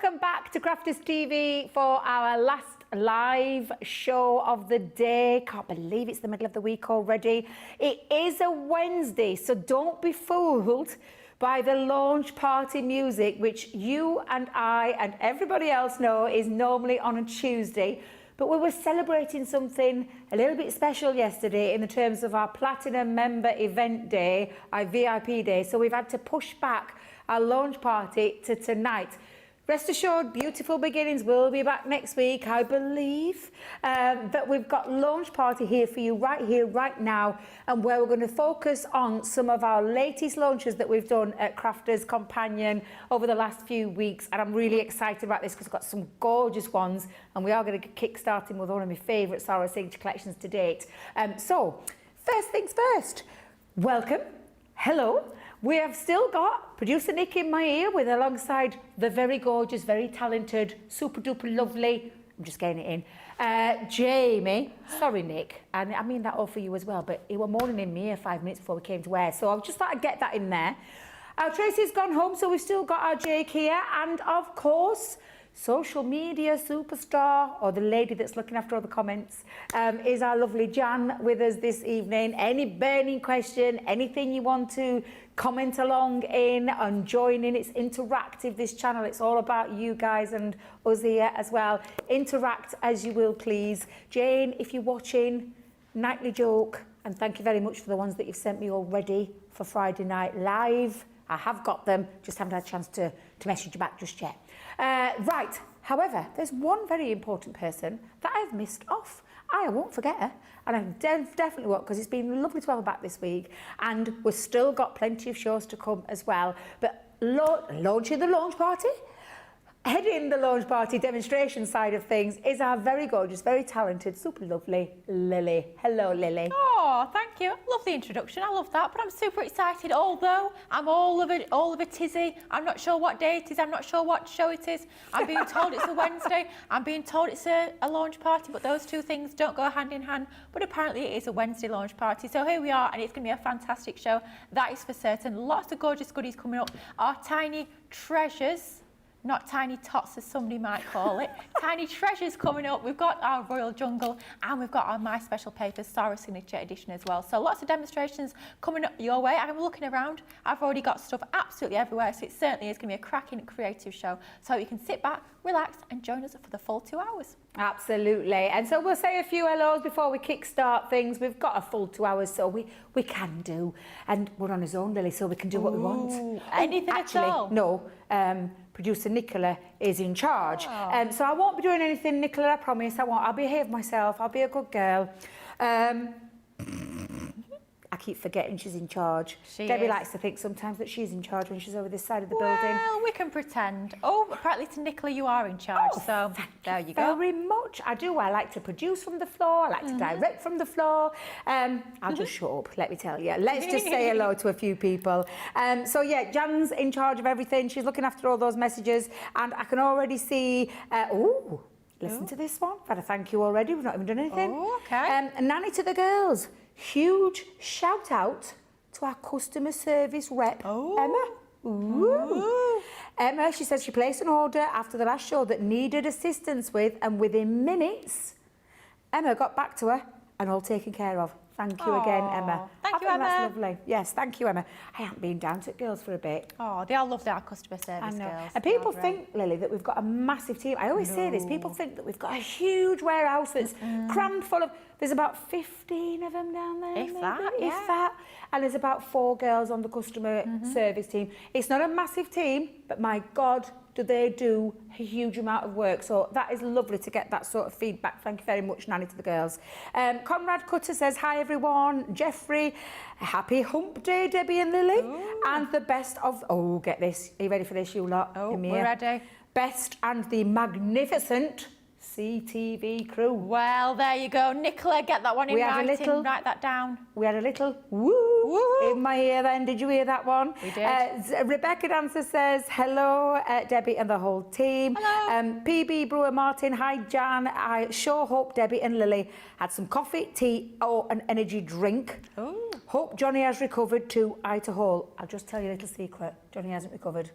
welcome back to Crafters TV for our last live show of the day. Can't believe it's the middle of the week already. It is a Wednesday, so don't be fooled by the launch party music, which you and I and everybody else know is normally on a Tuesday. But we were celebrating something a little bit special yesterday in the terms of our Platinum Member Event Day, our VIP Day. So we've had to push back our launch party to tonight. Rest assured, Beautiful Beginnings will be back next week, I believe. But we've got launch party here for you right now, and where we're going to focus on some of our latest launches that we've done at Crafters Companion over the last few weeks. And I'm really excited about this because we've got some gorgeous ones, and we are going to get kick-starting with one of my favourite Sara signature collections to date. So, first things first, welcome, hello. We have still got producer Nick in my ear with alongside the very gorgeous, very talented, super duper lovely, I'm just getting it in, Jamie. Sorry, Nick, and I mean that all for you as well, but he were moaning in my ear 5 minutes before we came to air, so I just thought I'd get that in there. Our Tracy's gone home, so we've still got our Jake here, and of course, social media superstar, or the lady that's looking after all the comments, is our lovely Jan with us this evening. Any burning question, anything you want to comment along in and join in, it's interactive, this channel. It's all about you guys and us here as well. Interact as you will, please. Jane, if you're watching, nightly joke, and thank you very much for the ones that you've sent me already for Friday Night Live. I have got them, just haven't had a chance to message you back just yet. Right, however, there's one very important person that I've missed off. I won't forget her, and I definitely won't, because it's been lovely to have her back this week, and we've still got plenty of shows to come as well. But launching the launch party, heading the launch party demonstration side of things is our very gorgeous, very talented, super lovely Lily. Hello, Lily. Oh, thank you. Love the introduction. I love that. But I'm super excited, although I'm all of a tizzy. I'm not sure what day it is. I'm not sure what show it is. I'm being told it's a Wednesday. I'm being told it's a launch party, but those two things don't go hand in hand. But apparently it is a Wednesday launch party. So here we are, and it's going to be a fantastic show. That is for certain. Lots of gorgeous goodies coming up. Our tiny treasures. Not tiny tots, as somebody might call it. Tiny treasures coming up. We've got our Royal Jungle, and we've got our My Special Papers Sara Signature Edition as well. So lots of demonstrations coming up your way. I'm looking around. I've already got stuff absolutely everywhere, so it certainly is going to be a cracking, creative show. So you can sit back, relax, and join us for the full 2 hours. Absolutely. And so we'll say a few hellos before we kickstart things. We've got a full 2 hours, so we can do. And we're on his own, Lily, so we can do what we want. Anything actually, at all? No. Producer Nicola is in charge. So I won't be doing anything, Nicola, I promise. I won't. I'll behave myself. I'll be a good girl. I keep forgetting she's in charge. Debbie likes to think sometimes that she's in charge when she's over this side of the building. Well, we can pretend. Oh, apparently to Nicola you are in charge, so there you go. Very much. I do. I like to produce from the floor. I like to direct from the floor. I'll just shut up, let me tell you. Let's just say hello to a few people. So yeah, Jan's in charge of everything. She's looking after all those messages, and I can already see... listen to this one. I've had a thank you already. We've not even done anything. Oh, okay. Nanny to the girls. Huge shout out to our customer service rep, Emma. Ooh. Emma, she says she placed an order after the last show that needed assistance with, and within minutes, Emma got back to her and all taken care of. Thank you again, Emma. Thank you, Emma. That's lovely. Yes, thank you, Emma. I haven't been down to girls for a bit. Oh, they all love our customer service I know. girls. And people think, Lily, that we've got a massive team. I always say this. People think that we've got a huge warehouse that's crammed full of... There's about 15 of them down there. If that. And there's about 4 girls on the customer service team. It's not a massive team, but my God, do they do a huge amount of work. So that is lovely to get that sort of feedback. Thank you very much, Nanny, to the girls. Conrad Cutter says, hi, everyone. Jeffrey, happy hump day, Debbie and Lily. Ooh. And the best of... Oh, get this. Are you ready for this, you lot? Oh, we're ready. Best and the magnificent... CTV crew. Well, there you go. Nicola, get that one in writing. Write that down. We had a little woo in my ear then. Did you hear that one? We did. Rebecca Dancer says, hello, Debbie and the whole team. Hello. PB Brewer Martin, hi, Jan. I sure hope Debbie and Lily had some coffee, tea, or an energy drink. Ooh. Hope Johnny has recovered too. Eye to hole. I'll just tell you a little secret. Johnny hasn't recovered.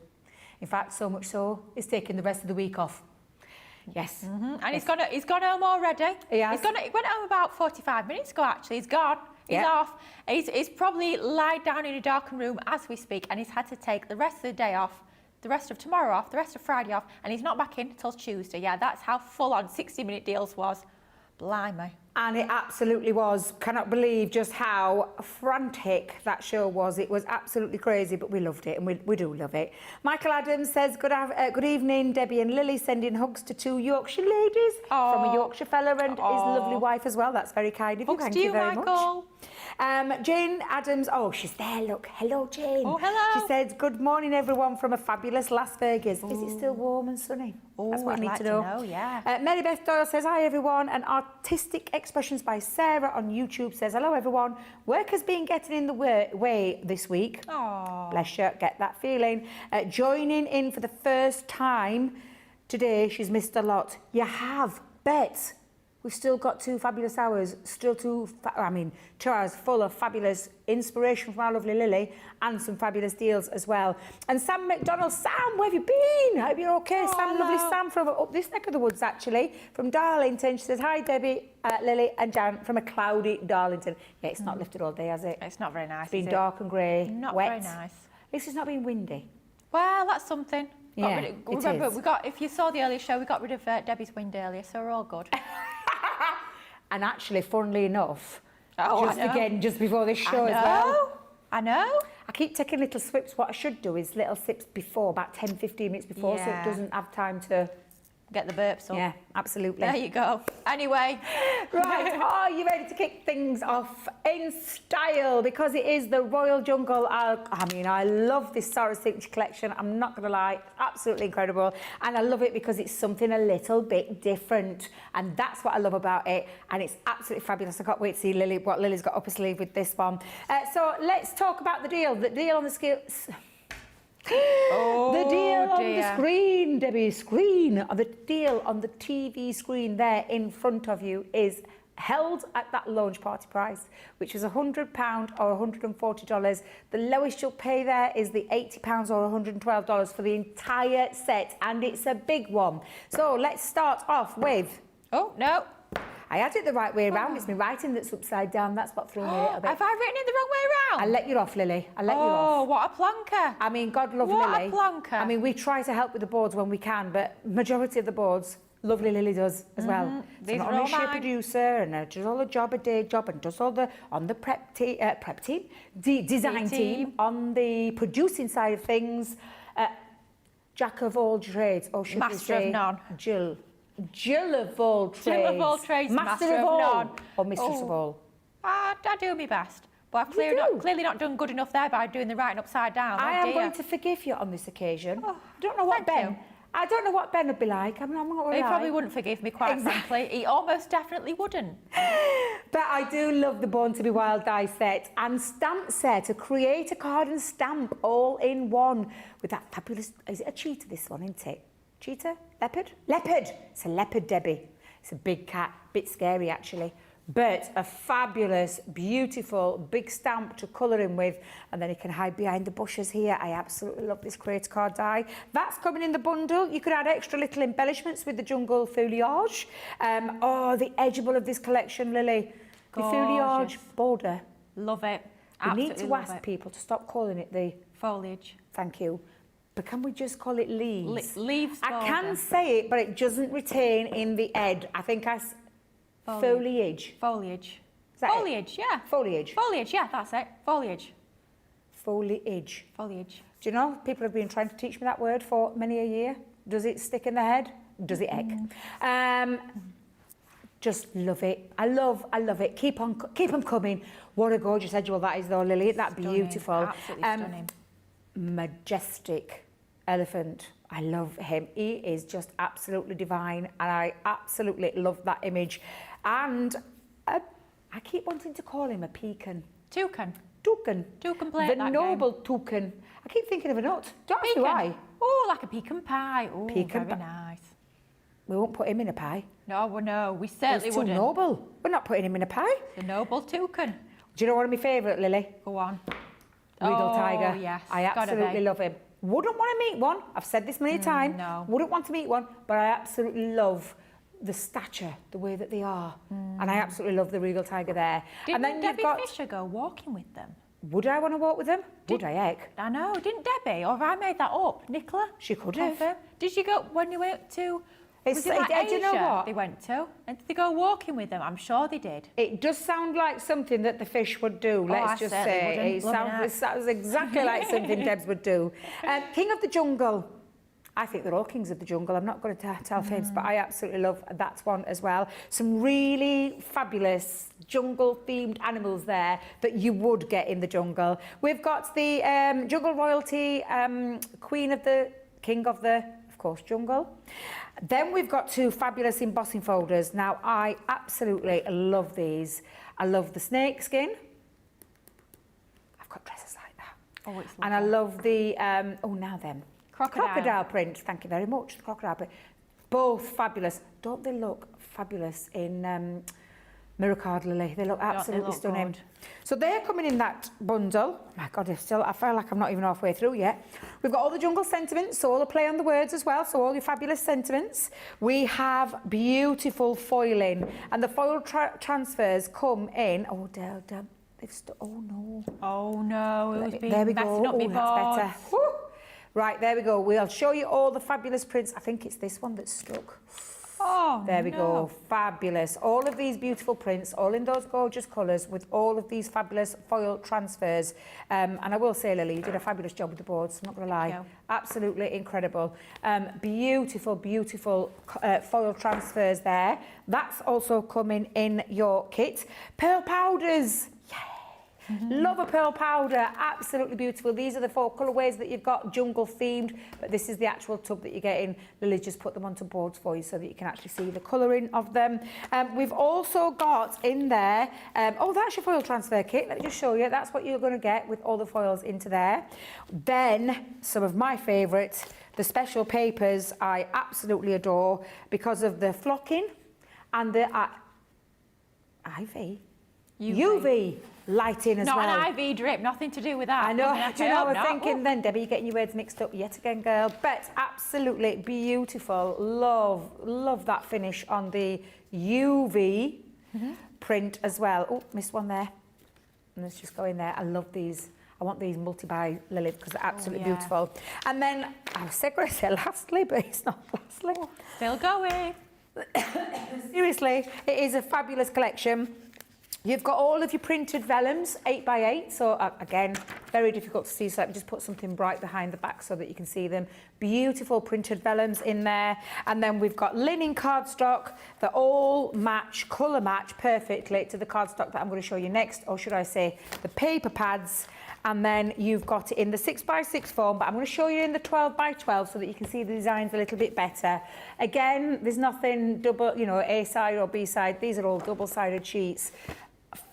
In fact, so much so, he's taking the rest of the week off. Yes. And he's gone home already. He has. He went home about 45 minutes ago, actually. He's gone. He's off. He's probably lied down in a darkened room as we speak, and he's had to take the rest of the day off, the rest of tomorrow off, the rest of Friday off, and he's not back in until Tuesday. Yeah, that's how full-on 60-minute deals was. Blimey. And it absolutely was. Cannot believe just how frantic that show was. It was absolutely crazy, but we loved it, and we do love it. Michael Adams says, good evening, Debbie and Lily, sending hugs to 2 Yorkshire ladies from a Yorkshire fella and his lovely wife as well. That's very kind of you. Hugs Thank to you very Michael. much. Jane Adams, she's there, look. Hello, Jane. Oh, hello. She said, good morning, everyone, from a fabulous Las Vegas. Is it still warm and sunny? That's what I need to know. Yeah. Mary Beth Doyle says, hi, everyone. And Artistic Expressions by Sara on YouTube says, hello, everyone. Work has been getting in the way this week. Oh. Bless you, get that feeling. Joining in for the first time today, she's missed a lot. You have, bet. We've still got 2 fabulous hours, 2 hours full of fabulous inspiration from our lovely Lily and some fabulous deals as well. And Sam McDonald, Sam, where have you been? I hope you're okay. Sam, lovely Sam from up this neck of the woods, actually, from Darlington. She says, hi, Debbie, Lily and Jan from a cloudy Darlington. Yeah, it's not lifted all day, has it? It's not very nice, It's been dark and grey, not wet. very nice. At least it's not been windy. Well, that's something. Yeah, Remember, if you saw the earlier show, we got rid of Debbie's wind earlier, so we're all good. And actually, funnily enough, I know. just before this show as well. I know. I keep taking little sips. What I should do is little sips before, about 10, 15 minutes before, so it doesn't have time to... Get the burps up. Yeah, absolutely. There you go. Anyway. Right, are you ready to kick things off in style? Because it is the Royal Jungle. I love this Sara Signature collection. I'm not going to lie, absolutely incredible. And I love it because it's something a little bit different. And that's what I love about it. And it's absolutely fabulous. I can't wait to see what Lily's got up her sleeve with this one. So let's talk about the deal. The deal on the scale... the deal on the screen, Debbie, the deal on the TV screen there in front of you is held at that launch party price, which is £100 or $140. The lowest you'll pay there is the £80 or $112 for the entire set, and it's a big one. So let's start off with... Oh, no. I had it the right way around. It's my writing that's upside down. That's what threw me a little bit. Have I written it the wrong way around? I'll let you off, Lily. I'll let you off. Oh, what a plonker. I mean, God love Lily. What a plonker. I mean, we try to help with the boards when we can, but majority of the boards, lovely Lily does as well. So not only is she a producer and does all the day job and does all the, on the prep team, design team, on the producing side of things, jack of all trades, or should we say... Master of none. Jill of all trades. Jill of all trades, master of all. none. Or mistress of all. I do my best. But I've clearly not done good enough there by doing the writing upside down. I am going to forgive you on this occasion. I don't know what I don't know what Ben would be like. I'm not going to lie. He probably wouldn't forgive me, quite frankly. He almost definitely wouldn't. But I do love the Born to Be Wild die set and stamp set, to create a card and stamp all in one with that fabulous... Is it a cheetah, this one, isn't it? Cheetah? Leopard? Leopard! It's a leopard, Debbie. It's a big cat. Bit scary, actually. But a fabulous, beautiful, big stamp to colour in with. And then you can hide behind the bushes here. I absolutely love this creator card die. That's coming in the bundle. You could add extra little embellishments with the jungle foliage. The edgeable of this collection, Lily. The foliage border. Love it. We need to ask people to stop calling it the... Foliage. Thank you. But can we just call it leaves? Leaves. I can say it, but it doesn't retain in the ed. I think foliage. Foliage. Foliage, yeah. Foliage. Foliage, yeah, that's it. Foliage. Foliage. Foliage. Do you know, people have been trying to teach me that word for many a year. Does it stick in the head? Does it egg? Just love it. I love it. Keep them coming. What a gorgeous edgewell that is, though, Lily. Isn't that beautiful? Absolutely stunning. Majestic elephant. I love him. He is just absolutely divine, and I absolutely love that image. And I keep wanting to call him a pecan. Toucan. Toucan. Toucan played that noble game. toucan. I keep thinking of a nut. Don't ask me Pecan. why. Oh, like a pecan pie. Oh, Pecan very pie. nice. We won't put him in a pie. No, we certainly He's too wouldn't. noble. We're not putting him in a pie. The noble toucan. Do you know one of my favourite, Lily? Go on. Regal Tiger. Yes. I absolutely love him. Wouldn't want to meet one. I've said this many times. No. Wouldn't want to meet one, but I absolutely love the stature, the way that they are. And I absolutely love the regal tiger there. Didn't and then Debbie you've got... Fisher go walking with them? Would I want to walk with them? Would I, heck? I know, didn't Debbie? Or have I made that up? Nicola? She could have. Confirm. Did you go when you went to... It's was it like Asia do you know what? they went to? And did they go walking with them? I'm sure they did. It does sound like something that the fish would do, let's I just certainly say. wouldn't. It sounds exactly like something Debs would do. King of the Jungle. I think they're all kings of the jungle. I'm not going to tell fibs, but I absolutely love that one as well. Some really fabulous jungle-themed animals there that you would get in the jungle. We've got the Jungle Royalty, King of the, of course, Jungle. Then we've got two fabulous embossing folders. Now, I absolutely love these. I love the snake skin. I've got dresses like that. Oh, it's lovely. And I love the, now then. Crocodile print, thank you very much. The crocodile print. Both fabulous. Don't they look fabulous in Miracard Lily? They look absolutely stunning. Good. So they're coming in that bundle. Oh my God, I feel like I'm not even halfway through yet. We've got all the jungle sentiments, so all the play on the words as well, so all your fabulous sentiments. We have beautiful foiling, and the foil transfers come in. Oh, damn. Oh no. Oh no, it was being there we messing go. up my That's better. board. Woo. Right, there we go. We'll show you all the fabulous prints. I think it's this one that's stuck. Oh, there we go. Fabulous. All of these beautiful prints, all in those gorgeous colours with all of these fabulous foil transfers. And I will say, Lily, you did a fabulous job with the boards, I'm not going to lie. Absolutely incredible. Beautiful, beautiful foil transfers there. That's also coming in your kit. Pearl powders. Love a pearl powder, absolutely beautiful. These are the 4 colourways that you've got, jungle themed, but this is the actual tub that you're getting. Lily just put them onto boards for you so that you can actually see the colouring of them. We've also got in there, that's your foil transfer kit. Let me just show you. That's what you're going to get with all the foils into there. Then, some of my favourites, the special papers I absolutely adore because of the flocking and the UV lighting as well. Not an IV drip, nothing to do with that. I know, do you know, I was thinking then, Debbie, you're getting your words mixed up yet again, girl. But absolutely beautiful. Love that finish on the UV print as well. Oh, missed one there. And let's just go in there. I love these. I want these multi-buy, Lily, because they're absolutely beautiful. And then, I was going to say lastly, but it's not lastly. Still going. Seriously, it is a fabulous collection. You've got all of your printed vellums, 8x8, so again, very difficult to see, so let me just put something bright behind the back so that you can see them. Beautiful printed vellums in there, and then we've got linen cardstock that all match, colour match perfectly to the cardstock that I'm going to show you next, or should I say the paper pads, and then you've got it in the 6x6 form, but I'm going to show you in the 12x12 so that you can see the designs a little bit better. Again, there's nothing double, A side or B side, these are all double-sided sheets.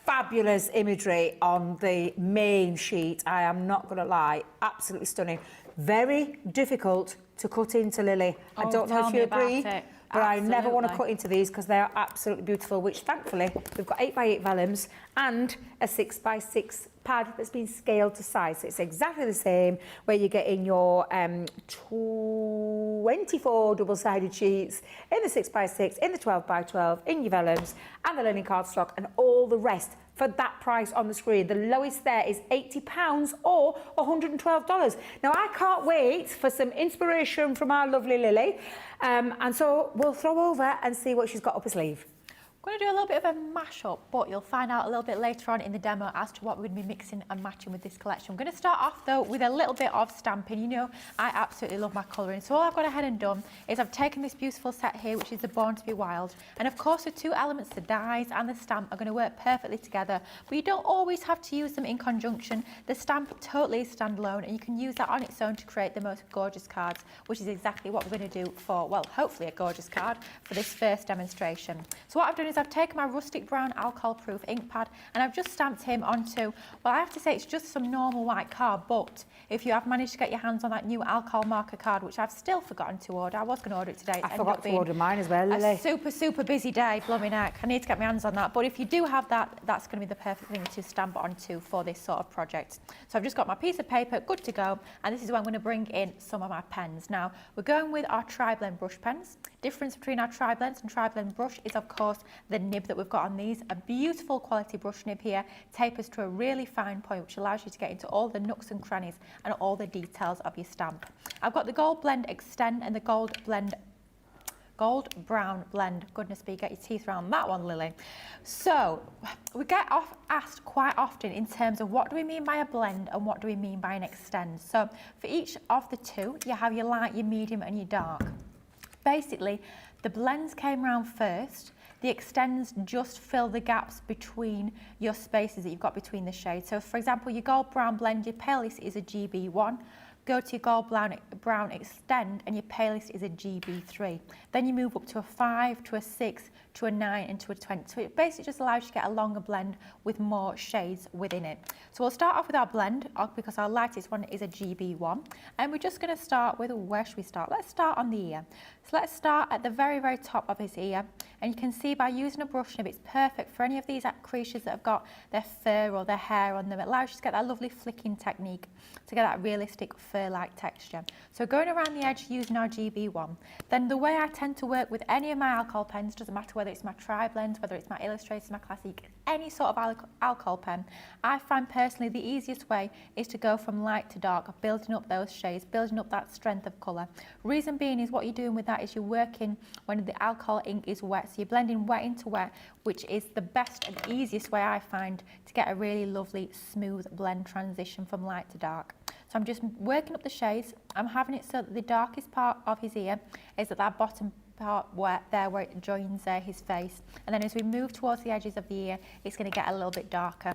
Fabulous imagery on the main sheet, I am not going to lie, absolutely stunning. Very difficult to cut into, Lily. I don't know if you agree, but I never want to cut into these because they are absolutely beautiful, which thankfully we've got 8x8 vellums and a 6x6 pad that's been scaled to size. So it's exactly the same where you get in your 24 double-sided sheets, in the 6x6, in the 12x12, in your vellums and the linen cardstock and all the rest for that price on the screen. The lowest there is £80 or $112. Now, I can't wait for some inspiration from our lovely Lily. And so we'll throw over and see what she's got up her sleeve. I'm going to do a little bit of a mash-up, but you'll find out a little bit later on in the demo as to what we're going to be mixing and matching with this collection. I'm going to start off, though, with a little bit of stamping. You know, I absolutely love my colouring. So all I've gone ahead and done is I've taken this beautiful set here, which is the Born to be Wild. And, of course, the two elements, the dies and the stamp, are going to work perfectly together. But you don't always have to use them in conjunction. The stamp totally is standalone, and you can use that on its own to create the most gorgeous cards, which is exactly what we're going to do for, well, hopefully a gorgeous card for this first demonstration. So what I've done is I've taken my rustic brown alcohol-proof ink pad and I've just stamped him onto, well, I have to say it's just some normal white card, but if you have managed to get your hands on that new alcohol marker card, which I've still forgotten to order, I was going to order it today. I forgot to order mine as well, Lily. A super, super busy day, blooming heck. I need to get my hands on that. But if you do have that, that's going to be the perfect thing to stamp onto for this sort of project. So I've just got my piece of paper, good to go. And this is where I'm going to bring in some of my pens. Now, we're going with our tri-blend brush pens. Difference between our tri-blends and tri-blend brush is, of course, the nib that we've got on these. A beautiful quality brush nib here, tapers to a really fine point, which allows you to get into all the nooks and crannies and all the details of your stamp. I've got the Gold Blend Extend and the Gold Brown Blend. Goodness me, get your teeth around that one, Lily. So we get asked quite often in terms of what do we mean by a blend and what do we mean by an extend. So for each of the two, you have your light, your medium and your dark. Basically, the blends came round first. The extends just fill the gaps between your spaces that you've got between the shades. So for example, your Gold Brown Blend, your palest is a GB1. Go to your Gold Brown Extend and your palest is a GB3. Then you move up to a 5, to a 6, to a 9 and to a 20. So it basically just allows you to get a longer blend with more shades within it. So we'll start off with our blend because our lightest one is a GB1. And we're just going to start with, where should we start? Let's start on the ear. So let's start at the very, very top of his ear. And you can see by using a brush nib, it's perfect for any of these creases that have got their fur or their hair on them. It allows you to get that lovely flicking technique to get that realistic fur-like texture. So going around the edge using our GB1. Then the way I tend to work with any of my alcohol pens, doesn't matter whether it's my tri-blends, whether it's my Illustrator, my Classic, any sort of alcohol pen, I find personally the easiest way is to go from light to dark, building up those shades, building up that strength of colour. Reason being is what you're doing with that is you're working when the alcohol ink is wet. So you're blending wet into wet, which is the best and easiest way I find to get a really lovely smooth blend transition from light to dark. So I'm just working up the shades. I'm having it so that the darkest part of his ear is at that bottom part where it joins his face. And then as we move towards the edges of the ear, it's going to get a little bit darker.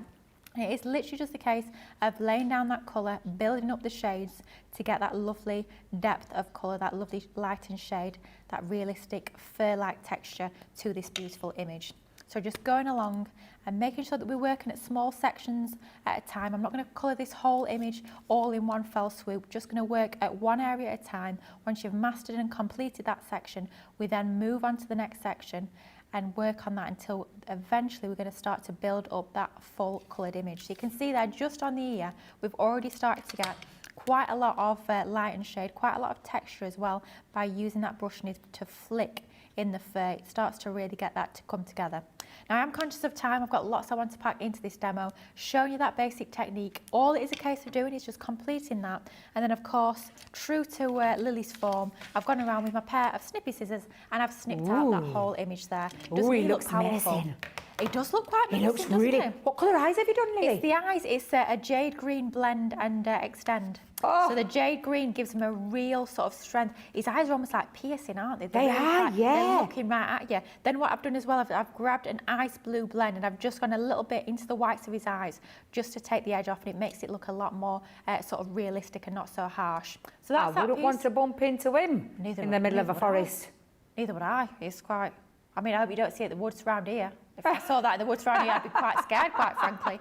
And it is literally just a case of laying down that colour, building up the shades to get that lovely depth of colour, that lovely light and shade, that realistic fur-like texture to this beautiful image. So just going along and making sure that we're working at small sections at a time. I'm not going to colour this whole image all in one fell swoop, just going to work at one area at a time. Once you've mastered and completed that section, we then move on to the next section and work on that until eventually we're going to start to build up that full coloured image. So you can see there just on the ear, we've already started to get quite a lot of light and shade, quite a lot of texture as well by using that brush nib to flick in the fur. It starts to really get that to come together. Now I'm conscious of time, I've got lots I want to pack into this demo, showing you that basic technique. All it is a case of doing is just completing that, and then of course, true to Lily's form, I've gone around with my pair of snippy scissors and I've snipped out that whole image there. Ooh, he looks menacing. It does look quite menacing, It looks really... What colour eyes have you done, Lily? It's the eyes. It's a jade green blend and extend. Oh. So the jade green gives him a real sort of strength. His eyes are almost like piercing, aren't they? They are, yeah. They're looking right at you. Then what I've done as well, I've grabbed an ice blue blend and I've just gone a little bit into the whites of his eyes just to take the edge off, and it makes it look a lot more sort of realistic and not so harsh. So that's I wouldn't want to bump into him in the middle of a forest. Neither would I. It's quite... I mean, I hope you don't see it in the woods around here. If I saw that in the woods around here, I'd be quite scared, quite frankly.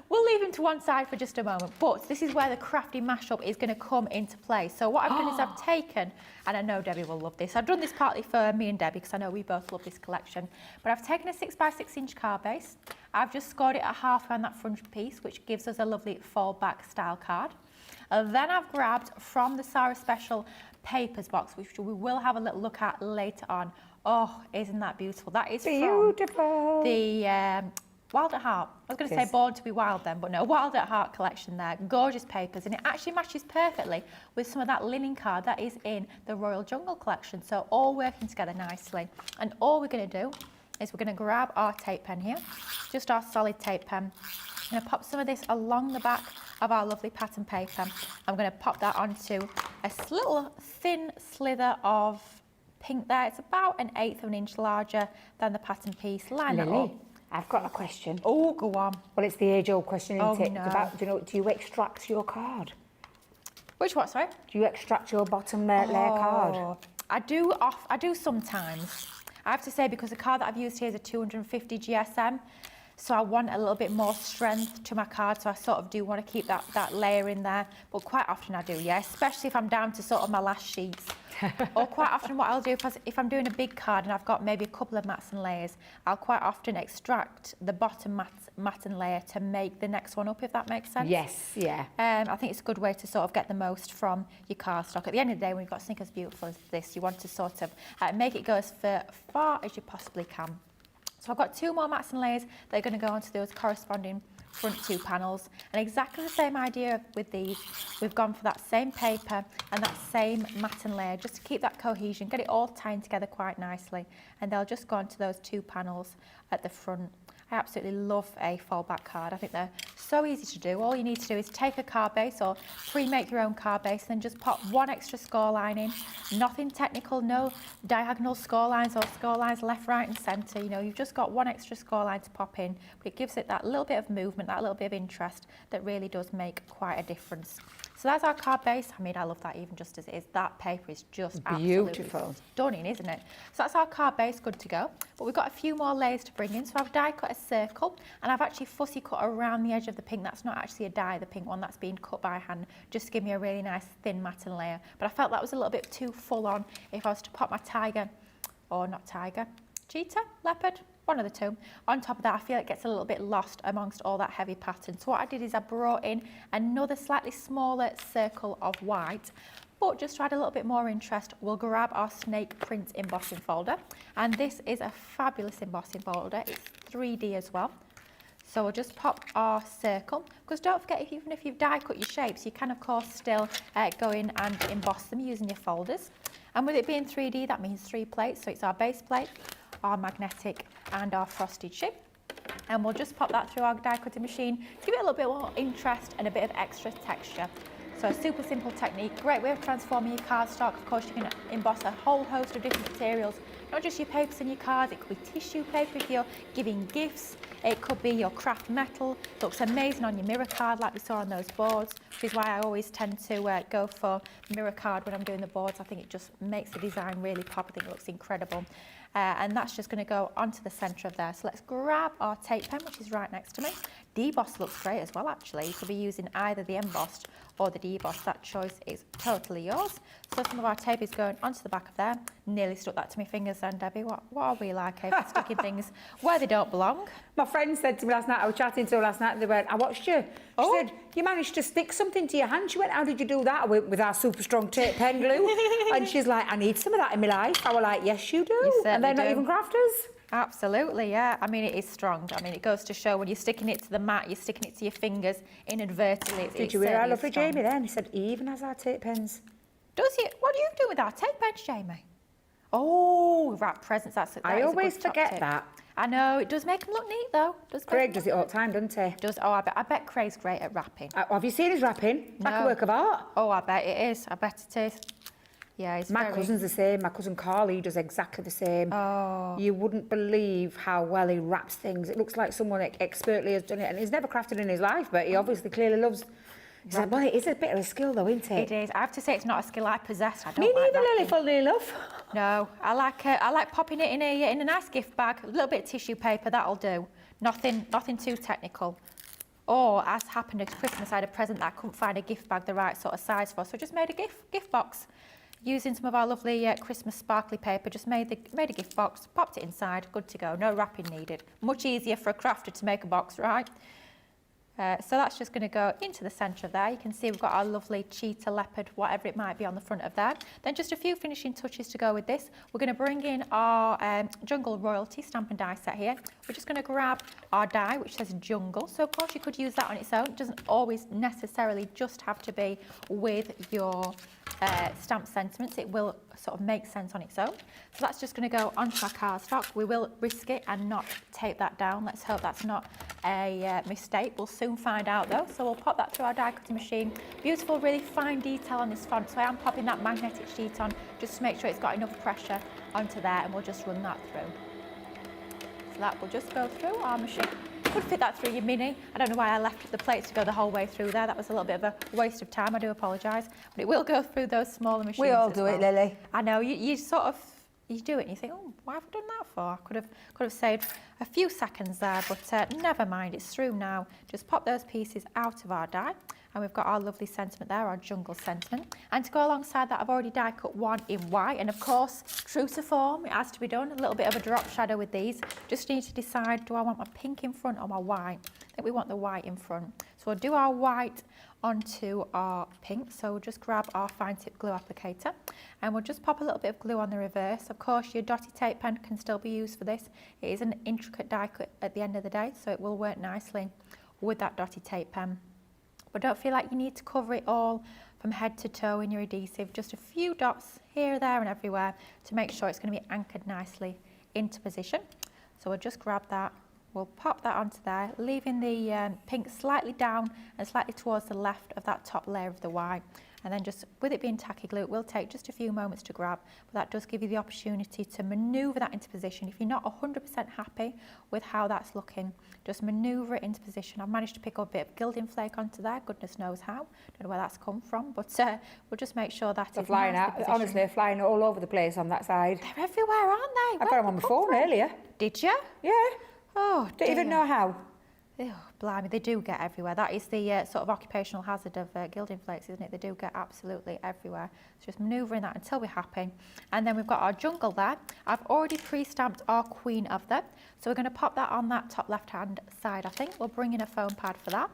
We'll leave him to one side for just a moment. But this is where the crafty mashup is going to come into play. So what I've done is I've taken, and I know Debbie will love this. I've done this partly for me and Debbie because I know we both love this collection. But I've taken a 6x6 inch card base. I've just scored it at half around that front piece, which gives us a lovely fold back style card. Then I've grabbed from the Sara Special Papers box, which we will have a little look at later on. Oh, isn't that beautiful? That is beautiful. From the Wild at Heart. I was going to say Born to be Wild then, but no, Wild at Heart collection there. Gorgeous papers, and it actually matches perfectly with some of that linen card that is in the Royal Jungle collection. So all working together nicely. And all we're going to do is we're going to grab our tape pen here, just our solid tape pen. I'm going to pop some of this along the back of our lovely pattern paper. I'm going to pop that onto a little thin slither of pink there. It's about 1/8 of an inch larger than the pattern piece. Line it up. I've got a question. Oh, go on. Well, it's the age-old question, isn't it? No. It's about, do you extract your card? Which what, sorry? Do you extract your bottom layer card? I do sometimes. I have to say, because the card that I've used here is a 250 GSM, so I want a little bit more strength to my card, so I sort of do want to keep that layer in there, but quite often I do, yeah, especially if I'm down to sort of my last sheets. Or quite often what I'll do, if I'm doing a big card and I've got maybe a couple of mats and layers, I'll quite often extract the bottom mat and layer to make the next one up, if that makes sense. Yes, yeah. I think it's a good way to sort of get the most from your cardstock. At the end of the day, when you've got something as beautiful as this, you want to sort of make it go as far as you possibly can. So I've got 2 more mats and layers that are going to go onto those corresponding front 2 panels, and exactly the same idea with these. We've gone for that same paper and that same mat and layer, just to keep that cohesion, get it all tying together quite nicely, and they'll just go onto those 2 panels at the front. I absolutely love a fold-back card. I think they're so easy to do. All you need to do is take a card base or pre-make your own card base, and then just pop 1 extra score line in. Nothing technical, no diagonal score lines or score lines left, right and centre. You know, you've just got 1 extra score line to pop in, but it gives it that little bit of movement, that little bit of interest that really does make quite a difference. So that's our card base. I mean, I love that even just as it is. That paper is just beautiful, absolutely stunning, isn't it? So that's our card base, good to go. But we've got a few more layers to bring in. So I've die cut a circle, and I've actually fussy cut around the edge of the pink. That's not actually a die, the pink one, that's been cut by hand, just to give me a really nice thin matten layer. But I felt that was a little bit too full on if I was to pop my tiger, or not tiger, cheetah, leopard, one of the 2. On top of that, I feel it gets a little bit lost amongst all that heavy pattern. So what I did is I brought in another slightly smaller circle of white, but just to add a little bit more interest, we'll grab our snake print embossing folder. And this is a fabulous embossing folder. It's 3D as well. So we'll just pop our circle, because don't forget, even if you've die cut your shapes, you can of course still go in and emboss them using your folders. And with it being 3D, that means 3 plates. So it's our base plate, our magnetic and our frosted ship, and we'll just pop that through our die cutting machine to give it a little bit more interest and a bit of extra texture. So a super simple technique, great way of transforming your cardstock. Of course, you can emboss a whole host of different materials, not just your papers and your cards. It could be tissue paper if you're giving gifts, it could be your craft metal. It looks amazing on your mirror card like we saw on those boards, which is why I always tend to go for mirror card when I'm doing the boards. I think it just makes the design really pop. I think it looks incredible. And that's just going to go onto the centre of there. So let's grab our tape pen, which is right next to me. Deboss looks great as well, actually. You could be using either the embossed or the deboss. That choice is totally yours. So some of our tape is going onto the back of there. Nearly stuck that to my fingers then, Debbie. What are we like here for sticking things where they don't belong? My friend said to me last night, I was chatting to her last night, and they went, I watched you. She said, you managed to stick something to your hand. She went, how did you do that? With our super strong tape pen glue. And she's like, I need some of that in my life. I was like, yes, you do. You and they're not even crafters. Absolutely, yeah. I mean, it is strong. I mean, it goes to show when you're sticking it to the mat, you're sticking it to your fingers inadvertently. Did you hear our lovely Jamie then? He said, he even has our tape pens. Does he? What do you do with our tape pens, Jamie? Oh, wrap presents. I always forget that. I know, it does make them look neat though. Craig does it all the time, doesn't he? Does. Oh, I bet Craig's great at wrapping. Have you seen his wrapping? Like a work of art. Oh, I bet it is. I bet it is. Yeah, my cousin's the same. My cousin Carly does exactly the same. Oh. You wouldn't believe how well he wraps things. It looks like someone expertly has done it, and he's never crafted in his life, but he obviously clearly loves. He's like, well, it is a bit of a skill, though, isn't it? It is. I have to say, it's not a skill I possess. I don't Me neither, like Lily, funnily enough. No, I like popping it in a nice gift bag. A little bit of tissue paper, that'll do. Nothing too technical. Or, as happened at Christmas, I had a present that I couldn't find a gift bag the right sort of size for, so I just made a gift box. Using some of our lovely Christmas sparkly paper, just made a gift box, popped it inside, good to go, no wrapping needed. Much easier for a crafter to make a box, right? So that's just going to go into the centre of there. You can see we've got our lovely cheetah, leopard, whatever it might be on the front of there. Then just a few finishing touches to go with this. We're going to bring in our Jungle Royalty stamp and die set here. We're just going to grab our die, which says Jungle. So of course you could use that on its own. It doesn't always necessarily just have to be with your stamp sentiments. It will sort of make sense on its own. So that's just going to go onto our cardstock. We will risk it and not tape that down. Let's hope that's not a mistake. We'll soon find out though. So we'll pop that through our die cutting machine. Beautiful, really fine detail on this font. So I am popping that magnetic sheet on just to make sure it's got enough pressure onto there, and we'll just run that through. So that will just go through our machine. Could fit that through your mini. I don't know why I left the plates to go the whole way through there. That was a little bit of a waste of time. I do apologise. But it will go through those smaller machines. We all do it, Lily. I know. You sort of you do it and you think, oh, why have I done that for? I could have saved a few seconds there, but never mind, it's through now. Just pop those pieces out of our die, and we've got our lovely sentiment there, our jungle sentiment. And to go alongside that, I've already die cut one in white, and of course, true to form, it has to be done. A little bit of a drop shadow with these. Just need to decide, do I want my pink in front or my white? I think we want the white in front. So we'll do our white onto our pink. So we'll just grab our fine tip glue applicator, and we'll just pop a little bit of glue on the reverse. Of course, your dotty tape pen can still be used for this. It is an intricate die cut at the end of the day, so it will work nicely with that dotty tape pen. But don't feel like you need to cover it all from head to toe in your adhesive. Just a few dots here, there and everywhere to make sure it's going to be anchored nicely into position. So we'll just grab that. We'll pop that onto there, leaving the pink slightly down and slightly towards the left of that top layer of the white. And then just with it being tacky glue, it will take just a few moments to grab, but that does give you the opportunity to manoeuvre that into position. If you're not 100% happy with how that's looking, just manoeuvre it into position. I've managed to pick up a bit of gilding flake onto there, goodness knows how. Don't know where that's come from, but we'll just make sure that it's flying out. Honestly, they're flying all over the place on that side. They're everywhere, aren't they? I got them on my phone earlier. Did you? Yeah. Oh, Don't even know how. Oh, blimey, they do get everywhere. That is the sort of occupational hazard of gilding flakes, isn't it? They do get absolutely everywhere. So just manoeuvring that until we're happy. And then we've got our jungle there. I've already pre-stamped our queen of them. So we're going to pop that on that top left-hand side, I think. We'll bring in a foam pad for that.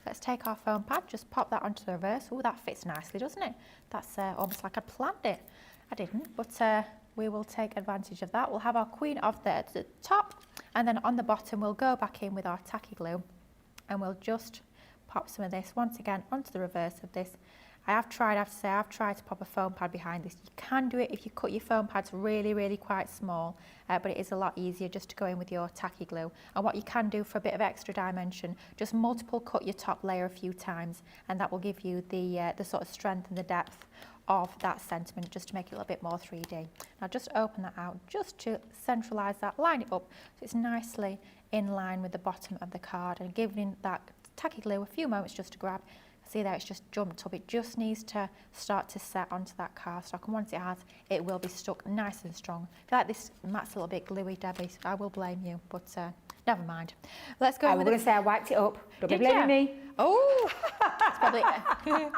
Let's take our foam pad, just pop that onto the reverse. Oh, that fits nicely, doesn't it? That's almost like I planned it. I didn't, but we will take advantage of that. We'll have our queen of there at the top, and then on the bottom we'll go back in with our tacky glue, and we'll just pop some of this once again onto the reverse of this. I have tried to pop a foam pad behind this. You can do it if you cut your foam pads really quite small, but it is a lot easier just to go in with your tacky glue. And what you can do for a bit of extra dimension, just multiple cut your top layer a few times, and that will give you the sort of strength and the depth of that sentiment, just to make it a little bit more 3D. Now just open that out just to centralise that, line it up so it's nicely in line with the bottom of the card, and giving that tacky glue a few moments just to grab. See there, it's just jumped up. It just needs to start to set onto that cardstock, and once it has, it will be stuck nice and strong. I feel like this mat's a little bit gluey, Debbie, so I will blame you, but never mind. Let's go. I was going to say I wiped it up. Don't be blaming me. Oh, it's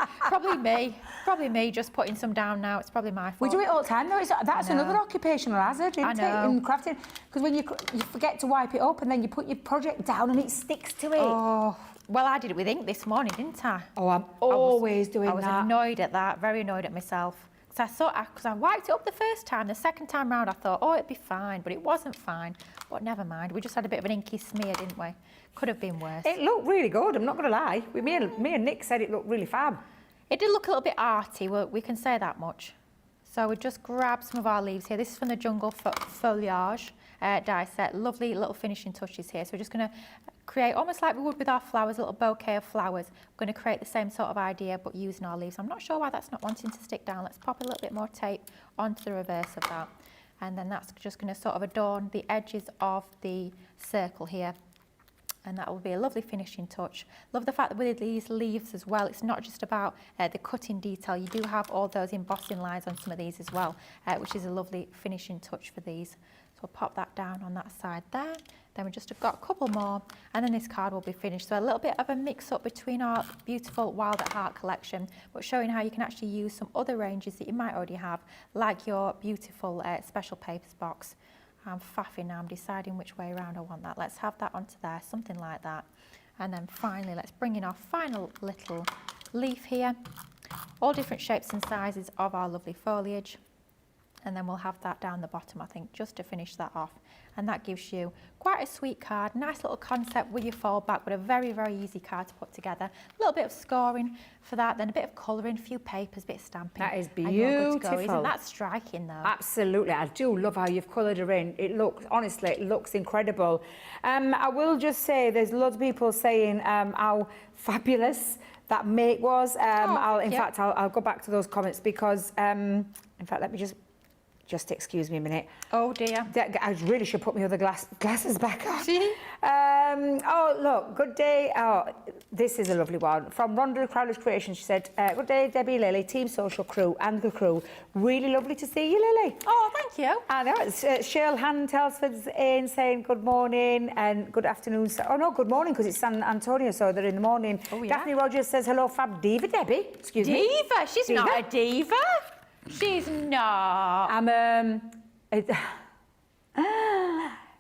probably me just putting some down now. It's probably my fault. We do it all the time though. That's another occupational hazard, isn't it, in crafting? Because when you forget to wipe it up and then you put your project down and it sticks to it. Oh, well, I did it with ink this morning, didn't I? Oh, I'm always doing that. I was annoyed at that, very annoyed at myself. Because I wiped it up the first time, the second time round I thought, oh, it'd be fine, but it wasn't fine. But never mind, we just had a bit of an inky smear, didn't we? Could have been worse. It looked really good, I'm not going to lie. Me and Nick said it looked really fab. It did look a little bit arty, well, we can say that much. So we just grab some of our leaves here. This is from the Jungle Foliage die set. Lovely little finishing touches here. So we're just going to create, almost like we would with our flowers, a little bouquet of flowers. We're going to create the same sort of idea, but using our leaves. I'm not sure why that's not wanting to stick down. Let's pop a little bit more tape onto the reverse of that. And then that's just going to sort of adorn the edges of the circle here. And that will be a lovely finishing touch. Love the fact that with these leaves as well, it's not just about the cutting detail. You do have all those embossing lines on some of these as well, which is a lovely finishing touch for these. So we'll pop that down on that side there. Then we just have got a couple more, and then this card will be finished. So a little bit of a mix-up between our beautiful Wild at Heart collection, but showing how you can actually use some other ranges that you might already have, like your beautiful special papers box. I'm faffing now, I'm deciding which way around I want that. Let's have that onto there, something like that. And then finally, let's bring in our final little leaf here. All different shapes and sizes of our lovely foliage. And then we'll have that down the bottom, I think, just to finish that off. And that gives you quite a sweet card, nice little concept with your fold back, but a very easy card to put together. A little bit of scoring for that, then a bit of colouring, a few papers, a bit of stamping. That is beautiful. Isn't that striking though? Absolutely, I do love how you've coloured her in. It looks, honestly, it looks incredible. I will just say, there's loads of people saying how fabulous that make was. In fact, I'll go back to those comments because, in fact, let me just excuse me a minute. Oh dear. I really should put my other glasses back on. Oh, look, good day. Oh, This is a lovely one. From Rhonda Crowler's Creation, she said, good day, Debbie, Lily, Team Social crew and the crew. Really lovely to see you, Lily. Oh, thank you. I know. It's Cheryl Hand-Telsford's in saying good morning and good afternoon. Oh, no, good morning, because it's San Antonio, so they're in the morning. Oh, yeah. Daphne Rogers says, hello, Fab Diva, Debbie. Excuse me. Diva? She's not a diva. She's not. I'm,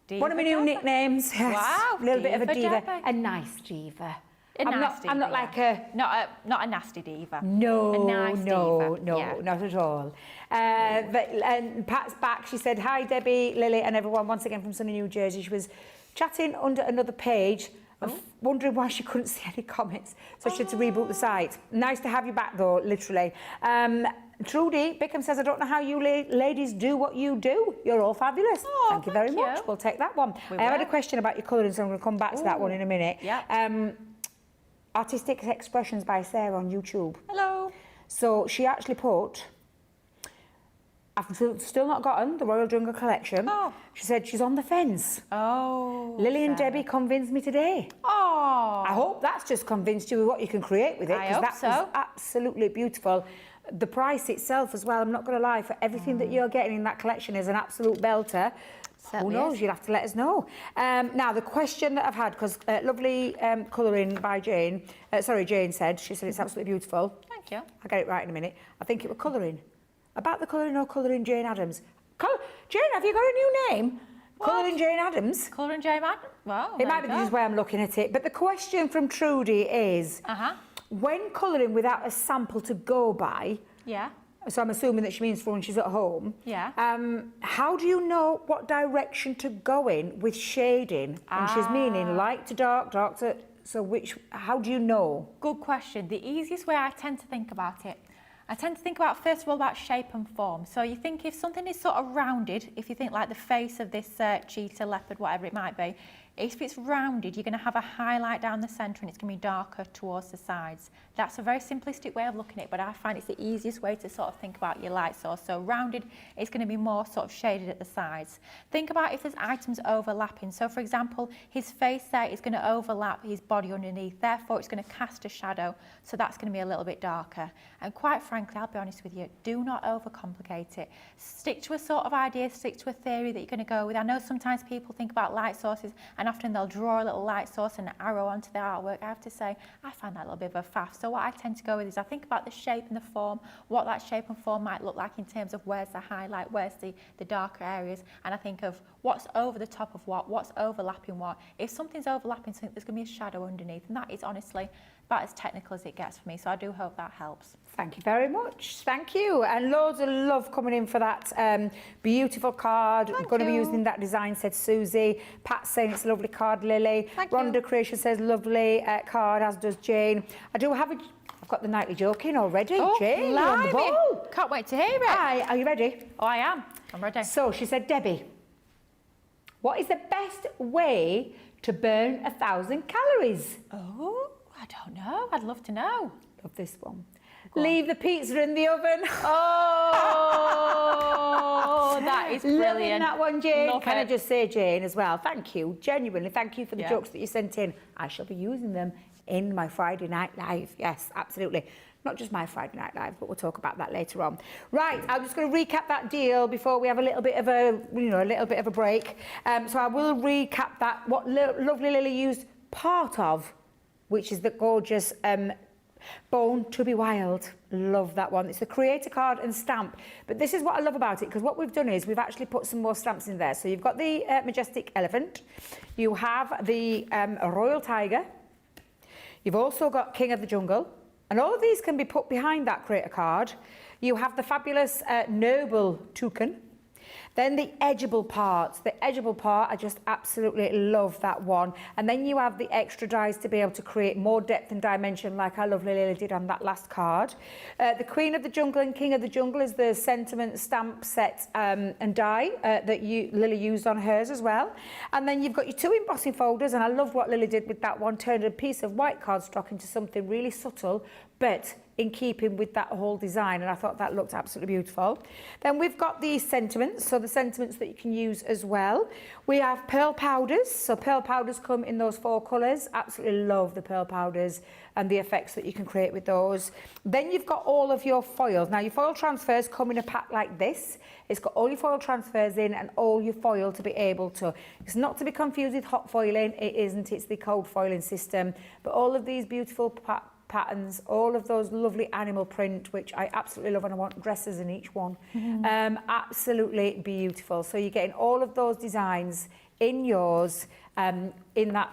Diva one of my new Debbie. nicknames. Yes. Wow, A little bit of a Diva diva. Debbie. A nice diva. A nasty I'm not diva. like a... Not a nasty diva. No, A nice no, diva. no, Yeah. not at all. And Pat's back. She said, hi, Debbie, Lily and everyone, once again from sunny New Jersey. She was chatting under another page, wondering why she couldn't see any comments. So she had to reboot the site. Nice to have you back, though, literally. Trudy Bickham says, I don't know how you ladies do what you do. You're all fabulous. Oh, thank you very much. you. We'll take that one. We I had will. a question about your colouring, so I'm going to come back to that one in a minute. Yep. Artistic Expressions by Sarah on YouTube. Hello. So she actually put, I've still not gotten the Royal Jungle collection. Oh. She said she's on the fence. Oh. Lily and Sarah. Debbie convinced me today. Oh. I hope that's just convinced you with what you can create with it. I 'cause hope that so. was absolutely beautiful. The price itself as well, I'm not going to lie, for everything that you're getting in that collection is an absolute belter. Certainly Who knows? is. You'll have to let us know. Now, the question that I've had, because lovely colouring by Jane, Jane said, she said it's absolutely beautiful. Thank you. I'll get it right in a minute. I think it was colouring. About the colouring or colouring Jane Adams? Jane, have you got a new name? What? Colouring Jane Adams? Colouring J Man. Well, It might be just where I'm looking at it. But the question from Trudy is, when colouring without a sample to go by, Yeah. so I'm assuming that she means for when she's at home, Yeah. how do you know what direction to go in with shading? And she's meaning light to dark, dark to... So how do you know? Good question. The easiest way I tend to think about it, I tend to think about, first of all, about shape and form. So you think if something is sort of rounded, if you think like the face of this cheetah, leopard, whatever it might be, if it's rounded, you're going to have a highlight down the centre and it's going to be darker towards the sides. That's a very simplistic way of looking at it, but I find it's the easiest way to sort of think about your light source. So rounded, it's going to be more sort of shaded at the sides. Think about if there's items overlapping. So for example, his face there is going to overlap his body underneath. Therefore, it's going to cast a shadow. So that's going to be a little bit darker. And quite frankly, I'll be honest with you, do not overcomplicate it. Stick to a sort of idea, stick to a theory that you're going to go with. I know sometimes people think about light sources and often they'll draw a little light source and an arrow onto the artwork. I have to say, I find that a little bit of a faff. So what I tend to go with is I think about the shape and the form, what that shape and form might look like in terms of where's the highlight, where's the darker areas, and I think of what's over the top of what's overlapping what. If something's overlapping something, there's going to be a shadow underneath, and that is honestly about as technical as it gets for me. So I do hope that helps. Thank you very much. Thank you. And loads of love coming in for that beautiful card. I'm going to be using that design, said Susie. Pat's saying it's a lovely card, Lily. Thank Rhonda you. Creation says lovely card, as does Jane. I've got the nightly joke in already. Jane, you're on the blimey. ball. Can't wait to hear it. Hi, are you ready? Oh, I am. I'm ready. So she said, Debbie, what is the best way to burn 1,000 calories? Oh, I don't know. I'd love to know. Love this one. Leave the pizza in the oven. Oh, that is brilliant. Loving that one, Jane. Love Can I it. just say, Jane, as well, thank you. Genuinely, thank you for the Yeah. jokes that you sent in. I shall be using them in my Friday Night Live. Yes, absolutely. Not just my Friday Night Live, but we'll talk about that later on. Right, I'm just going to recap that deal before we have a little bit of a break. So I will recap that, what lovely Lily used part of, which is the gorgeous Born to be Wild. Love that one. It's the creator card and stamp. But this is what I love about it, because what we've done is we've actually put some more stamps in there. So you've got the majestic elephant. You have the royal tiger. You've also got King of the Jungle. And all of these can be put behind that creator card. You have the fabulous noble toucan. Then the edgeable part. The edgeable part, I just absolutely love that one. And then you have the extra dies to be able to create more depth and dimension, like our lovely Lily did on that last card. The Queen of the Jungle and King of the Jungle is the sentiment stamp set and die that Lily used on hers as well. And then you've got your two embossing folders, and I love what Lily did with that one, turned a piece of white cardstock into something really subtle, but in keeping with that whole design, and I thought that looked absolutely beautiful. Then we've got the sentiments, so the sentiments that you can use as well. We have pearl powders, so pearl powders come in those 4 colours. Absolutely love the pearl powders and the effects that you can create with those. Then you've got all of your foils. Now your foil transfers come in a pack like this. It's got all your foil transfers in and all your foil to be able to. It's not to be confused with hot foiling, it isn't, it's the cold foiling system. But all of these beautiful patterns, all of those lovely animal print, which I absolutely love, and I want dresses in each one. Absolutely beautiful. So you're getting all of those designs in yours, in that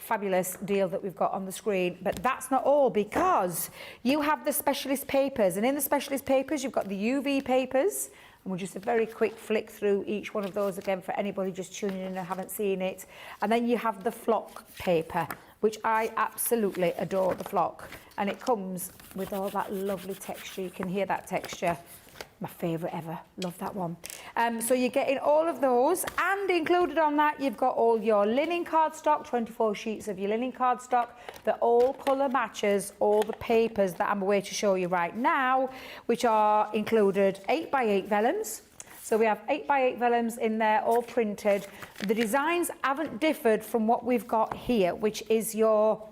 fabulous deal that we've got on the screen. But that's not all, because you have the specialist papers, and in the specialist papers you've got the UV papers, and we'll just a very quick flick through each one of those again for anybody just tuning in and haven't seen it. And then you have the flock paper, which I absolutely adore, the flock, and it comes with all that lovely texture. You can hear that texture. My favourite ever, love that one. So you're getting all of those, and included on that you've got all your linen cardstock, 24 sheets of your linen cardstock that all colour matches all the papers that I'm away to show you right now, which are included 8x8 vellums. So we have 8x8 vellums in there, all printed. The designs haven't differed from what we've got here, which is your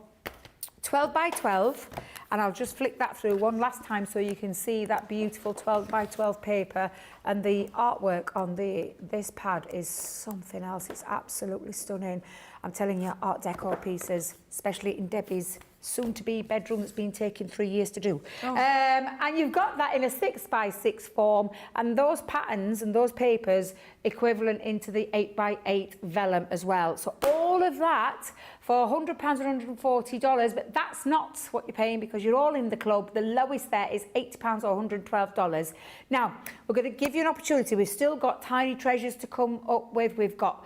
12x12. And I'll just flick that through one last time so you can see that beautiful 12x12 paper, and the artwork on this pad is something else. It's absolutely stunning. I'm telling you, art decor pieces, especially in Debbie's soon-to-be bedroom that's been taking 3 years to do. And you've got that in a 6x6 form, and those patterns and those papers equivalent into the 8x8 vellum as well. So all of that for £100 and $140, but that's not what you're paying because you're all in the club. The lowest there is £80 or $112. Now, we're going to give you an opportunity. We've still got tiny treasures to come up with. We've got,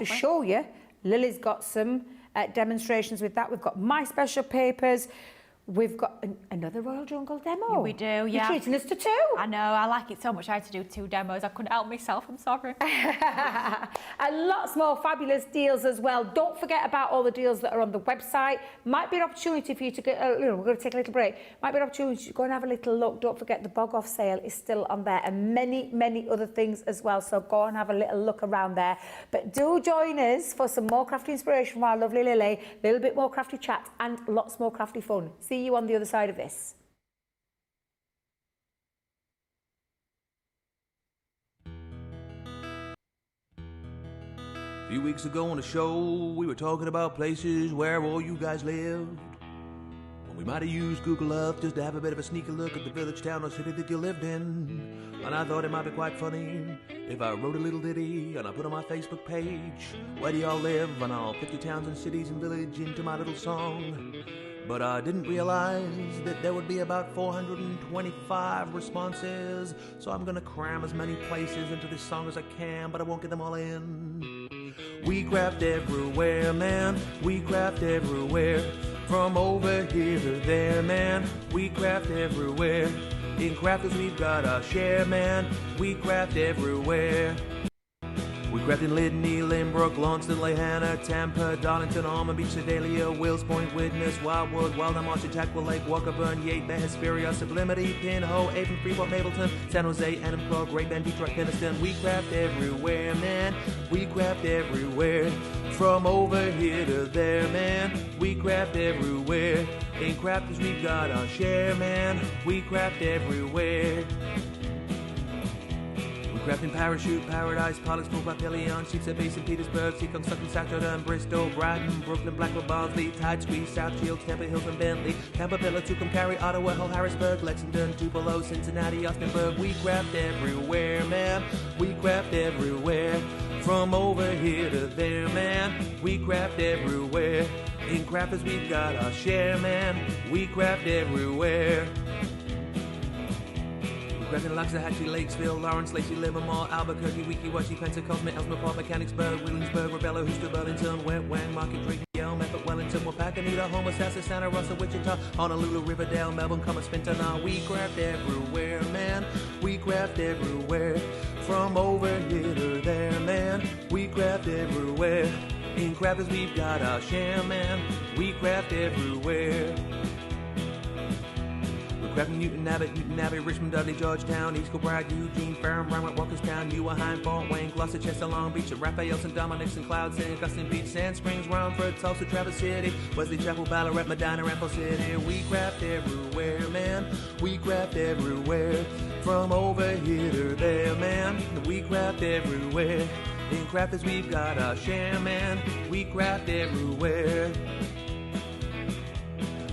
show you. Lily's got some demonstrations with that. We've got my special papers. We've got another Royal Jungle demo. Yeah, we do, yeah. You're treating us to 2. I know, I like it so much. I had to do 2 demos. I couldn't help myself, I'm sorry. And lots more fabulous deals as well. Don't forget about all the deals that are on the website. Might be an opportunity for you to get, we're going to take a little break. Might be an opportunity to go and have a little look. Don't forget the Bog Off sale is still on there, and many, many other things as well. So go and have a little look around there. But do join us for some more crafty inspiration from our lovely Lily, a little bit more crafty chat, and lots more crafty fun. See you on the other side of this. A few weeks ago on the show, we were talking about places where all you guys lived. Well, we might have used Google Earth just to have a bit of a sneaky look at the village, town, or city that you lived in. And I thought it might be quite funny if I wrote a little ditty and I put on my Facebook page, where do y'all live? And I'll put your towns and cities and village into my little song. But I didn't realize that there would be about 425 responses, so I'm gonna cram as many places into this song as I can, but I won't get them all in. We craft everywhere, man, we craft everywhere, from over here to there, man, we craft everywhere. In crafters we've got our share, man, we craft everywhere. We craft in Lydney, Lynbrook, Launceston, Lehana, Tampa, Darlington, Almond Beach, Sedalia, Wills Point, Widnes, Wildwood, Wildham, Archer, Tackwell Lake, Walkerburn, Yate, Bay, Hesperia, Sublimity, Pinho, Avon, Freeport, Mapleton, San Jose, Enumclaw, Great Bend, Detroit, Keniston. We craft everywhere, man. We craft everywhere. From over here to there, man. We craft everywhere. In crafters we've got our share, man. We craft everywhere. Crafting Parachute, Paradise, Pollux, Papillion, Sheepset Bay, St. Petersburg, Seacon, Sutton, Saturday, Bristol, Brighton, Brooklyn, Blackwell, Barnsley, Tide, Squeeze, South Shields, Tampa Hills and Bentley, Tampa, Villa, Toucan, Cary, Ottawa, Hull, Harrisburg, Lexington, Tupelo, Cincinnati, Austinburg. We craft everywhere, man. We craft everywhere. From over here to there, man. We craft everywhere. In crafters we've got our share, man. We craft everywhere. Crafting Loxahatchee, Lakesville, Lawrence, Lacey, Livermore, Albuquerque, Weeki, Washi, Pensacola, Elsmere, Mechanicsburg, Williamsburg, Rebella, Houston, Burlington, Wet Wang, Market Creek, Yale, Medford, Wellington, Wapakoneta, Homer, Sassa, Santa Rosa, Wichita, Honolulu, Riverdale, Melbourne, Commerce, Fentanyl. We craft everywhere, man. We craft everywhere. From over here to there, man. We craft everywhere. In crafters we've got our share, man. We craft everywhere. Crafting Newton Abbey, Richmond, Dudley, Georgetown, East Kilbride, Eugene, Fareham, Brownwood, Walkerstown, Ewaheim, Fort Wayne, Gloucester, Chester, Long Beach, Raphael, St. Dominic, St. Cloud, St. Augustine Beach, Sand Springs, Romford, Tulsa, Traverse City, Wesley Chapel, Ballarat, Medina, Ramble City. We craft everywhere, man. We craft everywhere. From over here to there, man. We craft everywhere. In crafters we've got our share, man. We craft everywhere.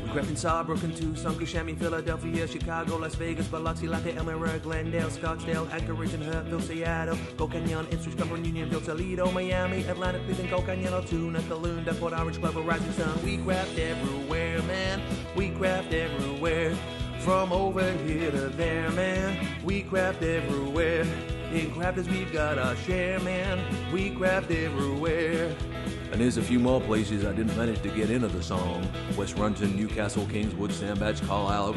We craft in Saarbrücken, Tucson, Kissimmee, Philadelphia, Chicago, Las Vegas, Biloxi, Lafayette, Elmira, Glendale, Scottsdale, Anchorage, and Hurtville, Seattle, Go Canyon, Ipswich, Cumberland, Unionville, Toledo, Miami, Atlanta, Cleveland, Go Canyon, Altoona, Cologne, Port Orange, Clover, Rising Sun. We craft everywhere, man. We craft everywhere. From over here to there, man. We craft everywhere. In crafters we've got our share, man. We craft everywhere. And there's a few more places I didn't manage to get into the song. West Runton, Newcastle, Kingswood, Sandbach, Carlisle,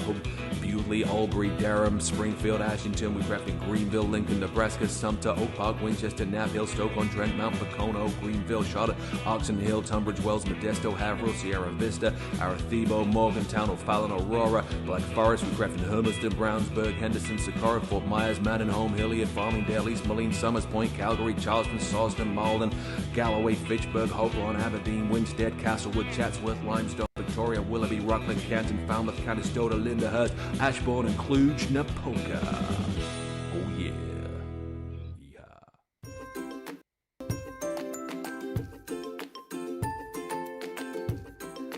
Bewdley, Albury, Durham, Springfield, Ashington. We craft in Greenville, Lincoln, Nebraska, Sumter, Oak Park, Winchester, Knapp Hill, Stoke-on-Trent, Mount Pocono, Greenville, Charlotte, Oxon Hill, Tunbridge Wells, Modesto, Haverhill, Sierra Vista, Arecibo, Morgantown, O'Fallon, Aurora, Black Forest. We craft in Hermiston, Brownsburg, Henderson, Socorro, Fort Myers, Mandenholm, Hilliard, Farmingdale, East Moline, Summers Point, Calgary, Charleston, Sawston, Malden, Galloway, Fitchburg, Hopewell, Aberdeen, Winstead, Castlewood, Chatsworth, Limestone, Victoria, Willoughby, Rockland, Canton, Falmouth, Conestoga, Lyndhurst, Ashbourne, and Cluj, Napoca. Oh yeah.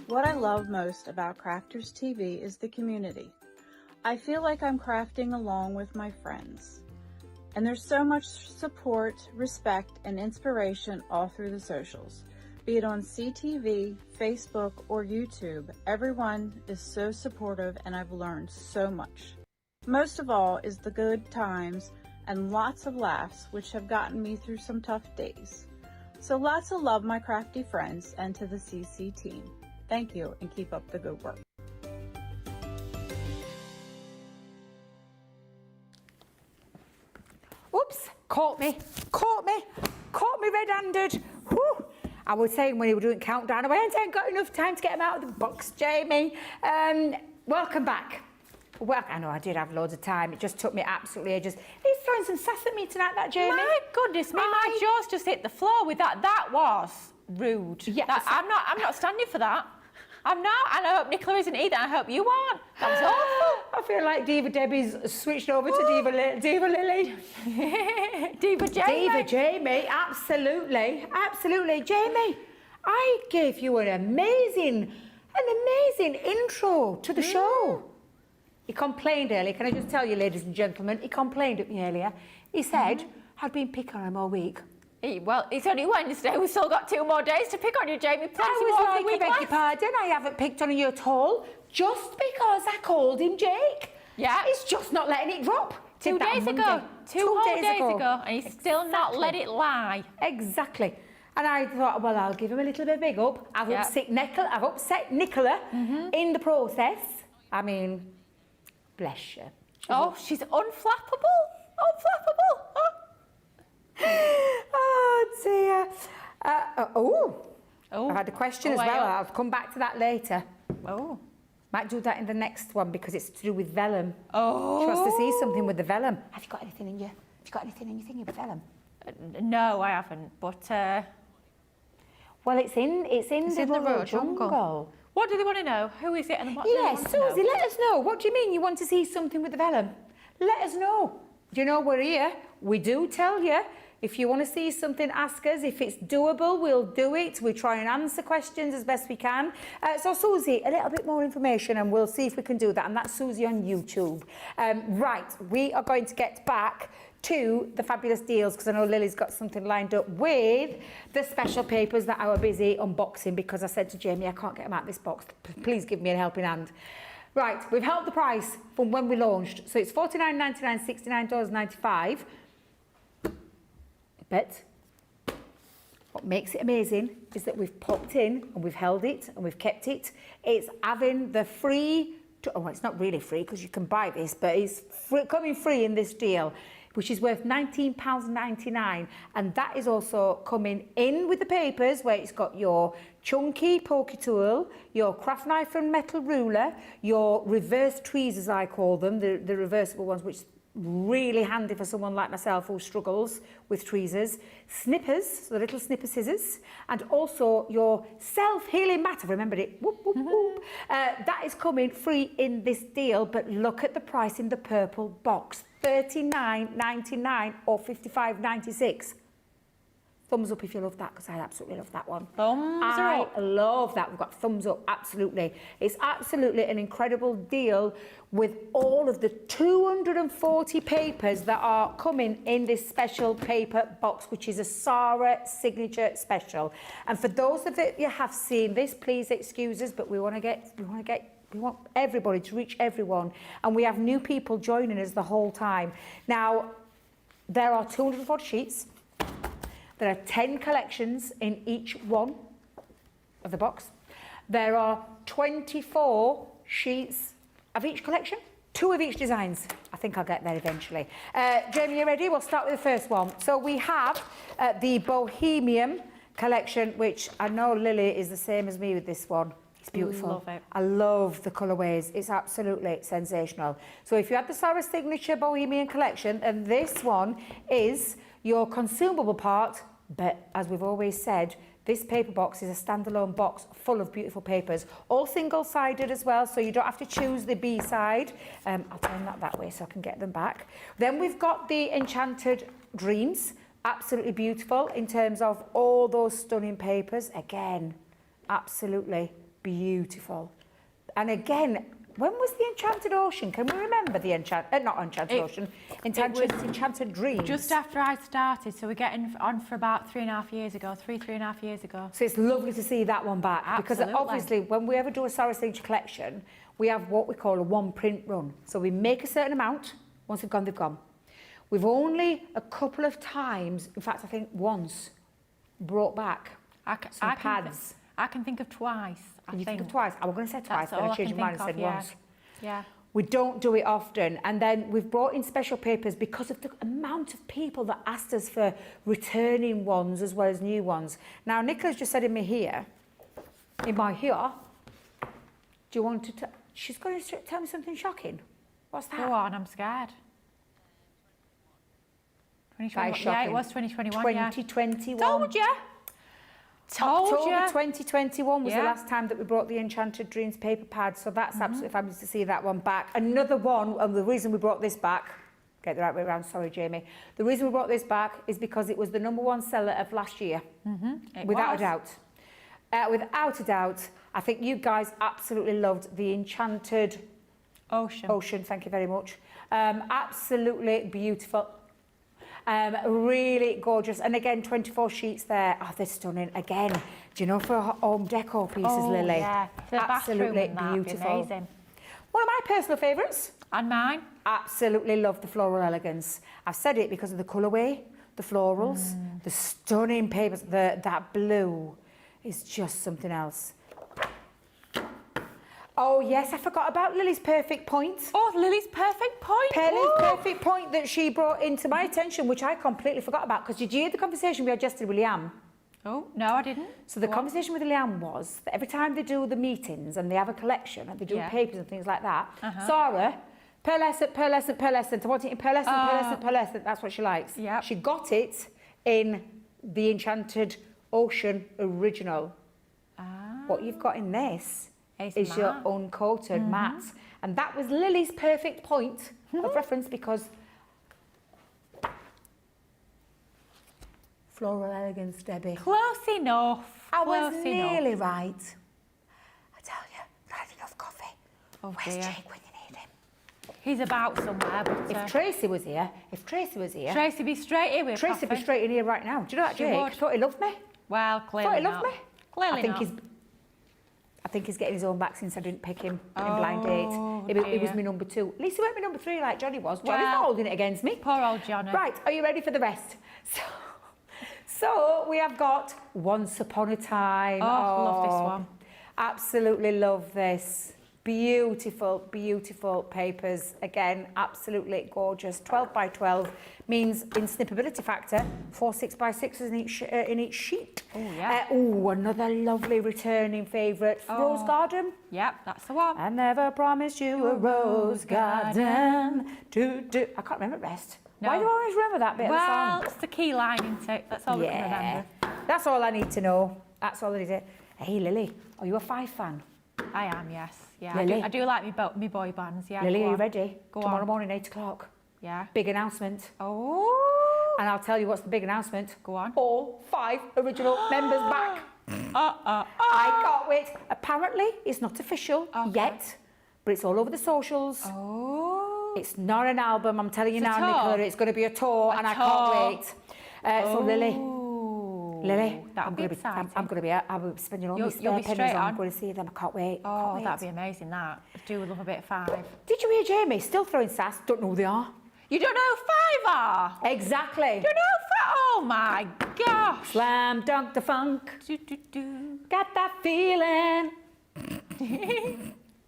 What I love most about Crafters TV is the community. I feel like I'm crafting along with my friends. And there's so much support, respect, and inspiration all through the socials. Be it on CTV, Facebook, or YouTube, everyone is so supportive and I've learned so much. Most of all is the good times and lots of laughs which have gotten me through some tough days. So lots of love, my crafty friends, and to the CC team. Thank you and keep up the good work. Oops, caught me red-handed. Whew. I was saying when you were doing countdown, I ain't got enough time to get them out of the box, Jamie. Welcome back. Well, I know I did have loads of time. It just took me absolutely ages. He's throwing some sass at me tonight, that Jamie. My goodness me, my jaw's just hit the floor with that. That was rude. Yeah, I'm not standing for that. I'm not, and I hope Nicola isn't either. I hope you aren't. That was awful. I feel like Diva Debbie's switched over to Diva Lily. Diva Jamie. Diva Jamie, absolutely. Jamie, I gave you an amazing intro to the show. He complained earlier, can I just tell you, ladies and gentlemen, he complained at me earlier. He said, I'd been picking on him all week. Well, it's only Wednesday. We've still got 2 more days to pick on you, Jamie. Plenty I more was of the like, I week beg your left. pardon, I haven't picked on you at all, just because I called him Jake. Yeah. He's just not letting it drop. 2 days ago. 2 whole days ago. And he's still not let it lie. Exactly. And I thought, well, I'll give him a little bit of big up. I've upset Nicola in the process. I mean, bless you. She's unflappable. Unflappable. Oh, dear. I've had a question as well. I'll come back to that later. Oh. Might do that in the next one because it's to do with vellum. Oh. She wants to see something with the vellum. Have you got anything in your thingy with vellum? No, I haven't. But Well, it's in the rural jungle. what do they want to know? Who is it and what do they want to know? Susie, let us know. What do you mean you want to see something with the vellum? Let us know. Do you know we're here? We do tell you. If you want to see something, ask us. If it's doable, we'll do it. We try and answer questions as best we can. So, Susie, a little bit more information and we'll see if we can do that. And that's Susie on YouTube. Right, we are going to get back to the fabulous deals because I know Lily's got something lined up with the special papers that I were busy unboxing because I said to Jamie, I can't get them out of this box. Please give me a helping hand. Right, we've held the price from when we launched. So it's $49.99, $69.95. But what makes it amazing is that we've popped in and we've held it and we've kept it. It's having the free, well, it's not really free because you can buy this, but it's coming free in this deal. which is worth £19.99. And that is also coming in with the papers, where it's got your chunky poker tool, your craft knife and metal ruler, your reverse tweezers, I call them, the reversible ones, which really handy for someone like myself who struggles with tweezers, snippers, so the little snipper scissors, and also your self-healing mat. I've remembered it. Whoop, whoop, whoop. That is coming free in this deal, but look at the price in the purple box, $39.99 or $55.96. Thumbs up if you love that, because I absolutely love that one. Thumbs up. I love that. We've got thumbs up, absolutely. It's absolutely an incredible deal with all of the 240 papers that are coming in this special paper box, which is a Sara signature special. And for those of you have seen this, please excuse us, but we want everybody to reach everyone. And we have new people joining us the whole time. Now, there are 240 sheets. There are 10 collections in each one of the box. There are 24 sheets of each collection, 2 of each designs. I think I'll get there eventually. Jamie, you ready? We'll start with the first one. So we have the Bohemian collection, which I know Lily is the same as me with this one. It's beautiful. Love it. I love the colourways. It's absolutely sensational. So if you had the Sara Signature Bohemian collection, and this one is your consumable part, but as we've always said, this paper box is a standalone box full of beautiful papers, all single-sided as well, so you don't have to choose the B side. I'll turn that way so I can get them back. Then we've got the Enchanted Dreams, absolutely beautiful in terms of all those stunning papers. Again, absolutely beautiful. And again, when was the Enchanted Ocean? Can we remember the Enchanted Dreams? Just after I started, so we're getting on for about 3.5 years ago. So it's lovely to see that one back. Absolutely. Because obviously when we ever do a Sara Signature collection, we have what we call a one print run. So we make a certain amount, once they've gone, they've gone. We've only a couple of times, in fact I think once, brought back some pads. I can think of twice. Can you think of twice? I was going to say twice, That's then I changed my mind and said yeah. once. Yeah. We don't do it often. And then we've brought in special papers because of the amount of people that asked us for returning ones as well as new ones. Now, Nicola's just said in my here, do you want to... She's going to tell me something shocking. What's that? Go on, I'm scared. 2021. shocking. Yeah, it was 2021, 2021. Told you. October 2021 was the Yeah. last time that we brought the Enchanted Dreams paper pad, so that's absolutely fabulous to see that one back. Another one, and the reason we brought this back, get the right way around, sorry Jamie, the reason we brought this back is because it was the #1 seller of last year, without a doubt. Without a doubt, I think you guys absolutely loved the Enchanted Ocean, thank you very much. Absolutely beautiful. Really gorgeous, and again 24 sheets there. Oh, they're stunning. Again, do you know, for home decor pieces, Lily? Yeah, the absolutely bathroom and that, beautiful. amazing. One of my personal favourites. And mine. Absolutely love the floral elegance. I've said it because of the colourway, the florals, the stunning papers. That blue is just something else. Oh yes, I forgot about Lily's perfect point. Oh, Lily's perfect point. Lily's Ooh. perfect point that she brought into my attention, which I completely forgot about. Because did you hear the conversation we had yesterday with Liam? Oh, no, I didn't. So the conversation with Liam was that every time they do the meetings and they have a collection and they do papers and things like that, Sara, pearlescent, pearlescent, pearlescent. I want it in pearlescent, pearlescent, pearlescent. That's what she likes. Yep. She got it in the Enchanted Ocean original. What you've got in this is your uncoated matte. And that was Lily's perfect point of reference because floral elegance, Debbie. Close enough. I was Close nearly enough. right. I tell you, not had enough coffee. Oh, Where's dear. Jake when you need him? He's about somewhere, but If Tracy was here, Tracy be straight here with Tracy coffee. be straight in here right now. Do you know that, She Jake? would. Thought he loved me. Well, clearly Thought he not. loved me. Clearly not. I think he's getting his own back since I didn't pick him in blind date. It was dear. my number 2. At least he weren't my number 3 like Johnny was. Johnny's Well, not holding it against me. Poor old Johnny. Right, are you ready for the rest? So we have got Once Upon a Time. Oh, love this one. Absolutely love this. Beautiful, beautiful papers. Again, absolutely gorgeous. 12 by 12 means in snippability factor, 4 6x6s in each sheet. Oh, yeah. Another lovely returning favourite, Rose Garden. Yep, that's the one. I never promised you a rose garden. I can't remember the rest. No. Why do I always remember that bit of the Well, song? it's the key line, isn't it? That's all we can remember. That's all I need to know. That's all I need to. Hey, Lily, are you a Five fan? I am, yes. Yeah, Lily? I do like me boy bands, yeah. Lily, go are you on. ready? Go Tomorrow on. morning, 8 o'clock. Yeah. Big announcement. Oh. And I'll tell you what's the big announcement. Go on. All 5 original members back. I can't wait. Apparently, it's not official yet, but it's all over the socials. Oh. It's not an album, I'm telling you It's a now, tour? Nicola. It's going to be a tour, and I tour. can't wait. So, Lily, That'll be exciting. I'm going to be. I'll be spending all my You'll spare be pennies straight on. on. I'm going to see them. I can't wait. Oh, can't wait. that'd be amazing, that. I do love a bit of 5. Did you hear Jamie still throwing sass? Don't know who they are. You don't know who 5 are? Exactly. You don't know who 5? Oh my gosh. Slam dunk the funk. Got that feeling.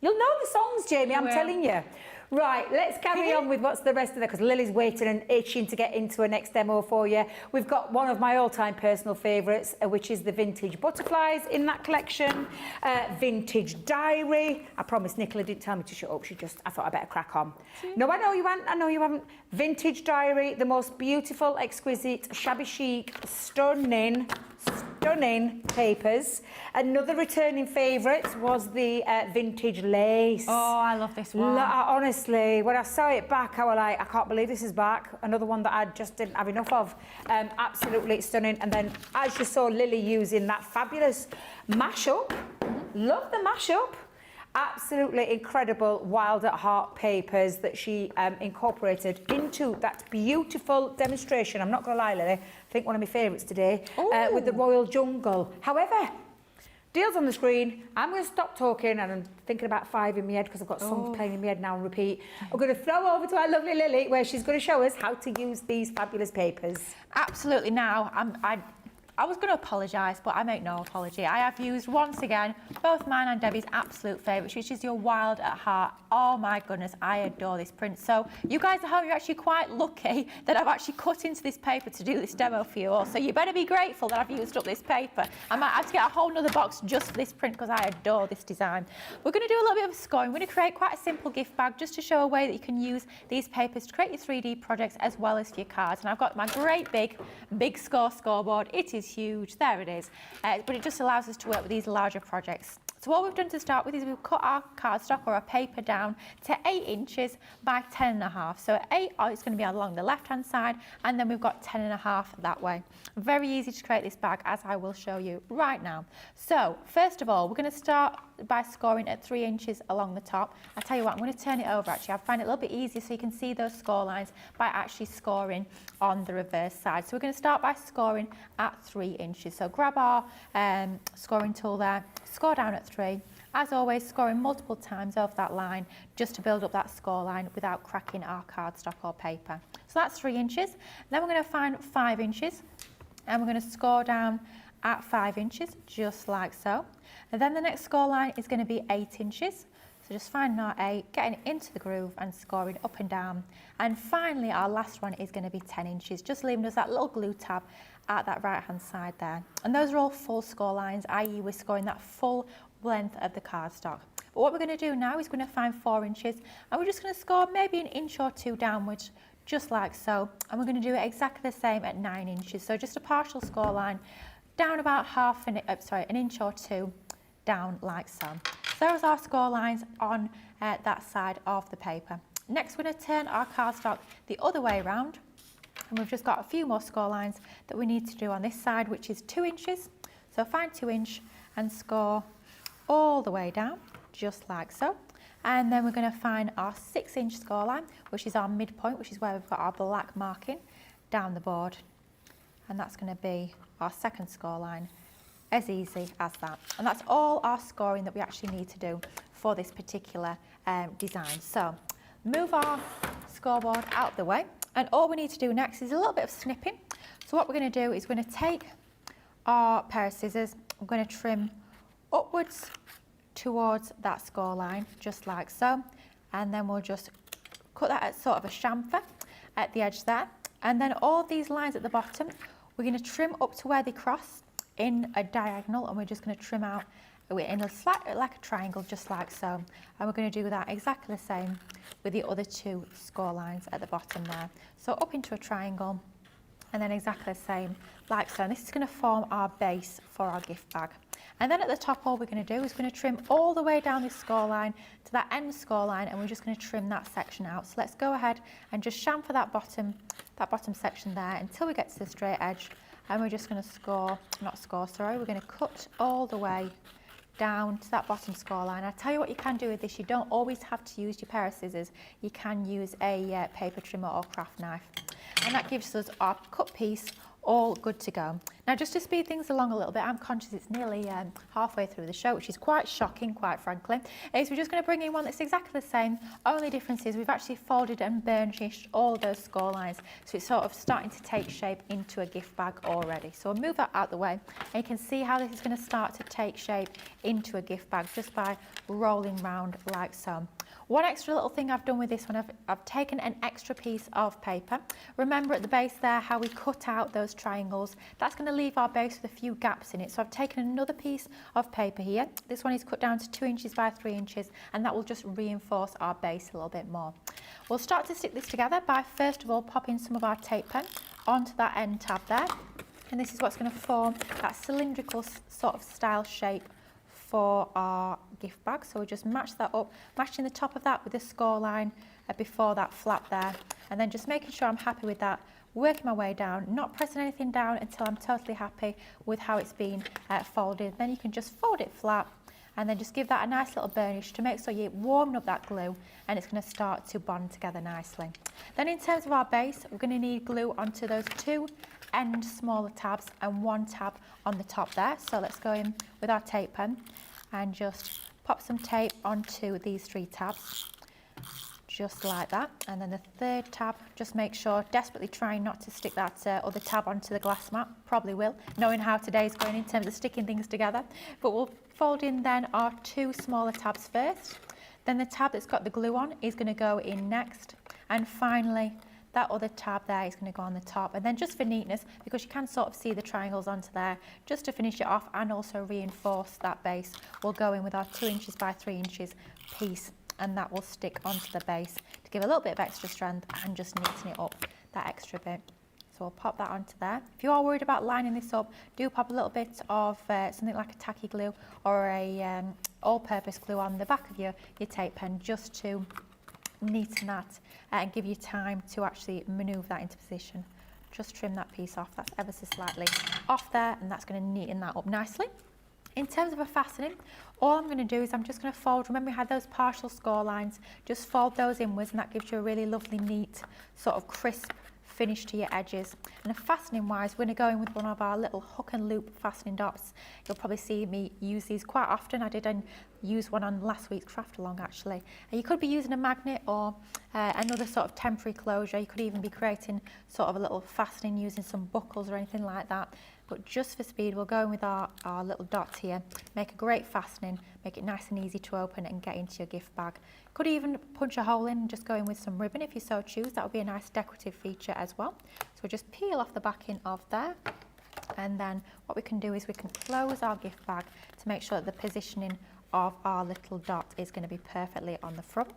You'll know the songs, Jamie, I'm will. telling you. Right, let's carry on with what's the rest of that, because Lily's waiting and itching to get into a next demo for you. We've got one of my all-time personal favourites, which is the vintage butterflies in that collection. Vintage diary. I promise Nicola didn't tell me to shut up. I thought I better crack on. No, I know you haven't. Vintage diary, the most beautiful, exquisite, shabby chic, stunning papers. Another returning favourite was the vintage lace. Oh, I love this one. Honestly, when I saw it back, I was like, I can't believe this is back. Another one that I just didn't have enough of. Absolutely stunning. And then as you saw Lily using that fabulous mashup, love the mashup. Absolutely incredible Wild at Heart papers that she incorporated into that beautiful demonstration. I'm not going to lie, Lily, I think one of my favourites today, with the Royal Jungle. However, deals on the screen. I'm going to stop talking, and I'm thinking about 5 in my head because I've got songs playing in my head now on repeat. I'm going to throw over to our lovely Lily, where she's going to show us how to use these fabulous papers. Absolutely. Now, I was going to apologise, but I make no apology. I have used, once again, both mine and Debbie's absolute favourites, which is your Wild at Heart. Oh my goodness, I adore this print. So you guys at home, you're actually quite lucky that I've actually cut into this paper to do this demo for you all. So you better be grateful that I've used up this paper. I might have to get a whole nother box just for this print because I adore this design. We're going to do a little bit of scoring. We're going to create quite a simple gift bag just to show a way that you can use these papers to create your 3D projects as well as for your cards. And I've got my great big scoreboard. It is huge, there it is, but it just allows us to work with these larger projects. So what we've done to start with is we've cut our cardstock or our paper down to 8 inches by 10.5. So 8 it's going to be along the left hand side, and then we've got 10.5 that way. Very easy to create this bag, as I will show you right now. So first of all, we're going to start by scoring at 3 inches along the top. I'll tell you what, I'm going to turn it over actually. I find it a little bit easier so you can see those score lines by actually scoring on the reverse side. So we're going to start by scoring at 3 inches. So grab our scoring tool there, score down at 3. As always, scoring multiple times over that line just to build up that score line without cracking our cardstock or paper. So that's 3 inches. Then we're going to find 5 inches and we're going to score down at 5 inches, just like so. And then the next score line is going to be 8 inches. So just finding our 8, getting into the groove and scoring up and down. And finally, our last one is going to be 10 inches, just leaving us that little glue tab at that right-hand side there. And those are all full score lines, i.e. we're scoring that full length of the cardstock. But what we're going to do now is going to find 4 inches, and we're just going to score maybe an inch or 2 downwards, just like so. And we're going to do it exactly the same at 9 inches. So just a partial score line, down about an inch or 2 down like so. So there's our score lines on that side of the paper. Next, we're going to turn our cardstock the other way around, and we've just got a few more score lines that we need to do on this side, which is 2 inches. So find 2 inch and score all the way down, just like so. And then we're going to find our 6 inch score line, which is our midpoint, which is where we've got our black marking down the board. And that's going to be our second score line, as easy as that. And that's all our scoring that we actually need to do for this particular design. So move our scoreboard out of the way, and all we need to do next is a little bit of snipping. So what we're going to do is we're going to take our pair of scissors, we're going to trim upwards towards that score line, just like so. And then we'll just cut that at sort of a chamfer at the edge there. And then all these lines at the bottom, we're going to trim up to where they cross in a diagonal, and we're just going to trim out in a slight, like a triangle, just like so. And we're going to do that exactly the same with the other two score lines at the bottom there. So up into a triangle, and then exactly the same like so. And this is going to form our base for our gift bag. And then at the top, all we're going to do is going to trim all the way down this score line to that end score line, and we're just going to trim that section out. So let's go ahead and just chamfer that bottom section there until we get to the straight edge. And we're just going to we're going to cut all the way down to that bottom score line. I'll tell you what you can do with this. You don't always have to use your pair of scissors. You can use a paper trimmer or craft knife. And that gives us our cut piece all good to go. Now, just to speed things along a little bit, I'm conscious it's nearly halfway through the show, which is quite shocking, quite frankly. So we're just going to bring in one that's exactly the same. Only difference is we've actually folded and burnished all those score lines, so it's sort of starting to take shape into a gift bag already. So we'll move that out the way, and you can see how this is going to start to take shape into a gift bag just by rolling round like so. One extra little thing I've done with this one, I've taken an extra piece of paper. Remember at the base there how we cut out those triangles? That's going to leave our base with a few gaps in it. So I've taken another piece of paper here. This one is cut down to 2 inches by 3 inches, and that will just reinforce our base a little bit more. We'll start to stick this together by first of all popping some of our tape pen onto that end tab there. And this is what's going to form that cylindrical sort of style shape for our gift bag. So we'll just match that up, matching the top of that with the score line before that flap there, and then just making sure I'm happy with that, working my way down, not pressing anything down until I'm totally happy with how it's been folded. Then you can just fold it flat and then just give that a nice little burnish to make sure you're warming up that glue, and it's going to start to bond together nicely. Then in terms of our base, we're going to need glue onto those 2 end smaller tabs and 1 tab on the top there. So let's go in with our tape pen and just pop some tape onto these 3 tabs, just like that. And then the 3rd tab, just make sure, desperately trying not to stick that other tab onto the glass mat. Probably will, knowing how today's going in terms of sticking things together. But we'll fold in then our 2 smaller tabs first. Then the tab that's got the glue on is going to go in next. And finally, that other tab there is going to go on the top. And then just for neatness, because you can sort of see the triangles onto there, just to finish it off and also reinforce that base, we'll go in with our 2 inches by 3 inches piece, and that will stick onto the base to give a little bit of extra strength and just neaten it up that extra bit. So we'll pop that onto there. If you are worried about lining this up, do pop a little bit of something like a tacky glue or a all-purpose glue on the back of your tape pen, just to neaten that and give you time to actually manoeuvre that into position. Just trim that piece off, that's ever so slightly off there, and that's going to neaten that up nicely. In terms of a fastening, all I'm going to do is I'm just going to fold, remember we had those partial score lines, just fold those inwards, and that gives you a really lovely, neat, sort of crisp finish to your edges. And a fastening wise, we're going to go in with one of our little hook and loop fastening dots. You'll probably see me use these quite often. I did use one on last week's craft along actually. And you could be using a magnet or another sort of temporary closure. You could even be creating sort of a little fastening using some buckles or anything like that. But just for speed, we'll go in with our little dot here, make a great fastening, make it nice and easy to open and get into your gift bag. Could even punch a hole in and just go in with some ribbon if you so choose. That would be a nice decorative feature as well. So we'll just peel off the backing of there. And then what we can do is we can close our gift bag to make sure that the positioning of our little dot is going to be perfectly on the front.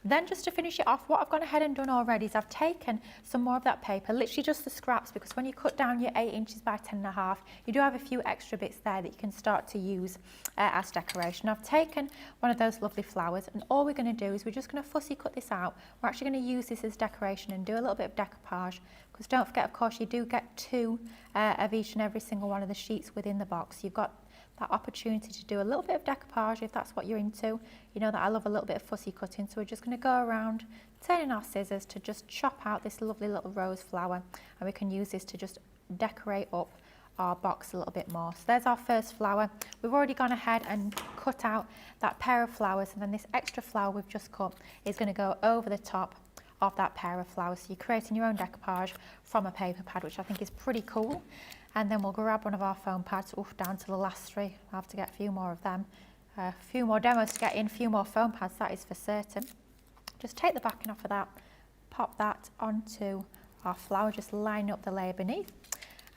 Then just to finish it off, what I've gone ahead and done already is I've taken some more of that paper, literally just the scraps, because when you cut down your 8 inches by 10.5, you do have a few extra bits there that you can start to use as decoration. I've taken one of those lovely flowers, and all we're going to do is we're just going to fussy cut this out. We're actually going to use this as decoration and do a little bit of decoupage, because don't forget, of course, you do get 2 of each and every single one of the sheets within the box. You've got that opportunity to do a little bit of decoupage if that's what you're into. You know that I love a little bit of fussy cutting, so we're just going to go around turning our scissors to just chop out this lovely little rose flower, and we can use this to just decorate up our box a little bit more. So there's our first flower. We've already gone ahead and cut out that pair of flowers, and then this extra flower we've just cut is going to go over the top of that pair of flowers. So you're creating your own decoupage from a paper pad, which I think is pretty cool. And then we'll grab one of our foam pads, down to the last 3. I'll have to get a few more of them. A few more demos to get in, a few more foam pads, that is for certain. Just take the backing off of that, pop that onto our flower, just line up the layer beneath.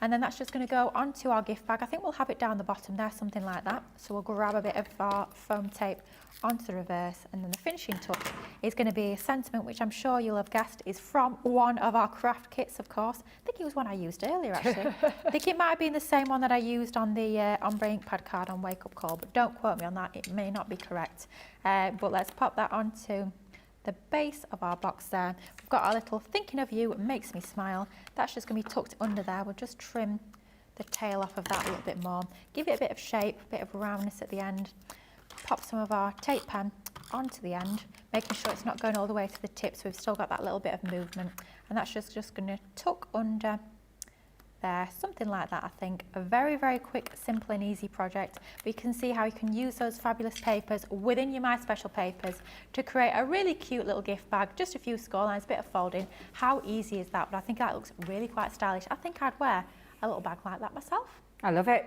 And then that's just going to go onto our gift bag. I think we'll have it down the bottom there, something like that. So we'll grab a bit of our foam tape onto the reverse, and then the finishing touch is going to be a sentiment which I'm sure you'll have guessed is from one of our craft kits, of course. I think it was one I used earlier, actually. I think it might have been the same one that I used on the ombre ink pad card on Wake Up Call, but don't quote me on that, it may not be correct. But let's pop that onto the base of our box there. We've got our little thinking of you, it makes me smile. That's just going to be tucked under there. We'll just trim the tail off of that a little bit more. Give it a bit of shape, a bit of roundness at the end. Pop some of our tape pen onto the end, making sure it's not going all the way to the tip, so we've still got that little bit of movement. And that's just going to tuck under there, something like that, I think. A very, very quick, simple and easy project. But you can see how you can use those fabulous papers within your My Special papers to create a really cute little gift bag, just a few score lines, a bit of folding. How easy is that? But I think that looks really quite stylish. I think I'd wear a little bag like that myself. I love it.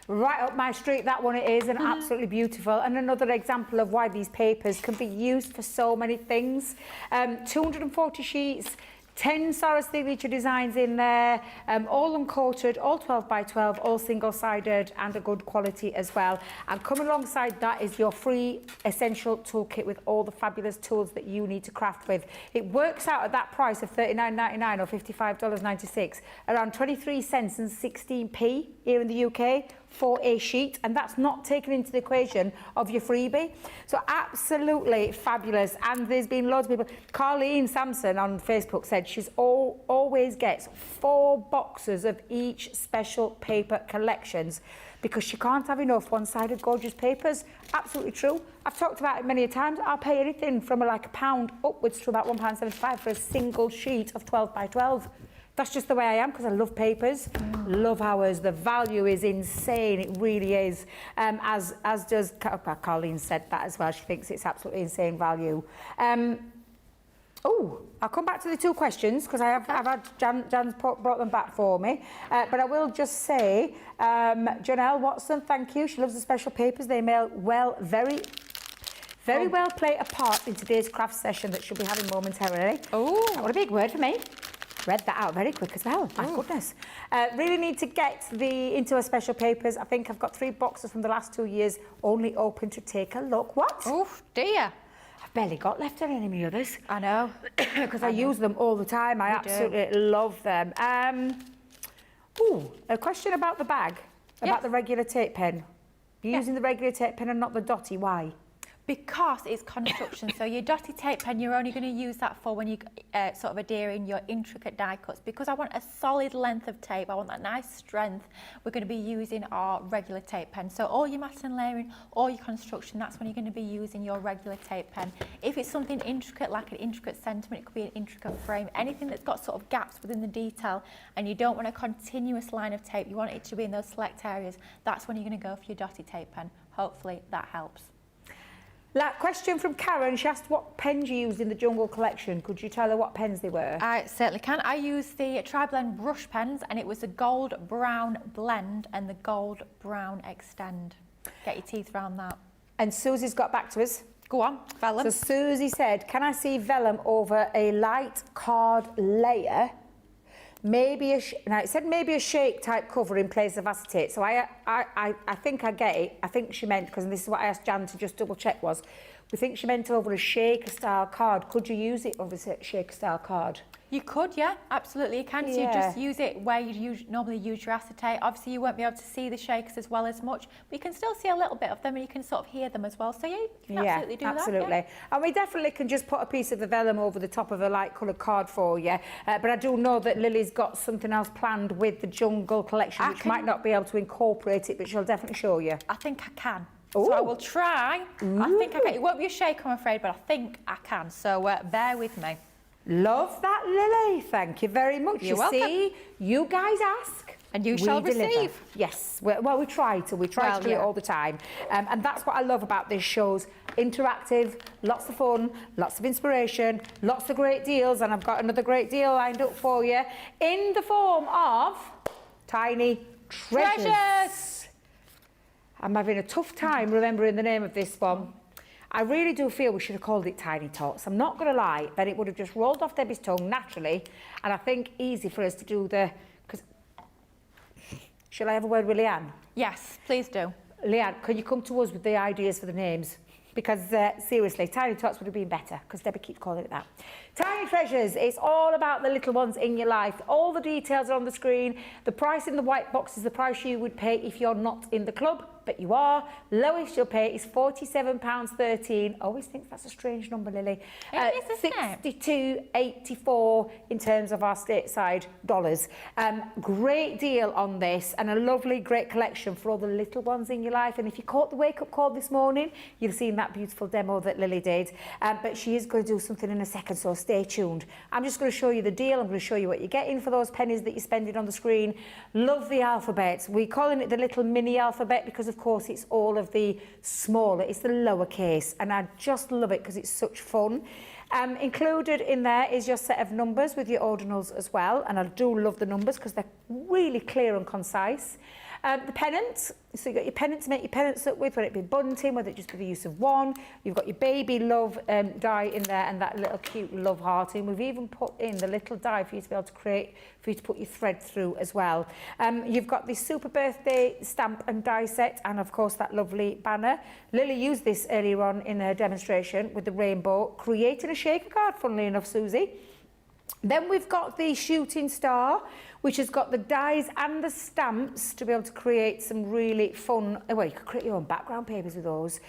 Right up my street, that one it is, and absolutely beautiful. And another example of why these papers can be used for so many things. 240 sheets, 10 Sara signature designs in there, all uncoated, all 12 by 12, all single-sided and a good quality as well. And coming alongside that is your free essential toolkit with all the fabulous tools that you need to craft with. It works out at that price of $39.99 or $55.96, around 23 cents and 16p here in the UK for a sheet, and that's not taken into the equation of your freebie. So absolutely fabulous. And there's been loads of people. Carleen Sampson on Facebook said she's always gets 4 boxes of each special paper collections because she can't have enough one-sided gorgeous papers. Absolutely true. I've talked about it many a times. I'll pay anything from like £1 upwards to about £1.75 for a single sheet of 12 by 12. That's just the way I am because I love papers, love ours. The value is insane, it really is. As does, Colleen said that as well, she thinks it's absolutely insane value. I'll come back to the 2 questions because I've had Jan's brought them back for me. But I will just say, Janelle Watson, thank you. She loves the special papers. They may very well play a part in today's craft session that she'll be having momentarily. Oh, what a big word for me. Read that out very quick as well. My goodness. Really need to get into our special papers. I think I've got 3 boxes from the last 2 years only open to take a look. What? Oh dear. I've barely got left on any of the others. I know. Because I use them all the time. I absolutely love them. A question about the bag, about the regular tape pen. You're using the regular tape pen and not the dotty. Why? Because it's construction, so your dotty tape pen, you're only going to use that for when you sort of adhering your intricate die cuts. Because I want a solid length of tape, I want that nice strength, we're going to be using our regular tape pen. So all your matte and layering, all your construction, that's when you're going to be using your regular tape pen. If it's something intricate, like an intricate sentiment, it could be an intricate frame, anything that's got sort of gaps within the detail, and you don't want a continuous line of tape, you want it to be in those select areas, that's when you're going to go for your dotty tape pen. Hopefully that helps. That question from Karen, she asked what pens you used in the Jungle collection. Could you tell her what pens they were? I certainly can. I used the Tri-Blend brush pens, and it was the gold brown blend and the gold brown extend. Get your teeth around that. And Susie's got back to us. Go on, vellum. So Susie said, can I see vellum over a light card layer? Maybe now it said maybe a shake type cover in place of acetate. So I think I get it. I think she meant, because this is what I asked Jan to just double check was, we think she meant over a shaker style card. Could you use it over a shaker style card? You could, yeah, absolutely. You can. So you just use it where you normally use your acetate. Obviously, you won't be able to see the shakers as well as much, but you can still see a little bit of them, and you can sort of hear them as well. So yeah, you can absolutely do that. Yeah. And we definitely can just put a piece of the vellum over the top of a light coloured card for you. But I do know that Lily's got something else planned with the Jungle collection, which might not be able to incorporate it, but she'll definitely show you. I think I can. So I will try. I think I can. It won't be a shake, I'm afraid, but I think I can. So bear with me. Love that, Lily. Thank you very much. You're welcome. See, you guys ask. And you shall receive. Yes. Well, we try to. We try to do it all the time. And that's what I love about this show's interactive, lots of fun, lots of inspiration, lots of great deals. And I've got another great deal lined up for you in the form of tiny treasures. I'm having a tough time remembering the name of this one. I really do feel we should have called it Tiny Tots. I'm not going to lie, but it would have just rolled off Debbie's tongue naturally, and I think easy for us to do the... Cause... Shall I have a word with Leanne? Yes, please do. Leanne, can you come to us with the ideas for the names? Because seriously, Tiny Tots would have been better, because Debbie keeps calling it that. Tiny Treasures, it's all about the little ones in your life. All the details are on the screen. The price in the white box is the price you would pay if you're not in the club, but you are. Lowest you'll pay is £47.13. Always think that's a strange number, Lily. It is, isn't it? $62.84 in terms of our stateside dollars. Great deal on this, and a lovely, great collection for all the little ones in your life. And if you caught the wake-up call this morning, you've seen that beautiful demo that Lily did. But she is going to do something in a second, so stay tuned. I'm just going to show you the deal. I'm going to show you what you're getting for those pennies that you're spending on the screen. Love the alphabet. We're calling it the little mini alphabet because, of course, it's all of the smaller. It's the lowercase, and I just love it because it's such fun. Included in there is your set of numbers with your ordinals as well, and I do love the numbers because they're really clear and concise. The pennant, so you've got your pennant to make your pennants up with, whether it be bunting, whether it just be the use of one. You've got your baby love die in there and that little cute love heart in. We've even put in the little die for you to be able to create, for you to put your thread through as well. You've got the super birthday stamp and die set, and of course that lovely banner. Lily used this earlier on in her demonstration with the rainbow, creating a shaker card, funnily enough, Susie. Then we've got the shooting star, which has got the dies and the stamps to be able to create some really fun... Well, you could create your own background papers with those.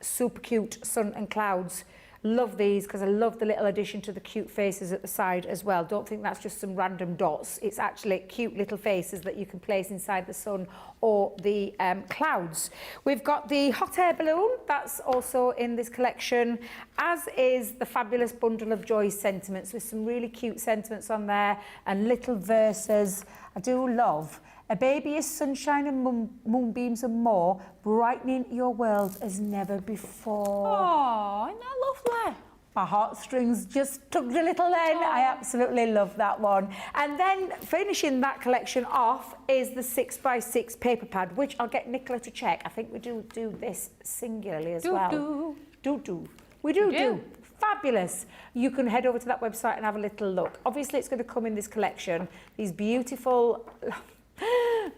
Super cute sun and clouds. Love these because I love the little addition to the cute faces at the side as well. Don't think that's just some random dots. It's actually cute little faces that you can place inside the sun or the clouds. We've got the hot air balloon. That's also in this collection, as is the fabulous bundle of joy sentiments with some really cute sentiments on there and little verses. I do love a baby is sunshine and moonbeams and more, brightening your world as never before. Oh, isn't that lovely? My heartstrings just tugged a little then. I absolutely love that one. And then finishing that collection off is the 6x6 paper pad, which I'll get Nicola to check. I think we do this singularly as well. We do. Fabulous. You can head over to that website and have a little look. Obviously, it's going to come in this collection. These beautiful...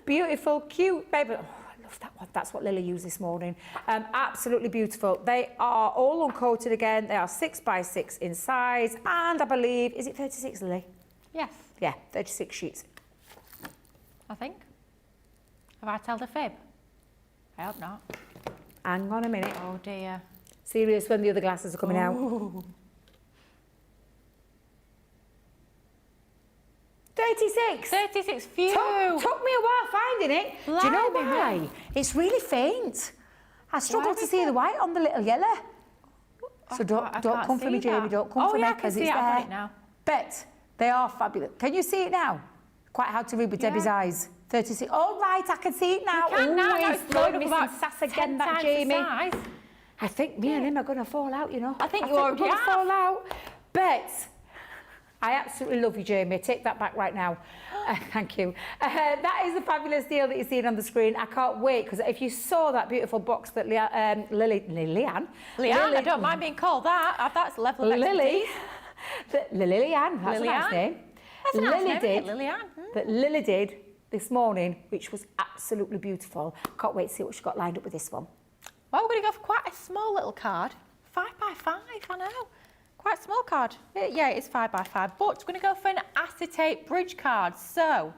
Beautiful, cute baby. Oh, I love that one. That's what Lily used this morning. Absolutely beautiful. They are all uncoated again. They are 6x6 in size, and I believe, is it 36, Lily? Yes. Yeah, 36 sheets. I think. Have I told a fib? I hope not. Hang on a minute. Oh dear. Serious when the other glasses are coming out. 36. 36, phew. Took me a while finding it. Blimey. Do you know why? It's really faint. I struggle to see the white on the little yellow. So don't come for me, Jamie. Don't come for me because it's there. I've got it now. But they are fabulous. Can you see it now? Quite hard to read with Debbie's eyes. 36. All right, I can see it now. You can now. He's It's blown up about sass again, that Jamie. I think me and him are going to fall out, you know. I think you already we're going to have. fall out. But I absolutely love you, Jamie. Take that back right now. Thank you. That is a fabulous deal that you're seeing on the screen. I can't wait, because if you saw that beautiful box that Leanne, I don't mind being called that. That's a level of Lily, expertise. Lillian, that's a nice name. That's a nice name, Lillian. That Lily did this morning, which was absolutely beautiful. Can't wait to see what she's got lined up with this one. Well, we're going to go for quite a small little card. 5x5, I know. Quite a small card. Yeah, it's 5x5, but we're going to go for an acetate bridge card. So,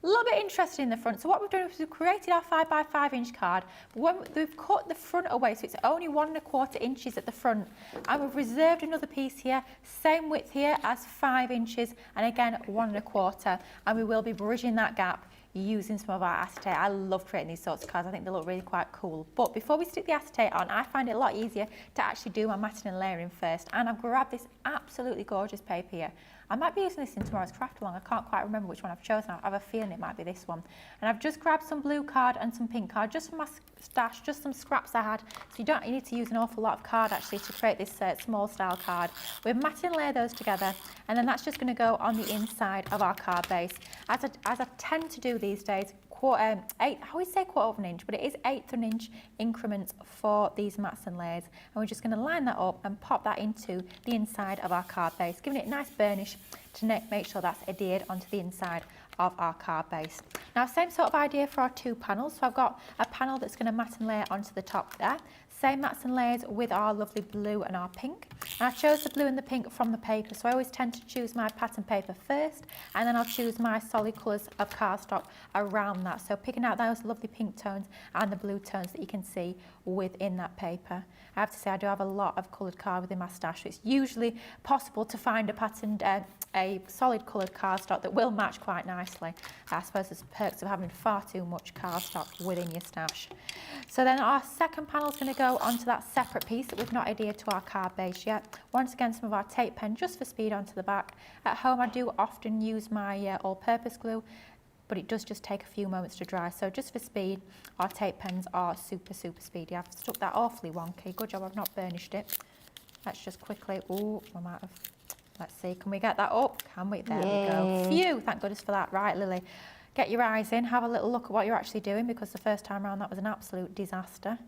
a little bit interesting in the front. So what we've done is we've created our 5x5 inch card. We've cut the front away, so it's only 1 1/4 inches at the front. And we've reserved another piece here, same width here as 5 inches, and again 1 1/4. And we will be bridging that gap using some of our acetate. I love creating these sorts of cards. I think they look really quite cool. But before we stick the acetate on, I find it a lot easier to actually do my matting and layering first. And I've grabbed this absolutely gorgeous paper here. I might be using this in tomorrow's craft along. I can't quite remember which one I've chosen. I have a feeling it might be this one. And I've just grabbed some blue card and some pink card, just from my stash, just some scraps I had. So you need to use an awful lot of card actually to create this small style card. We're matting layer those together, and then that's just going to go on the inside of our card base. As I tend to do these days, I always say quarter of an inch, but it is 1/8 of an inch increments for these mats and layers. And we're just going to line that up and pop that into the inside of our card base, giving it a nice burnish to make sure that's adhered onto the inside of our card base. Now, same sort of idea for our 2 panels. So I've got a panel that's going to mat and layer onto the top there. Same mats and layers with our lovely blue and our pink. And I chose the blue and the pink from the paper, so I always tend to choose my pattern paper first, and then I'll choose my solid colours of cardstock around that. So picking out those lovely pink tones and the blue tones that you can see within that paper. I have to say I do have a lot of coloured card within my stash, so it's usually possible to find a patterned, a solid coloured cardstock that will match quite nicely. I suppose there's perks of having far too much cardstock within your stash. So then our second panel is going to go onto that separate piece that we've not adhered to our card base yet. Once again, some of our tape pen just for speed onto the back. At home I do often use my all-purpose glue, but it does just take a few moments to dry. So just for speed, our tape pens are super speedy. I've stuck that awfully wonky. Good job I've not burnished it. Let's just quickly, I might have, let's see, can we get that up? Can we? There we go. Phew, thank goodness for that. Right, Lily, get your eyes in, have a little look at what you're actually doing, because the first time around that was an absolute disaster.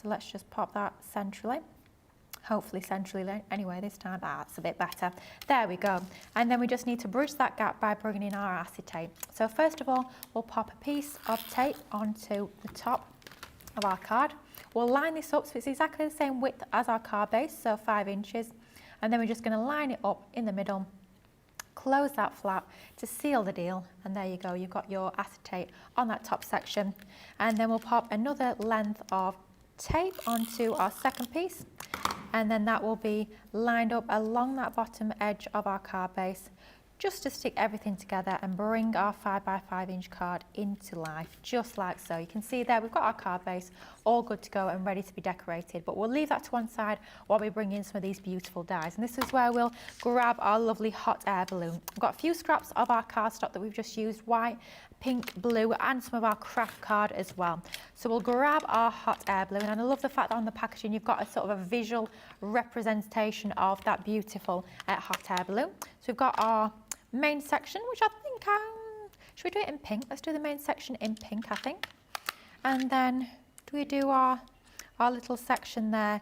So let's just pop that centrally. Hopefully centrally anyway this time. That's a bit better. There we go. And then we just need to bridge that gap by bringing in our acetate. So first of all, we'll pop a piece of tape onto the top of our card. We'll line this up so it's exactly the same width as our card base, so 5 inches. And then we're just going to line it up in the middle, close that flap to seal the deal, and there you go, you've got your acetate on that top section. And then we'll pop another length of tape onto our second piece, and then that will be lined up along that bottom edge of our card base, just to stick everything together and bring our 5 by 5 inch card into life, just like so. You can see there we've got our card base all good to go and ready to be decorated, but we'll leave that to one side while we bring in some of these beautiful dies. And this is where we'll grab our lovely hot air balloon. We've got a few scraps of our cardstock that we've just used, white, pink, blue, and some of our craft card as well. So we'll grab our hot air balloon, and I love the fact that on the packaging you've got a sort of a visual representation of that beautiful hot air balloon. So we've got our main section, which I think, should we do it in pink? Let's do the main section in pink, I think. And then do we do our little section there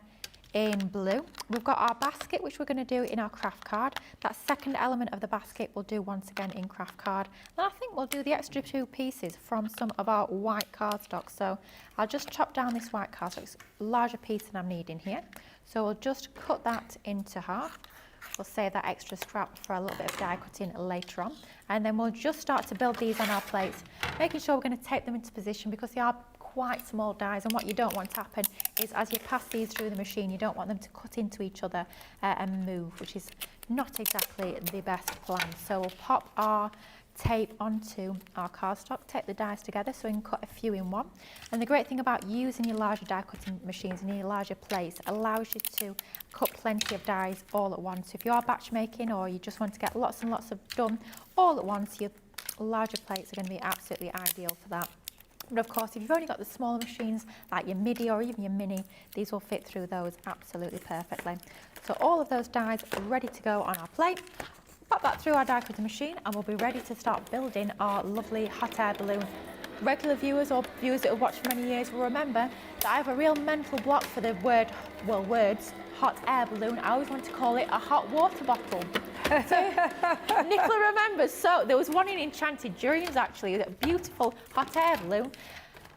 in blue? We've got our basket, which we're going to do in our craft card. That second element of the basket we'll do once again in craft card. And I think we'll do the extra 2 pieces from some of our white cardstock. So I'll just chop down this white cardstock. It's a larger piece than I'm needing here. So we'll just cut that into half. We'll save that extra scrap for a little bit of die cutting later on. And then we'll just start to build these on our plates, making sure we're going to tape them into position because they are quite small dies, and what you don't want to happen is as you pass these through the machine, you don't want them to cut into each other and move, which is not exactly the best plan. So we'll pop our tape onto our cardstock, tape the dies together so we can cut a few in one. And the great thing about using your larger die cutting machines and your larger plates allows you to cut plenty of dies all at once. If you are batch making or you just want to get lots and lots of done all at once, your larger plates are going to be absolutely ideal for that. But of course, if you've only got the smaller machines like your midi or even your mini, these will fit through those absolutely perfectly. So all of those dies are ready to go on our plate. Pop that through our die cutting machine and we'll be ready to start building our lovely hot air balloon. Regular viewers or viewers that have watched for many years will remember that I have a real mental block for the words hot air balloon. I always want to call it a hot water bottle. So, Nicola remembers, so there was one in Enchanted Dreams actually, a beautiful hot air balloon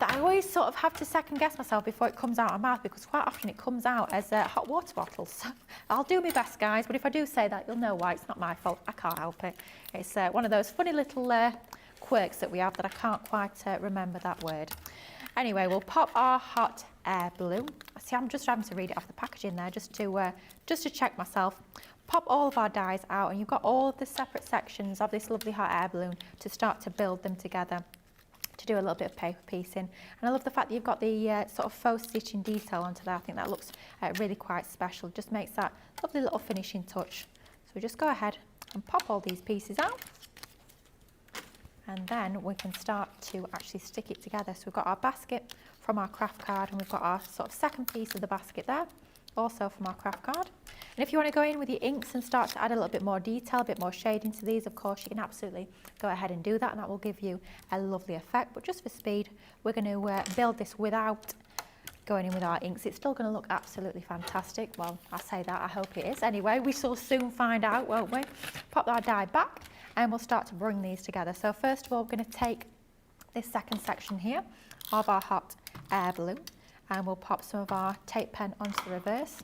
that I always sort of have to second guess myself before it comes out of my mouth, because quite often it comes out as hot water bottles. So I'll do my best, guys, but if I do say that, you'll know why. It's not my fault. I can't help it. It's one of those funny little quirks that we have that I can't quite remember that word. Anyway, we'll pop our hot air balloon. See, I'm just having to read it off the packaging there just to check myself. Pop all of our dies out, and you've got all of the separate sections of this lovely hot air balloon to start to build them together, to do a little bit of paper piecing. And I love the fact that you've got the sort of faux stitching detail onto that. I think that looks really quite special. Just makes that lovely little finishing touch. So we just go ahead and pop all these pieces out. And then we can start to actually stick it together. So we've got our basket from our craft card, and we've got our sort of second piece of the basket there, also from our craft card. And if you want to go in with your inks and start to add a little bit more detail, a bit more shading to these, of course, you can absolutely go ahead and do that, and that will give you a lovely effect. But just for speed, we're going to build this without going in with our inks. It's still going to look absolutely fantastic. Well, I say that, I hope it is. Anyway, we shall soon find out, won't we? Pop our die back, and we'll start to bring these together. So first of all, we're going to take this second section here of our hot air balloon, and we'll pop some of our tape pen onto the reverse.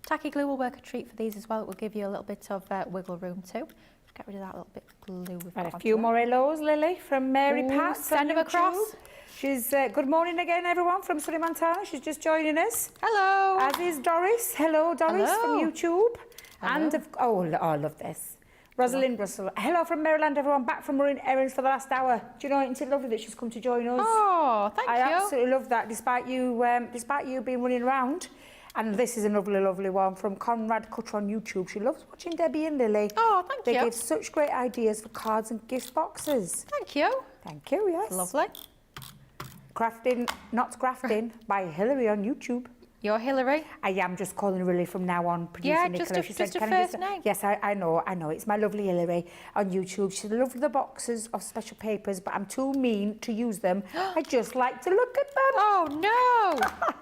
Tacky glue will work a treat for these as well. It will give you a little bit of wiggle room too. Just get rid of that little bit of glue we've got. And a few more hellos, Lily, from Mary Pat. Send them across. She's good morning again, everyone, from Surrey, Montana. She's just joining us. Hello. As is Doris. Hello, Doris, Hello. from YouTube. Hello. And, I love this. Rosalind Russell. Hello from Maryland, everyone. Back from running errands for the last hour. Do you know, it's lovely that she's come to join us. Oh, thank you. I absolutely love that, despite you being running around. And this is a lovely, lovely one from Conrad Cutter on YouTube. She loves watching Debbie and Lily. Oh, thank you. They give such great ideas for cards and gift boxes. Thank you. Thank you, yes. Lovely. Crafting, Not Grafting by Hillary on YouTube. You're Hillary. I am just calling her Lily from now on, producer Nicola. She said, just a "Can I first name." Yes, I know. It's my lovely Hillary on YouTube. She loves the boxes of special papers, but I'm too mean to use them. I just like to look at them. Oh, no.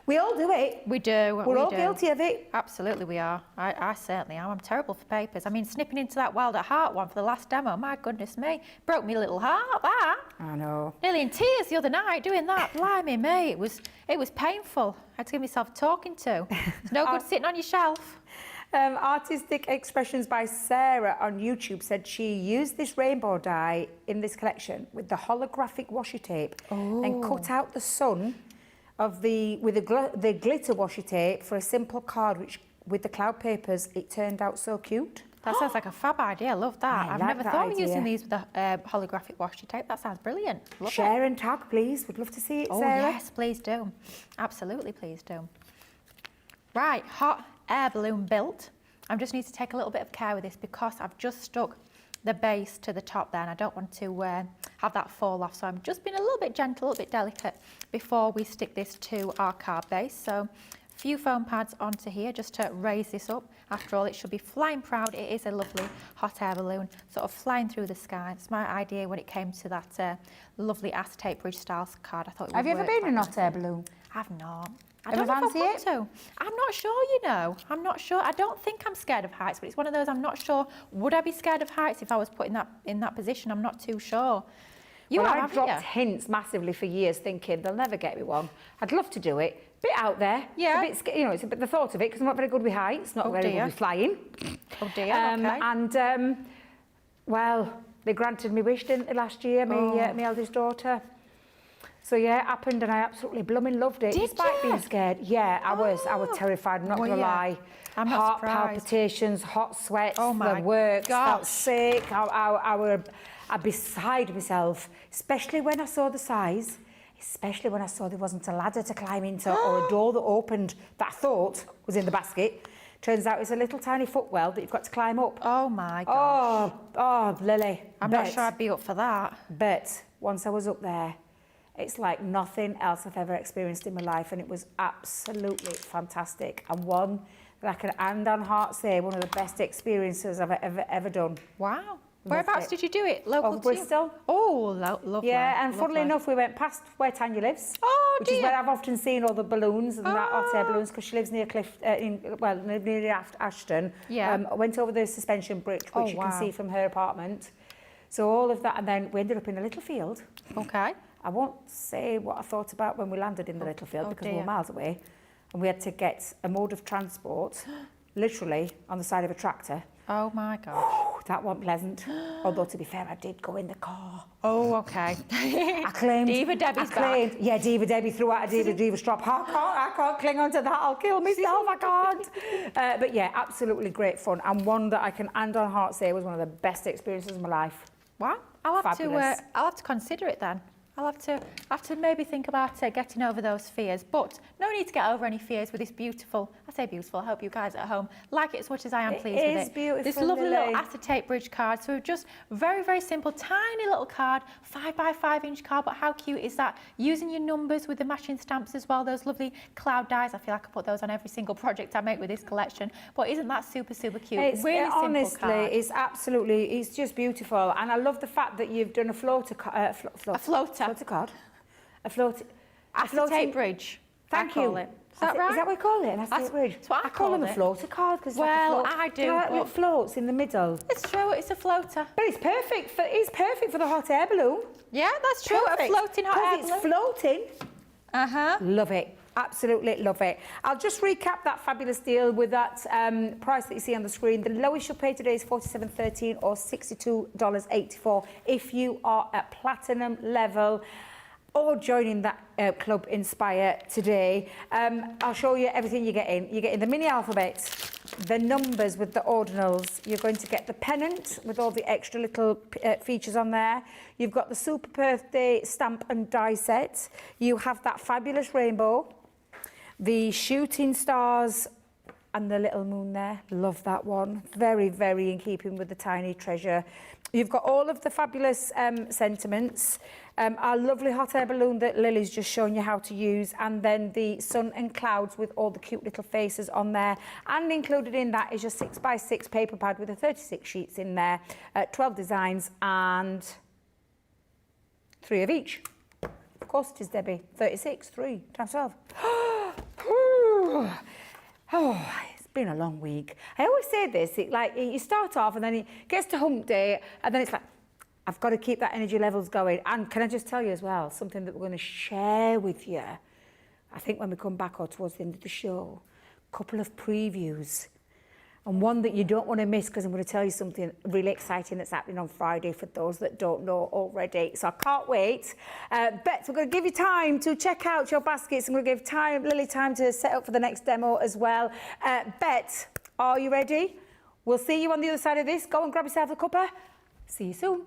We all do it. We do. We're all guilty of it. Absolutely we are. I certainly am. I'm terrible for papers. I mean, snipping into that Wild at Heart one for the last demo, my goodness me. Broke me little heart, that. I know. Nearly in tears the other night doing that. Blimey me, it was painful. I had to give myself a talking to. It's no good sitting on your shelf. Artistic Expressions by Sara on YouTube said she used this rainbow die in this collection with the holographic washi tape and cut out the sun with the glitter washi tape for a simple card, which with the cloud papers, it turned out so cute. That sounds like a fab idea. I love that. I I've like never that thought of idea. using these with the holographic washi tape. That sounds brilliant. Love Share it. and tag, please. We'd love to see it, Oh, Sarah. yes, please do. Absolutely, please do. Right, hot air balloon built. I just need to take a little bit of care with this because I've just stuck the base to the top there, and I don't want to have that fall off. So I'm just being a little bit gentle, a little bit delicate before we stick this to our card base. So a few foam pads onto here just to raise this up. After all, it should be flying proud. It is a lovely hot air balloon, sort of flying through the sky. It's my idea when it came to that lovely acetate bridge styles card. I thought it would Have you ever work been in quite a hot air balloon? I've not. I Ever don't know if fancy I want to. I'm not sure, you know. I'm not sure. I don't think I'm scared of heights, but it's one of those I'm not sure. Would I be scared of heights if I was put in that position? I'm not too sure. Well, I haven't dropped you? hints massively for years, thinking they'll never get me one. I'd love to do it. Bit out there. Yeah. It's a bit, it's a bit the thought of it because I'm not very good with heights, not Oh, very dear. good with flying. Oh dear. Okay. And well, they granted me wish, didn't they, last year? My eldest daughter. So yeah, it happened, and I absolutely blooming loved it, Did despite you? being scared. Yeah, I was terrified. I'm not Well, gonna yeah. lie. I'm not Heart surprised. palpitations, hot sweats, Oh, my the works, felt gosh. sick. I'm beside myself, especially when I saw the size. Especially when I saw there wasn't a ladder to climb into or a door that opened that I thought was in the basket. Turns out it's a little tiny footwell that you've got to climb up. Oh my God. Oh, Lily. I'm not sure I'd be up for that. But once I was up there, it's like nothing else I've ever experienced in my life, and it was absolutely fantastic. And one that I can hand on heart say, one of the best experiences I've ever done. Wow. Whereabouts did you do it? Local Of to you? Bristol. Oh, lovely. Yeah, and funnily lovely. enough, we went past where Tanya lives. Oh, which is dear. where I've often seen all the balloons and that hot air Ah. balloons, because she lives near near Ashton. Yeah. I went over the suspension bridge, which Oh, you can wow. see from her apartment. So all of that, and then we ended up in a little field. Okay. I won't say what I thought about when we landed in the little field because we were miles away, and we had to get a mode of transport, literally on the side of a tractor. Oh my gosh. Oh, that wasn't pleasant. Although to be fair, I did go in the car. Oh, okay. I claimed. Diva Debbie's I claimed, yeah, Diva Debbie threw out a Diva strop. I can't cling on to that. I'll kill myself. I can't. But yeah, absolutely great fun, and one that I can hand on heart say was one of the best experiences of my life. Wow. I'll have Fabulous. to consider it then. I'll have to maybe think about getting over those fears, but no need to get over any fears with this beautiful, I say beautiful, I hope you guys at home like it as much as I am pleased with it. It is beautiful, This lovely little Lily. acetate bridge card, so just very, very simple, tiny little card, 5 by 5 inch card, but how cute is that? Using your numbers with the matching stamps as well, those lovely cloud dies, I feel like I put those on every single project I make with this collection, but isn't that super, super cute? It's, really simple honestly, card. it's just beautiful, and I love the fact that you've done a floater card. A floater. Floater card. A floating. Acetate bridge. Thank I call you. it. Is that right? Is that what we call it? An acetate bridge? That's what I call them called a it. floater card because Well, like a float. I do, You know, like but- little floats in the middle. It's true, it's a floater. But it's perfect for the hot air balloon. Yeah, that's true, a floating hot air balloon. Because it's floating. Uh-huh. Love it. Absolutely love it. I'll just recap that fabulous deal with that price that you see on the screen. The lowest you'll pay today is $47.13 or $62.84 if you are at platinum level or joining that Club Inspire today. I'll show you everything you're getting. You're getting the mini alphabet, the numbers with the ordinals. You're going to get the pennant with all the extra little features on there. You've got the Super Birthday stamp and die set. You have that fabulous rainbow, the shooting stars and the little moon there. Love that one. Very, very in keeping with the tiny treasure. You've got all of the fabulous sentiments. Our lovely hot air balloon that Lily's just shown you how to use, and then the sun and clouds with all the cute little faces on there. And included in that is your 6 by 6 paper pad with the 36 sheets in there, 12 designs and 3 of each. Of course it is, Debbie. 36, 3 times 12. Oh, it's been a long week. I always say this, you start off and then it gets to hump day and then it's like, I've got to keep that energy levels going. And can I just tell you as well, something that we're going to share with you, I think when we come back or towards the end of the show, a couple of previews. And one that you don't want to miss because I'm going to tell you something really exciting that's happening on Friday for those that don't know already. So I can't wait. Bet, we're going to give you time to check out your baskets. I'm going to give Lily time to set up for the next demo as well. Bet, are you ready? We'll see you on the other side of this. Go and grab yourself a cuppa. See you soon.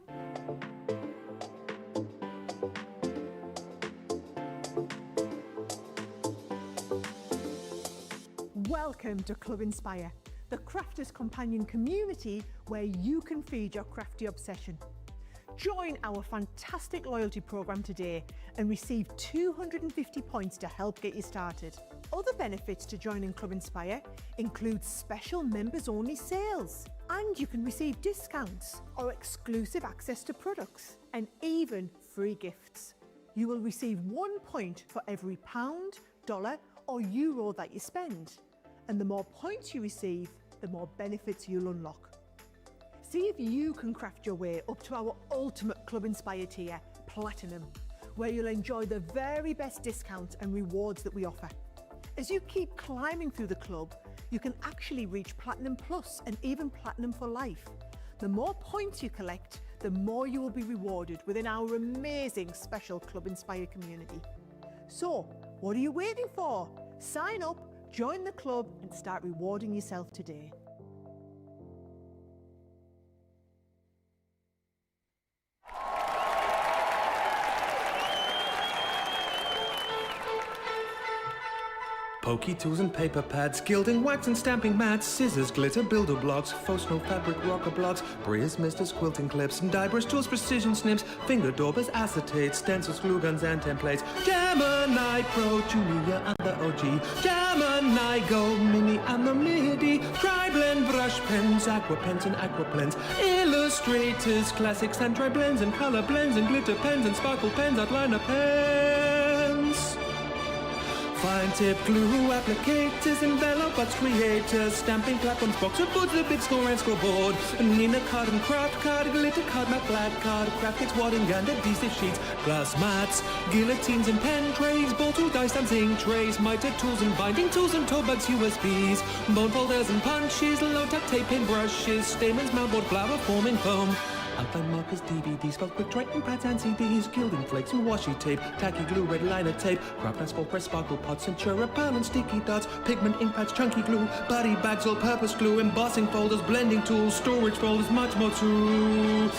Welcome to Club Inspire, the crafters' companion community where you can feed your crafty obsession. Join our fantastic loyalty program today and receive 250 points to help get you started. Other benefits to joining Club Inspire include special members-only sales, and you can receive discounts or exclusive access to products, and even free gifts. You will receive 1 point for every pound, dollar or euro that you spend. And the more points you receive, the more benefits you'll unlock. See if you can craft your way up to our ultimate Club Inspire tier, Platinum, where you'll enjoy the very best discounts and rewards that we offer. As you keep climbing through the club, you can actually reach Platinum Plus and even Platinum for life. The more points you collect, the more you will be rewarded within our amazing special Club Inspire community. So, what are you waiting for? Sign up, join the club and start rewarding yourself today. Pokey tools and paper pads, gilding, wax and stamping mats, scissors, glitter, builder blocks, faux snow fabric, rocker blocks, briers, misters, quilting clips, and die brush tools, precision snips, finger daubers, acetate, stencils, glue guns and templates, Gemini Pro, Julia and the OG, Gemini Go, Mini and the MIDI, tri-blend brush pens, aqua pens and aqua blends, illustrators, classics and tri-blends and color blends and glitter pens and sparkle pens, outliner pens. Fine tip glue applicators, envelopes, creators, stamping platforms, boxer boards, the big score and scoreboard, Nina card and craft card, glitter card, matte black card, graphics, wadding and adhesive sheets, glass mats, guillotines and pen trays, ball tool, die stamps, ink trays, mitre tools and binding tools and toe bags, USBs, bone folders and punches, low-tack tape, paint brushes, stamens, mountboard, flower forming foam, Outline markers, DVDs, spelled quick, writing pads and CDs, gilding flakes and washi tape, tacky glue, red liner tape, craft asphalt, press sparkle pots, Centura pan and sticky dots, pigment ink pads, chunky glue, body bags, all-purpose glue, embossing folders, blending tools, storage folders, much more too.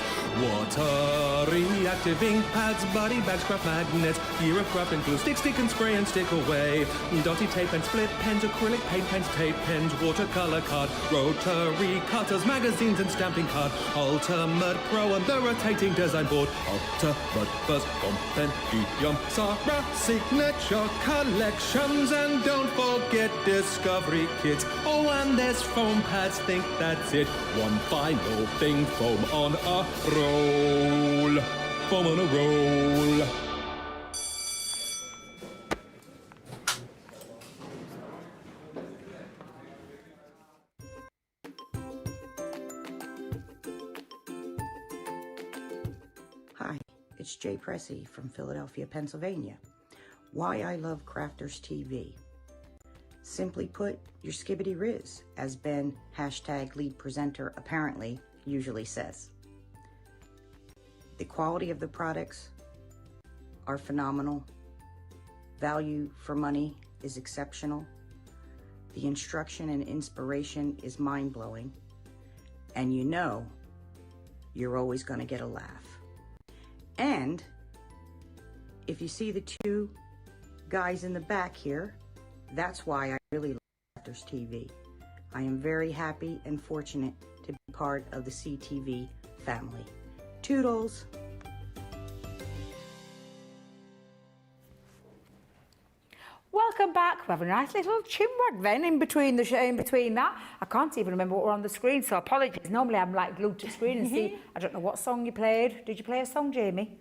Water reactive ink pads, body bags, craft magnets, gear of craft and glue, stick and spray and stick away, dotty tape and split pens, acrylic paint pens, tape pens, watercolor card, rotary cutters, magazines and stamping card, Ultimate Pro and the rotating design board, Ultimate First Compendium, Sara signature collections, and don't forget Discovery kits. Oh, and there's foam pads, think that's it. One final thing, foam on a roll. Foam on a roll. Hi, it's Jay Pressey from Philadelphia, Pennsylvania. Why I love Crafters TV. Simply put, your skibbity riz, as Ben, #lead presenter, apparently usually says. The quality of the products are phenomenal. Value for money is exceptional. The instruction and inspiration is mind-blowing. And you know you're always going to get a laugh. And if you see the two guys in the back here, that's why I really love Crafters TV. I am very happy and fortunate to be part of the CTV family. Toodles! Welcome back. We have a nice little chinwag then in between that. I can't even remember what were on the screen, so apologies. Normally I'm like glued to the screen and see. I don't know what song you played. Did you play a song, Jamie?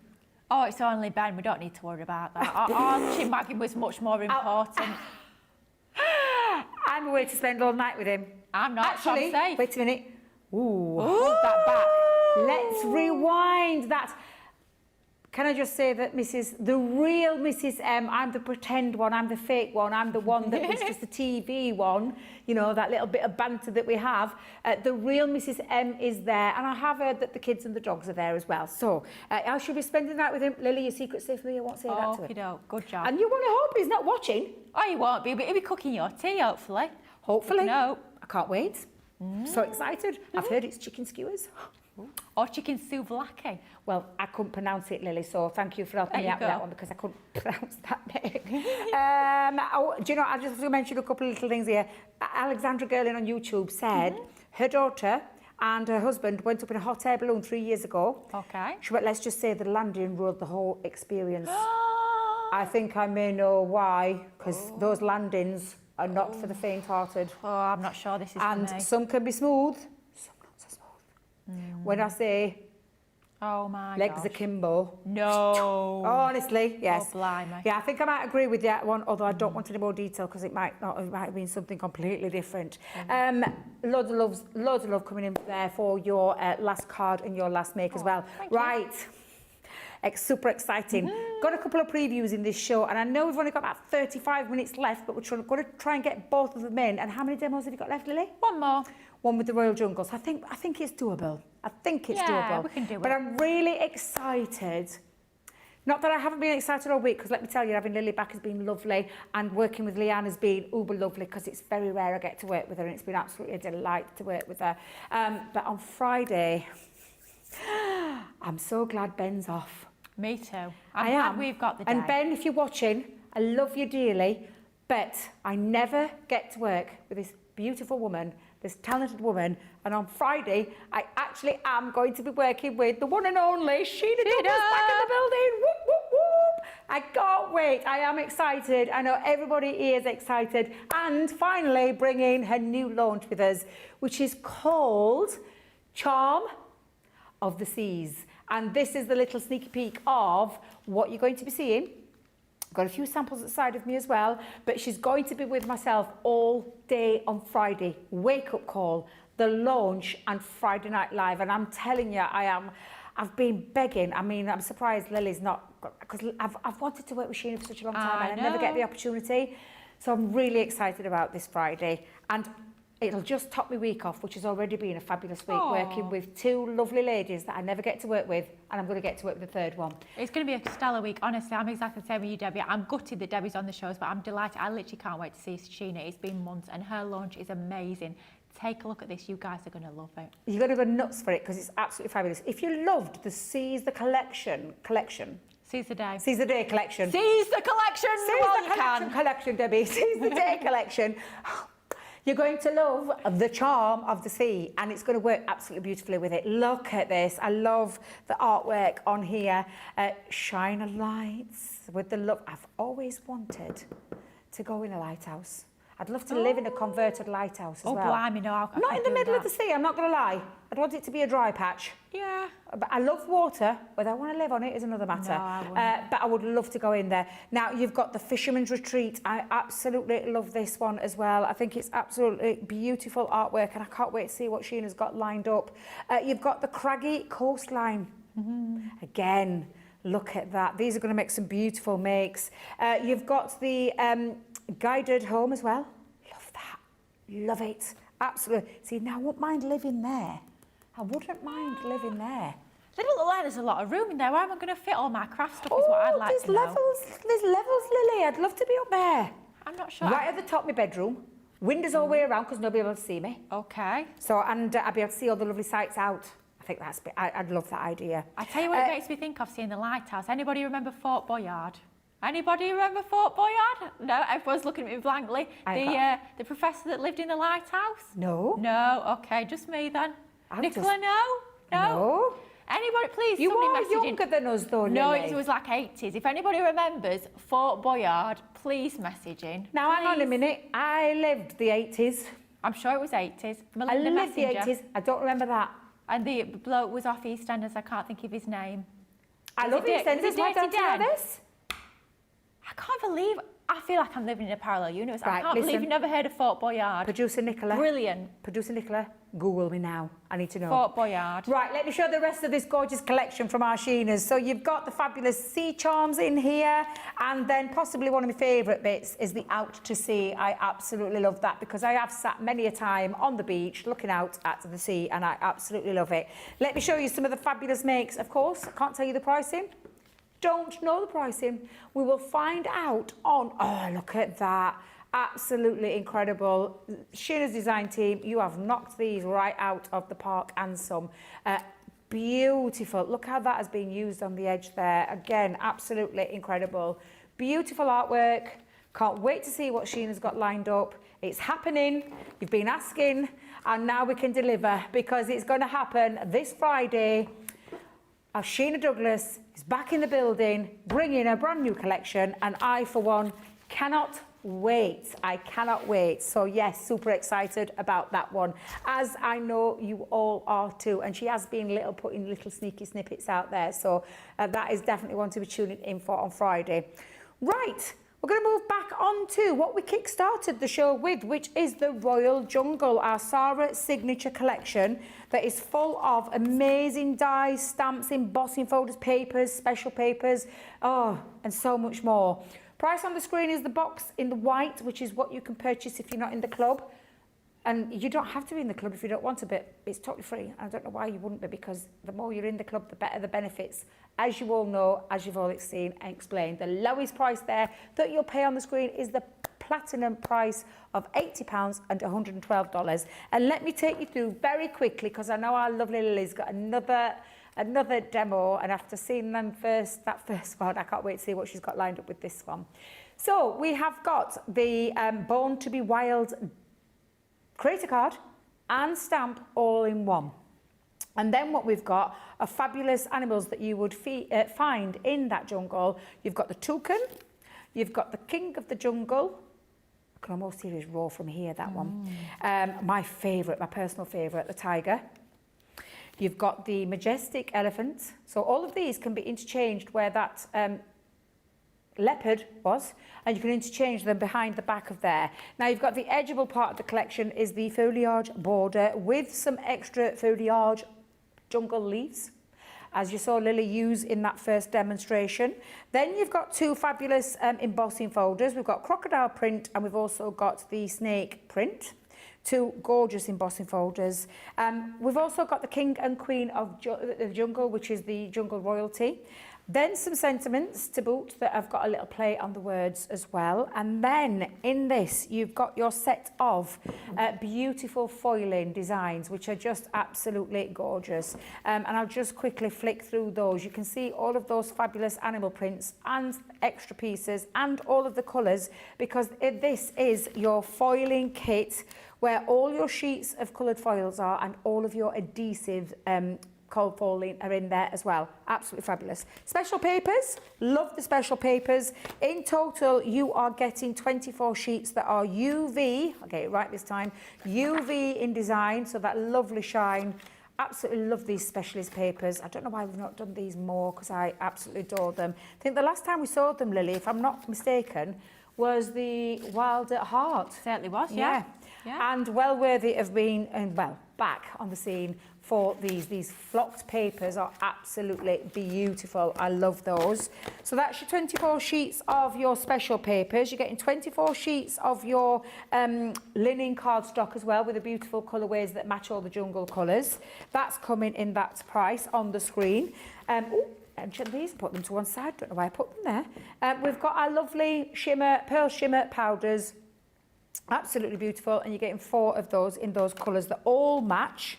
Oh, it's only Ben. We don't need to worry about that. Our chinwagging was much more important. I'm away to spend all night with him. I'm not. Actually, so I'm safe. wait a minute. Ooh, hold that back. Let's rewind that. Can I just say that the real Mrs. M, I'm the pretend one, I'm the fake one, I'm the one that was just the TV one, you know, that little bit of banter that we have. The real Mrs. M is there, and I have heard that the kids and the dogs are there as well. So, I should be spending the night with him. Lily, your secret's safe for me, I won't say that to him. Okey-doke, good job. And you want to hope he's not watching. Oh, he won't be, but he'll be cooking your tea, hopefully. Hopefully. No. I can't wait. So excited. I've heard it's chicken skewers. Or chicken souvlaki. Well, I couldn't pronounce it, Lily, so thank you for helping me out with that one because I couldn't pronounce that name. Do you know, I just want to mention a couple of little things here. Alexandra Girling on YouTube said her daughter and her husband went up in a hot air balloon 3 years ago. Okay. She went, let's just say the landing ruined the whole experience. I think I may know why, because those landings are not for the faint-hearted. Oh, I'm not sure this is for me. And some can be smooth, some not so smooth. When I say oh my legs gosh. akimbo. No. Honestly, yes. Oh, blimey. Yeah, I think I might agree with that one, although I don't want any more detail because it might have been something completely different. Loads of love coming in there for your last card and your last make as well. Right. Super exciting. Got a couple of previews in this show, and I know we've only got about 35 minutes left, but we're going to try and get both of them in. And how many demos have you got left, Lily? One more. One with the Royal Jungles. I think it's doable. I think it's doable. We can do it. But I'm really excited. Not that I haven't been excited all week, because let me tell you, having Lily back has been lovely, and working with Leanne has been uber lovely, because it's very rare I get to work with her, and it's been absolutely a delight to work with her. But on Friday, I'm so glad Ben's off. Me too. I I'm glad am. we've got the day. And Ben, if you're watching, I love you dearly, but I never get to work with this beautiful woman, this talented woman, and on Friday, I actually am going to be working with the one and only Sheena Douglas back in the building. Whoop, whoop, whoop. I can't wait. I am excited. I know everybody is excited. And finally, bringing her new launch with us, which is called Charm of the Seas. And this is the little sneaky peek of what you're going to be seeing. Got a few samples at the side of me as well, but she's going to be with myself all day on Friday. Wake up call, the launch, and Friday Night Live. And I'm telling you, I've been begging. I mean, I'm surprised Lily's not, because I've wanted to work with Sheena for such a long time, and I never get the opportunity. So I'm really excited about this Friday. And It'll just top my week off, which has already been a fabulous week, working with two lovely ladies that I never get to work with, and I'm going to get to work with the third one. It's going to be a stellar week. Honestly, I'm exactly the same with you, Debbie. I'm gutted that Debbie's on the shows, but I'm delighted. I literally can't wait to see Sheena. It's been months, and her launch is amazing. Take a look at this. You guys are going to love it. You're going to go nuts for it because it's absolutely fabulous. If you loved the Seize the collection, Seize the day. Seize the day collection. Seize the collection while you can. Collection, Debbie. Seize the day collection. You're going to love the charm of the sea, and it's going to work absolutely beautifully with it. Look at this. I love the artwork on here. Shine a lights with the love. I've always wanted to go in a lighthouse. I'd love to live in a converted lighthouse as well. Oh, blimey, no. Not in the middle of the sea, I'm not going to lie. I'd want it to be a dry patch. Yeah. But I love water. Whether I want to live on it is another matter. No, I wouldn't. But I would love to go in there. Now, you've got the Fisherman's Retreat. I absolutely love this one as well. I think it's absolutely beautiful artwork, and I can't wait to see what Sheena's got lined up. You've got the Craggy Coastline. Again, look at that. These are going to make some beautiful makes. You've got the guided home as well. Love that. Love it. Absolutely. See, now I wouldn't mind living there. I wouldn't mind living there. They don't look like there's a lot of room in there. Where am I going to fit all my craft stuff is what I'd like to know. There's levels, Lily. I'd love to be up there. I'm not sure. Right at the top of my bedroom. Windows all the way around because nobody will be able to see me. Okay. So, and I'd be able to see all the lovely sights out. I think I'd love that idea. I tell you what it makes me think of seeing the lighthouse. Anybody remember Fort Boyard? Anybody remember Fort Boyard? No, everyone's looking at me blankly. The professor that lived in the lighthouse? No. No, okay, just me then. I'm Nicola, no? No. Anybody, please, You somebody are messaging. younger than us though, No, Lily. it was like 80s. If anybody remembers Fort Boyard, please message in. Now, hang on a Please. minute. I lived the 80s. I'm sure it was 80s. I Melinda lived the Messenger. 80s. I don't remember that. And the bloke was off EastEnders. I can't think of his name. I Was love it EastEnders. Why Dirty don't you know Dan? this? I can't believe... I feel like I'm living in a parallel universe. I Right, can't believe listen. you've never heard of Fort Boyard. Producer Nicola. Brilliant. Producer Nicola, Google me now. I need to know. Fort Boyard. Right, let me show the rest of this gorgeous collection from our Sheenas. So you've got the fabulous sea charms in here, and then possibly one of my favourite bits is the out to sea. I absolutely love that because I have sat many a time on the beach looking out at the sea, and I absolutely love it. Let me show you some of the fabulous makes. Of course, I can't tell you the pricing. Don't know the pricing. We will find out on... Oh, look at that. Absolutely incredible. Sheena's design team, you have knocked these right out of the park and some. Beautiful. Look how that has been used on the edge there. Again, absolutely incredible. Beautiful artwork. Can't wait to see what Sheena's got lined up. It's happening. You've been asking, and now we can deliver because it's going to happen this Friday. Our Sheena Douglas is back in the building, bringing a brand new collection, and I, for one, cannot wait. I cannot wait. So yes, super excited about that one, as I know you all are too. And she has been putting little sneaky snippets out there. So that is definitely one to be tuning in for on Friday. Right. We're going to move back on to what we kick-started the show with, which is the Royal Jungle, our Sara signature collection that is full of amazing dies, stamps, embossing folders, papers, special papers, and so much more. Price on the screen is the box in the white, which is what you can purchase if you're not in the club. And you don't have to be in the club if you don't want to, but it's totally free. I don't know why you wouldn't be, because the more you're in the club, the better the benefits. As you all know, as you've all seen and explained, the lowest price there that you'll pay on the screen is the platinum price of £80 and $112. And let me take you through very quickly, because I know our lovely Lily's got another demo, and after seeing that first one, I can't wait to see what she's got lined up with this one. So we have got the Born to be Wild creator card and stamp all in one. And then what we've got are fabulous animals that you would find in that jungle. You've got the toucan, you've got the king of the jungle. I can almost hear his roar from here, that one. My favourite, my personal favourite, the tiger. You've got the majestic elephant. So all of these can be interchanged where that leopard was, and you can interchange them behind the back of there. Now you've got the edgeable part of the collection is the foliage border with some extra foliage jungle leaves, as you saw Lily use in that first demonstration. Then you've got two fabulous embossing folders. We've got crocodile print and we've also got the snake print. two gorgeous embossing folders. We've also got the King and Queen of the Jungle, which is the Jungle Royalty. Then some sentiments to boot that have got a little play on the words as well. And then in this, you've got your set of beautiful foiling designs, which are just absolutely gorgeous. And I'll just quickly flick through those. You can see all of those fabulous animal prints and extra pieces and all of the colours, because this is your foiling kit where all your sheets of coloured foils are and all of your adhesive cold foiling are in there as well. Absolutely fabulous. Special papers, love the special papers. In total, you are getting 24 sheets that are UV, I'll get it right this time, UV in design, so that lovely shine. Absolutely love these specialist papers. I don't know why we've not done these more, because I absolutely adore them. I think the last time we saw them, Lily, if I'm not mistaken, was the Wild at Heart. Certainly was, yeah. And well worthy of being, well, back on the scene for these. These flocked papers are absolutely beautiful. I love those. So that's your 24 sheets of your special papers. You're getting 24 sheets of your linen cardstock as well, with the beautiful colourways that match all the jungle colours. That's coming in that price on the screen. And these, put them to one side, don't know why I put them there. We've got our lovely shimmer, pearl shimmer powders. Absolutely beautiful, and you're getting 4 of those in those colours that all match.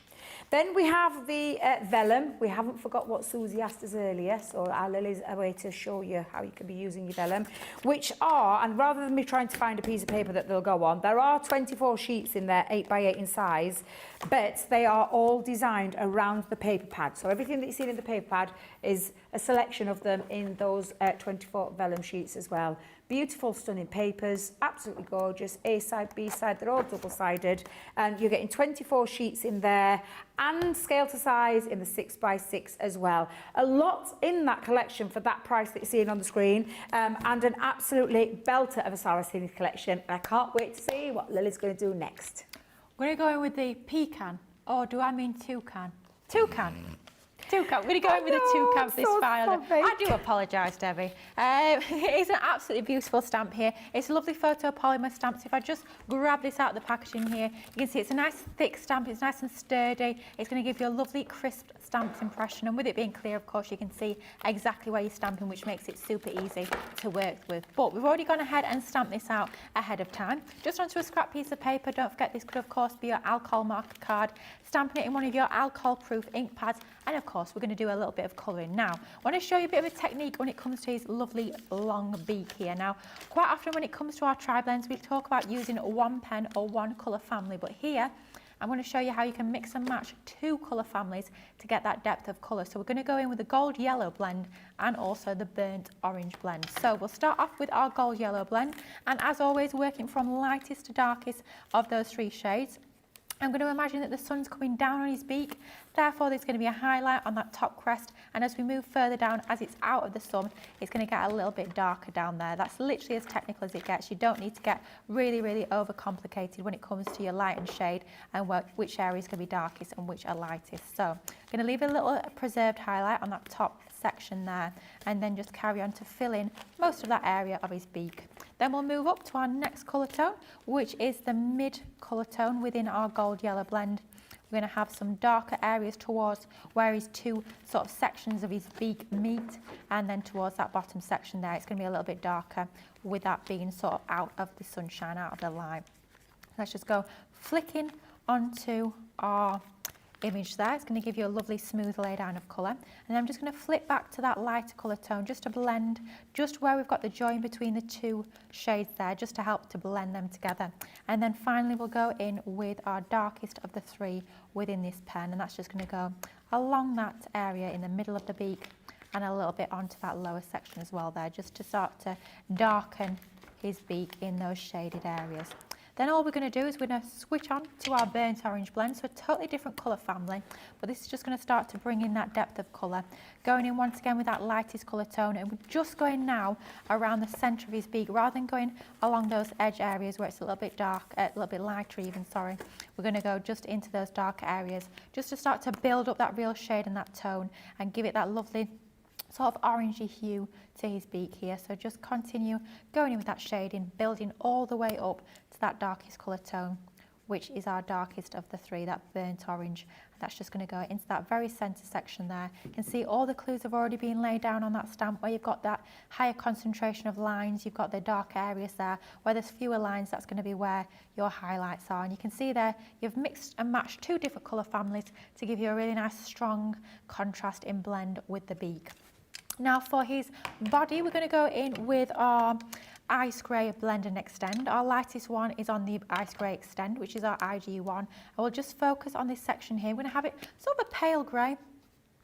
Then we have the vellum. We haven't forgot what Susie asked us earlier, so our Lily's a way to show you how you can be using your vellum, which are, and rather than me trying to find a piece of paper that they'll go on, there are 24 sheets in there, 8 by 8 in size, but they are all designed around the paper pad. So everything that you see in the paper pad is a selection of them in those 24 vellum sheets as well. Beautiful, stunning papers, absolutely gorgeous. A side, B side, they're all double-sided, and you're getting 24 sheets in there, and scale to size in the 6 by 6 as well. A lot in that collection for that price that you're seeing on the screen, and an absolutely belter of a Sara collection. And I can't wait to see what Lily's going to do next. We're going to go in with the pecan, or do I mean toucan? Toucan. Toucan. We're going to go in with the toucan for this file. I do apologise, Debbie. It is an absolutely beautiful stamp here. It's a lovely photopolymer stamp. So if I just grab this out of the packaging here, you can see it's a nice thick stamp. It's nice and sturdy. It's going to give you a lovely crisp stamped impression. And with it being clear, of course, you can see exactly where you're stamping, which makes it super easy to work with. But we've already gone ahead and stamped this out ahead of time. Just onto a scrap piece of paper. Don't forget, this could, of course, be your alcohol marker card. Stamping it in one of your alcohol-proof ink pads. And, of course, we're going to do a little bit of colouring. Now, I want to show you a bit of a technique when it comes to his lovely long beak here. Now, quite often when it comes to our tri-blends, we talk about using one pen or one colour family. But here, I'm going to show you how you can mix and match 2 colour families to get that depth of colour. So we're going to go in with the gold yellow blend and also the burnt orange blend. So we'll start off with our gold yellow blend. And as always, working from lightest to darkest of those 3 shades. I'm going to imagine that the sun's coming down on his beak, therefore there's going to be a highlight on that top crest, and as we move further down, as it's out of the sun, it's going to get a little bit darker down there. That's literally as technical as it gets. You don't need to get really, really overcomplicated when it comes to your light and shade and which area is going to be darkest and which are lightest. So I'm going to leave a little preserved highlight on that top section there, and then just carry on to fill in most of that area of his beak. Then we'll move up to our next colour tone, which is the mid colour tone within our gold yellow blend. We're going to have some darker areas towards where his 2 sort of sections of his beak meet, and then towards that bottom section there, it's going to be a little bit darker, with that being sort of out of the sunshine, out of the light. Let's just go flicking onto our image there. It's going to give you a lovely smooth lay down of colour, and I'm just going to flip back to that lighter colour tone just to blend just where we've got the join between the 2 shades there, just to help to blend them together. And then finally we'll go in with our darkest of the 3 within this pen, and that's just going to go along that area in the middle of the beak and a little bit onto that lower section as well there, just to start to darken his beak in those shaded areas. Then all we're going to do is we're going to switch on to our burnt orange blend, so a totally different colour family, but this is just going to start to bring in that depth of colour. Going in once again with that lightest colour tone, and we're just going now around the centre of his beak, rather than going along those edge areas where it's a little bit dark, a little bit lighter even, sorry. We're going to go just into those darker areas, just to start to build up that real shade and that tone, and give it that lovely sort of orangey hue to his beak here. So just continue going in with that shading, building all the way up to that darkest colour tone which is our darkest of the three, that burnt orange. That's just going to go into that very centre section there. You can see all the clues have already been laid down on that stamp. Where you've got that higher concentration of lines, you've got the dark areas there. Where there's fewer lines, that's going to be where your highlights are. And you can see there, you've mixed and matched two different colour families to give you a really nice strong contrast in blend with the beak. Now for his body, we're going to go in with our Ice Grey Blend and Extend. Our lightest one is on the Ice Grey Extend, which is our IG1. I will just focus on this section here. We're going to have it sort of a pale grey.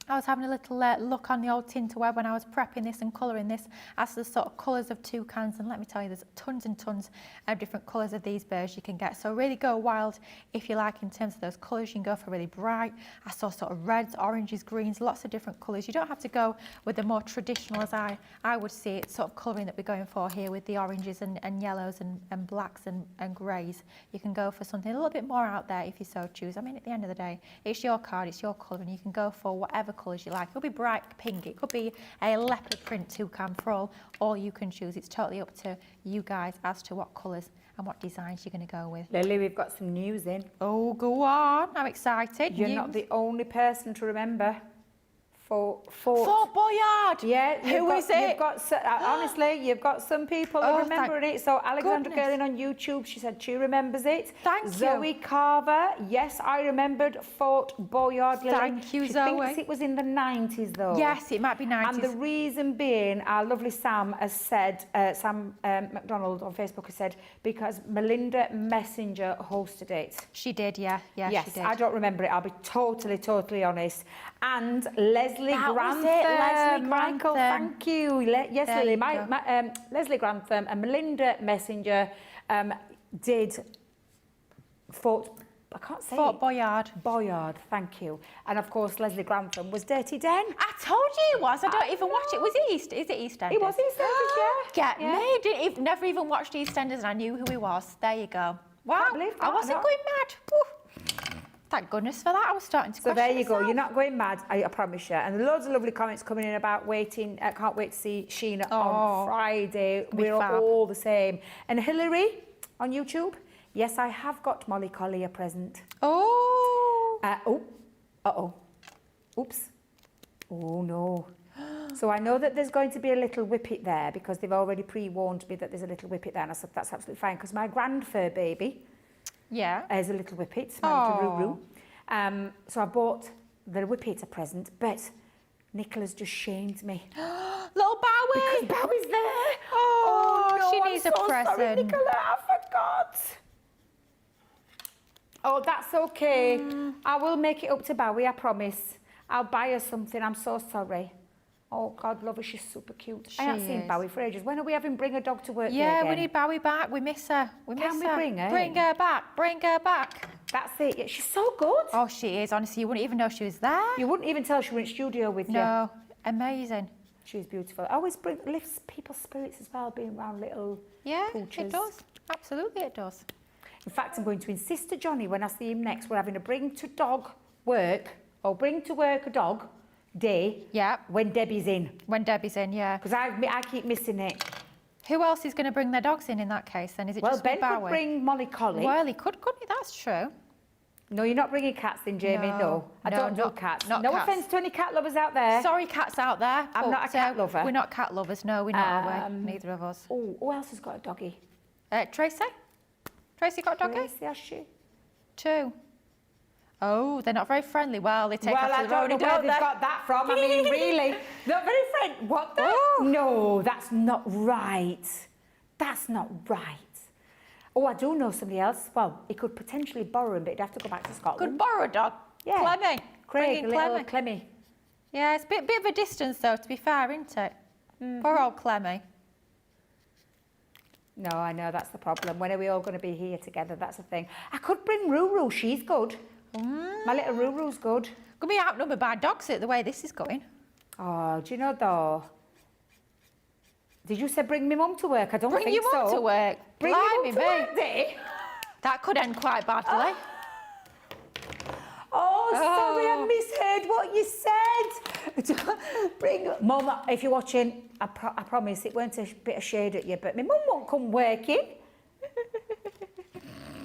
I was having a little look on the old Tinterweb when I was prepping this and colouring this as to the sort of colours of toucans, and let me tell you, there's tons and tons of different colours of these birds you can get. So really go wild if you like in terms of those colours. You can go for really bright. I saw sort of reds, oranges, greens, lots of different colours. You don't have to go with the more traditional, as I would see it, sort of colouring that we're going for here with the oranges and yellows and blacks and greys. You can go for something a little bit more out there if you so choose. I mean, at the end of the day, it's your card, it's your colour, and you can go for whatever colours you like. It could be bright pink, it could be a leopard print toucan for all you can choose. It's totally up to you guys as to what colours and what designs you're going to go with. Lily, we've got some news in. Oh, go on. I'm excited. You're not the only person to remember Fort Boyard. Yeah. Who is it? You've got, honestly, you've got some people remembering it. So Alexandra Girling on YouTube, she said she remembers it. Thank you. Zoe Carver, yes, I remembered Fort Boyard. Lily. Thank you, she Zoe. thinks it was in the 90s though. Yes, it might be 90s. And the reason being, our lovely Sam has said, Sam McDonald on Facebook has said, because Melinda Messenger hosted it. She did, yeah. Yes, she did. I don't remember it. I'll be totally honest. And Leslie That was Grantham. it, Leslie Michael, Grantham. thank you. Yes, There Lily. you go. Leslie Grantham and Melinda Messenger did Fort. I can't say Fort it. Boyard. Boyard, thank you. And of course, Leslie Grantham was Dirty Den. I told you it was. I don't even watch it. Was it East? Is it EastEnders? He was EastEnders, yeah. Get me. Never even watched EastEnders and I knew who he was. There you go. Wow. Can't believe that, I wasn't no. going mad. Woo. Thank goodness for that. I was starting to So question there you go. myself. You're not going mad, I promise you. And loads of lovely comments coming in about waiting. I can't wait to see Sheena on Friday. We're fab. all the same. And Hilary on YouTube. Yes, I have got Molly Collier present. Oh. Oops. Oh no. So I know that there's going to be a little whippet there because they've already pre-warned me that there's a little whippet there, and I said that's absolutely fine because my grand fur baby Yeah. is a little whippet, my little Ruru. So I bought the whippet a present, but Nicola's just shamed me. Little Bowie. Because Bowie's there. Oh, no, she I'm needs so a present. Sorry, Nicola, I forgot. Oh, that's okay. I will make it up to Bowie, I promise. I'll buy her something. I'm so sorry. Oh, God, love her. She's super cute. I haven't seen is. Bowie for ages. When are we having Bring a Dog to Work Day Yeah, again? we need Bowie back. We miss her. We miss Can we her. bring her Bring in? her back. Bring her back. That's it. Yeah, she's so good. Oh, she is. Honestly, you wouldn't even know she was there. You wouldn't even tell she was in studio with you. No. Amazing. She's beautiful. Always lifts people's spirits as well, being around little Yeah, pooches. it does. Absolutely, it does. In fact, I'm going to insist to Johnny when I see him next, we're having a Bring to Work a Dog day. Yeah. When Debbie's in. When Debbie's in, yeah. Because I keep missing it. Who else is going to bring their dogs in that case then? Is it Well, just Ben Bowie? could bring Molly Collie. Well, he could, couldn't he? That's true. No, you're not bringing cats in, Jamie. No. I No, don't do not- cats. not No cats. offence to any cat lovers out there. Sorry, cats out there. I'm not a cat lover. We're not cat lovers. No, we're not, are we? Neither of us. Oh, who else has got a doggy? Tracy? Tracy got a doggy? Tracy, has she? 2. Oh, they're not very friendly. Well, they take Well, I after the don't road, know where don't they've they? got that from. I mean, really. Not very friendly. What the? No, that's not right. That's not right. Oh, I do know somebody else. Well, he could potentially borrow him, but he'd have to go back to Scotland. Could borrow a dog. Yeah. Clemmy. Craig, Bring a in little Clemmy. Clemmy. Yeah, it's a bit of a distance though, to be fair, isn't it? Poor old Clemmy. No, I know, that's the problem. When are we all going to be here together? That's the thing. I could bring Ruru. She's good. My little Ruru's good. Could be outnumbered by dogs at the way this is going. Oh, do you know though? Did you say bring me mum to work? I don't Bring think your so. mum to work. Bring your Blimey, mum to me. work day? That could end quite badly. Oh, sorry, I misheard what you said. Bring mum, if you're watching, I promise it weren't a bit of shade at you, but my mum won't come working.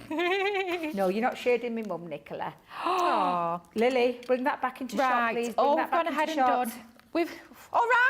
No, you're not shading me mum, Nicola. Oh, Lily, bring that back into shot, right. please. Oh, Bring we've that gone back ahead into and shot. done. We've. All right.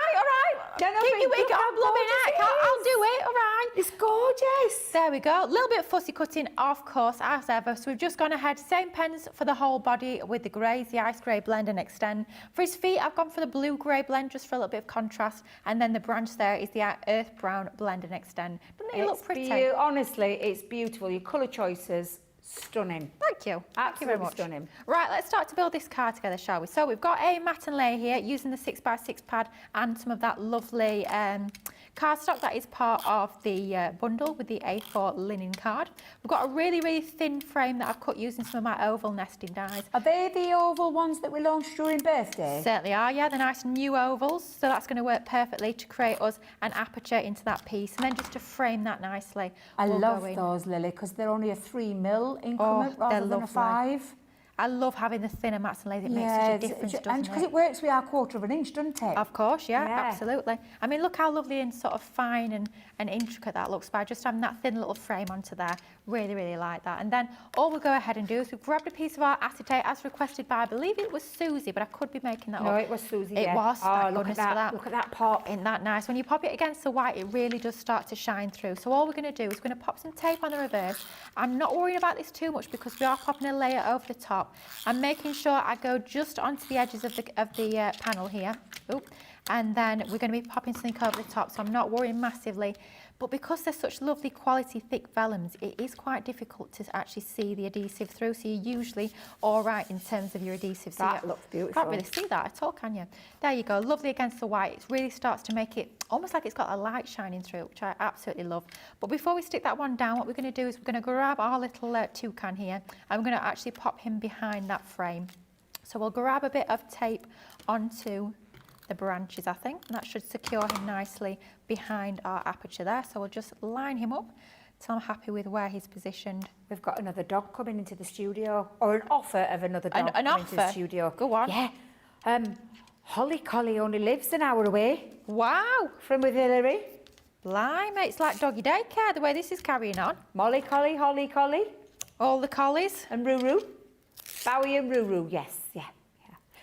No, no, Keep but your wig look on, how blooming gorgeous heck. it I'll is. do it. All right. It's gorgeous. There we go. A little bit fussy cutting, of course, as ever. So we've just gone ahead, same pens for the whole body with the greys, the ice grey blend and extend. For his feet, I've gone for the blue grey blend just for a little bit of contrast. And then the branch there is the earth brown blend and extend. Doesn't it look pretty? Honestly, it's beautiful. Your colour choices, stunning. Thank you. Thank you very Absolutely much. stunning. Right, let's start to build this card together, shall we? So we've got a matte and lay here using the 6x6 pad and some of that lovely cardstock that is part of the bundle with the A4 linen card. We've got a really, really thin frame that I've cut using some of my oval nesting dies. Are they the oval ones that we launched during birthday? Certainly are, yeah, they're nice new ovals, so that's going to work perfectly to create us an aperture into that piece, and then just to frame that nicely. I we'll love go in. those, Lily, because they're only a 3mm increment they're rather than a lovely. 5. I love having the thinner mats and lays, it makes such a difference, and doesn't because it? it works with our 1/4 of an inch, doesn't it? Of course, yeah, Yeah. absolutely. I mean, look how lovely and sort of fine and intricate that looks by just having that thin little frame onto there. Really, really like that. And then all we'll go ahead and do is we've grabbed a piece of our acetate as requested by, I believe it was Susie, but I could be making that No, up. it was Susie, It yeah. was, Oh, thank look goodness at for that. that. Look at that pop. Isn't that nice? When you pop it against the white, it really does start to shine through. So all we're going to do is we're going to pop some tape on the reverse. I'm not worrying about this too much because we are popping a layer over the top. I'm making sure I go just onto the edges of the panel here. Oop. And then we're going to be popping something over the top, so I'm not worrying massively. But because they're such lovely quality thick vellums, it is quite difficult to actually see the adhesive through, so you're usually all right in terms of your adhesive. So That you looks beautiful. can't really see that at all, can you? There you go, lovely against the white. It really starts to make it almost like it's got a light shining through it, which I absolutely love. But before we stick that one down, what we're going to do is we're going to grab our little toucan here, and we're going to actually pop him behind that frame. So we'll grab a bit of tape onto the branches, I think, and that should secure him nicely behind our aperture there. So we'll just line him up till I'm happy with where he's positioned. We've got another dog coming into the studio, or an offer of another dog An coming into the offer? studio. Go on. Yeah. Holly Collie only lives an hour away Wow, from with Hillary. blimey, it's like doggy daycare the way this is carrying on. Molly Collie, Holly Collie, All the collies. and Ruru. Bowie and Ruru, yes, yeah.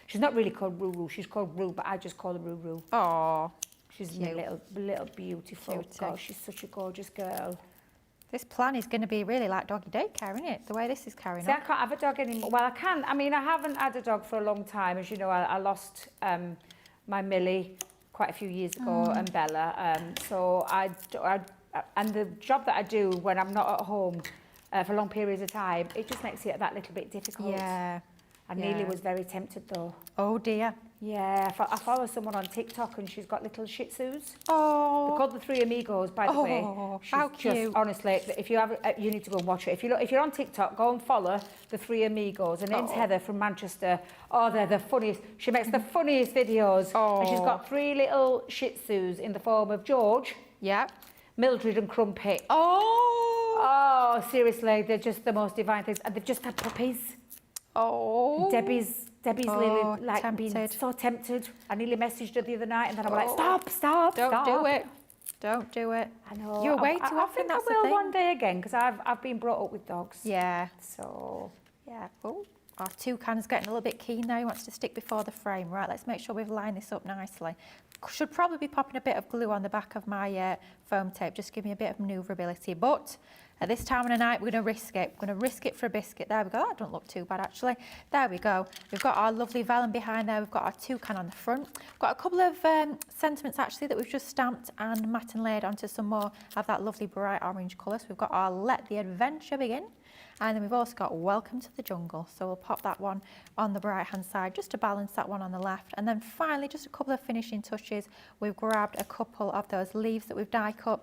She's not really called Ruru, she's called Roo, but I just call her Ruru. Oh, She's my little beautiful. Cutie. God, she's such a gorgeous girl. this plan is going to be really like doggy daycare, isn't it? The way this is carrying See, I on. can't have a dog anymore. Well, I can. I mean, I haven't had a dog for a long time. As you know, I lost my Millie quite a few years ago and Bella. So and the job that I do when I'm not at home for long periods of time, it just makes it that little bit difficult. Yeah. I nearly was very tempted though. Oh dear. Yeah, I follow someone on TikTok and she's got little Shih Tzus. They're Oh. called the Three Amigos, by the way. Oh, She's how just, cute. honestly, if you have, you need to go and watch it. If you're on TikTok, go and follow the Three Amigos. And name's Heather from Manchester. Oh, they're the funniest. She makes the funniest videos. And she's got 3 little Shih Tzus in the form of George, Yeah. Mildred, and Crumpet. Oh. Oh, seriously, they're just the most divine things. And they've just had puppies. Oh. Debbie's Oh, really like being tempted. so tempted. I nearly messaged her the other night, and then I was like, Oh. stop. Don't do it. Don't do it. I know. You're away I too often, think that's I the will thing. one day again because I've been brought up with dogs. Yeah. So Yeah. Oh, our toucan's getting a little bit keen there. He wants to stick before the frame. Right, let's make sure we've lined this up nicely. Should probably be popping a bit of glue on the back of my foam tape, just to give me a bit of manoeuvrability. But at this time of the night, we're going to risk it. We're going to risk it for a biscuit. There we go. That don't look too bad, actually. There we go. We've got our lovely vellum behind there. We've got our toucan on the front. We've got a couple of sentiments, actually, that we've just stamped and matte and laid onto some more of that lovely bright orange colour. So we've got our Let the Adventure Begin. And then we've also got Welcome to the Jungle. So we'll pop that one on the right hand side just to balance that one on the left. And then finally, just a couple of finishing touches. We've grabbed a couple of those leaves that we've die cut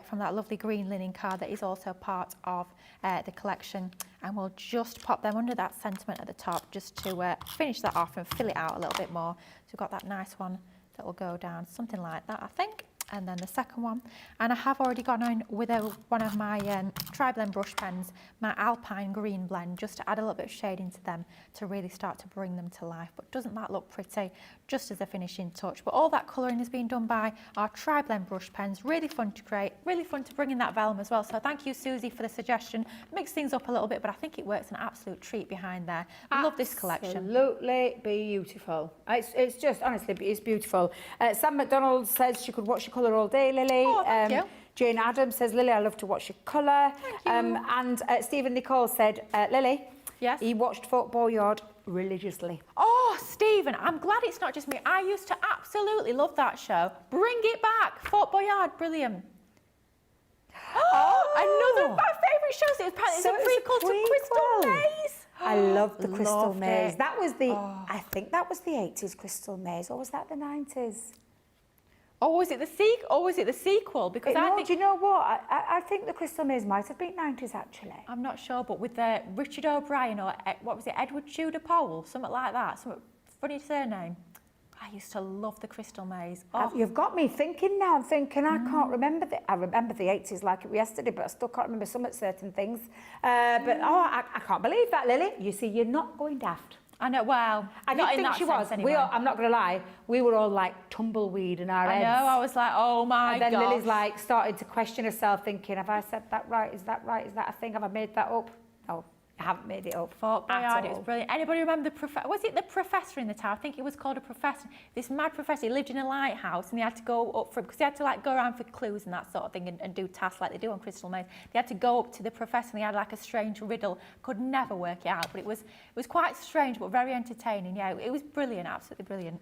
from that lovely green linen card that is also part of the collection. And we'll just pop them under that sentiment at the top just to finish that off and fill it out a little bit more. So we've got that nice one that will go down, something like that, I think. and then the second one. And I have already gone on with one of my tri-blend brush pens, my Alpine Green blend, just to add a little bit of shade into them to really start to bring them to life. But doesn't that look pretty? Just as a finishing touch. But all that colouring has been done by our tri-blend brush pens. Really fun to create, really fun to bring in that vellum as well. So thank you, Susie, for the suggestion. Mix things up a little bit, but I think it works an absolute treat behind there. I love this collection. Absolutely beautiful. It's just, honestly, it's beautiful. Sam McDonald says she could watch your colour all day, Lily. Oh, thank you. Jane Adams says, Lily, I love to watch your colour. Thank you. And Stephen Nicole said, Lily, yes, he watched Folk Boyard religiously. Oh, Stephen, I'm glad it's not just me. I used to absolutely love that show. Bring it back. Fort Boyard, brilliant. Oh, another of my favourite shows. It was a prequel to Crystal Maze. I love the Crystal Loved Maze. it. That was the, I think that was the 80s Crystal Maze, or was that the 90s? Or was it the sequel? Because I think, do you know what? I think the Crystal Maze might have been 90s actually. I'm not sure, but with Richard O'Brien or what was it, Edward Tudor Powell, something like that, some funny surname. I used to love the Crystal Maze. Oh. You've got me thinking now. I'm thinking I can't remember I remember the 80s like it was yesterday, but I still can't remember some of certain things. I can't believe that, Lily. You see, you're not going daft. I know. Well, I not didn't in think that she sense was. anyway. I'm not going to lie. We were all like tumbleweed in our heads. I know. I was like, oh my god. And then gosh. Lily's like started to question herself, thinking, have I said that right? Is that right? Is that a thing? Have I made that up? No, I haven't made it up. Fort Boyard, it was brilliant. Anybody remember was it the professor in the tower? I think it was called a professor. This mad professor, he lived in a lighthouse and they had to go up for, because they had to like go around for clues and that sort of thing and do tasks like they do on Crystal Maze. They had to go up to the professor and they had like a strange riddle. Could never work it out, but it was quite strange but very entertaining. Yeah, it was brilliant, absolutely brilliant.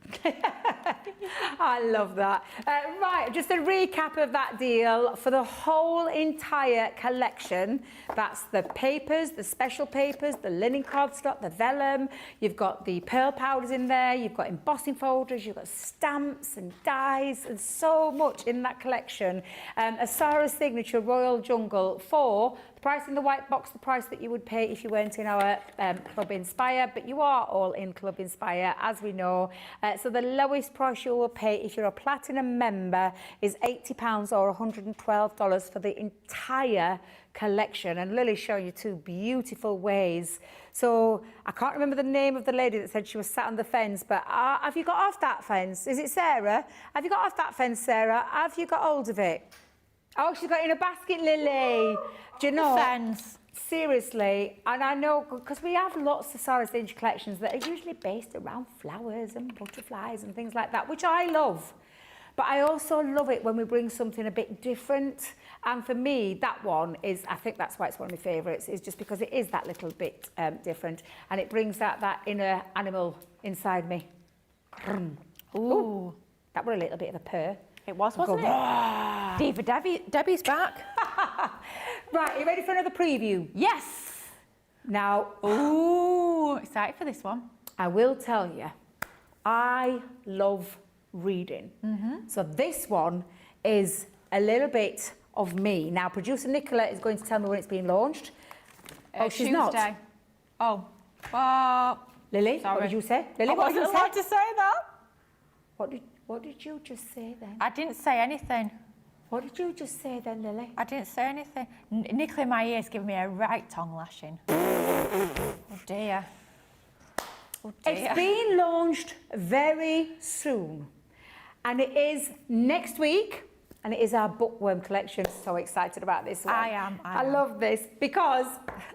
I love that. Right, just a recap of that deal for the whole entire collection. That's the papers, the special papers, the linen cardstock, the vellum. You've got the pearl powders in there. You've got embossing folders. You've got stamps and dies and so much in that collection. A Sara's signature Royal Jungle for the price in the white box, the price that you would pay if you weren't in our Club Inspire, but you are all in Club Inspire, as we know. So the lowest price you will pay if you're a platinum member is £80 or $112 for the entire collection. And Lily's showing you two beautiful ways. So I can't remember the name of the lady that said she was sat on the fence, but have you got off that fence? Is it Sarah? Have you got off that fence, Sarah? Have you got hold of it? Oh, she's got it in a basket, Lily. Do you know? Fence. Seriously, and I know because we have lots of Sara Signature collections that are usually based around flowers and butterflies and things like that, which I love. But I also love it when we bring something a bit different. And for me, that one is, I think that's why it's one of my favourites, is just because it is that little bit different. And it brings out that inner animal inside me. Ooh. That were a little bit of a purr. It was, wasn't it? Diva Debbie's back. Right, are you ready for another preview? Yes. Now, ooh, excited for this one. I will tell you, I love reading. So this one is a little bit of me. Now, producer Nicola is going to tell me when it's being launched. Oh, she's Tuesday. not. Oh. Lily, Sorry. what did you say? Lily, I what did wasn't you allowed say? to say that. What did you just say then? I didn't say anything. What did you just say then, Lily? I didn't say anything. Nicola in my ear's giving me a right tongue lashing. Oh dear. Oh dear. It's being launched very soon. And it is next week. And it is our Bookworm collection. So excited about this one. I am. I love this because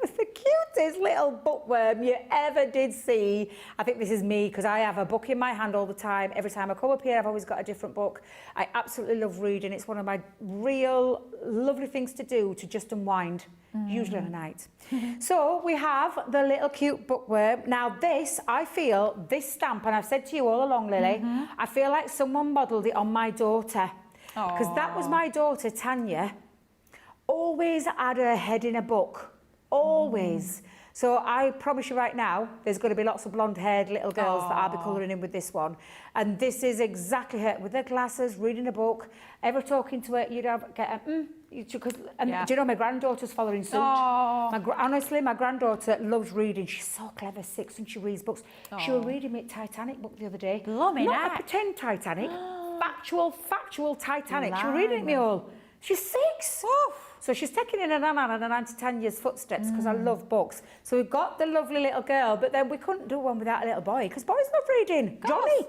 it's the cutest little bookworm you ever did see. I think this is me because I have a book in my hand all the time. Every time I come up here, I've always got a different book. I absolutely love reading. It's one of my real lovely things to do to just unwind, usually on a night. So we have the little cute bookworm. Now this, I feel, this stamp, and I've said to you all along, Lily, I feel like someone modelled it on my daughter. Because that was my daughter, Tanya, always had her head in a book, always. So I promise you right now, there's going to be lots of blonde-haired little girls that I'll be colouring in with this one. And this is exactly her, with her glasses, reading a book, ever talking to her, you'd get a, do you know, my granddaughter's following suit. Honestly, my granddaughter loves reading. She's so clever, 6, and she reads books. She was reading me a Titanic book the other day. Blooming Not heck. a pretend Titanic. factual Titanic. She was reading it me all. She's 6. So she's taking in her Nana and Auntie Tanya's footsteps because I love books. So we've got the lovely little girl, but then we couldn't do one without a little boy because boys love reading. Johnny.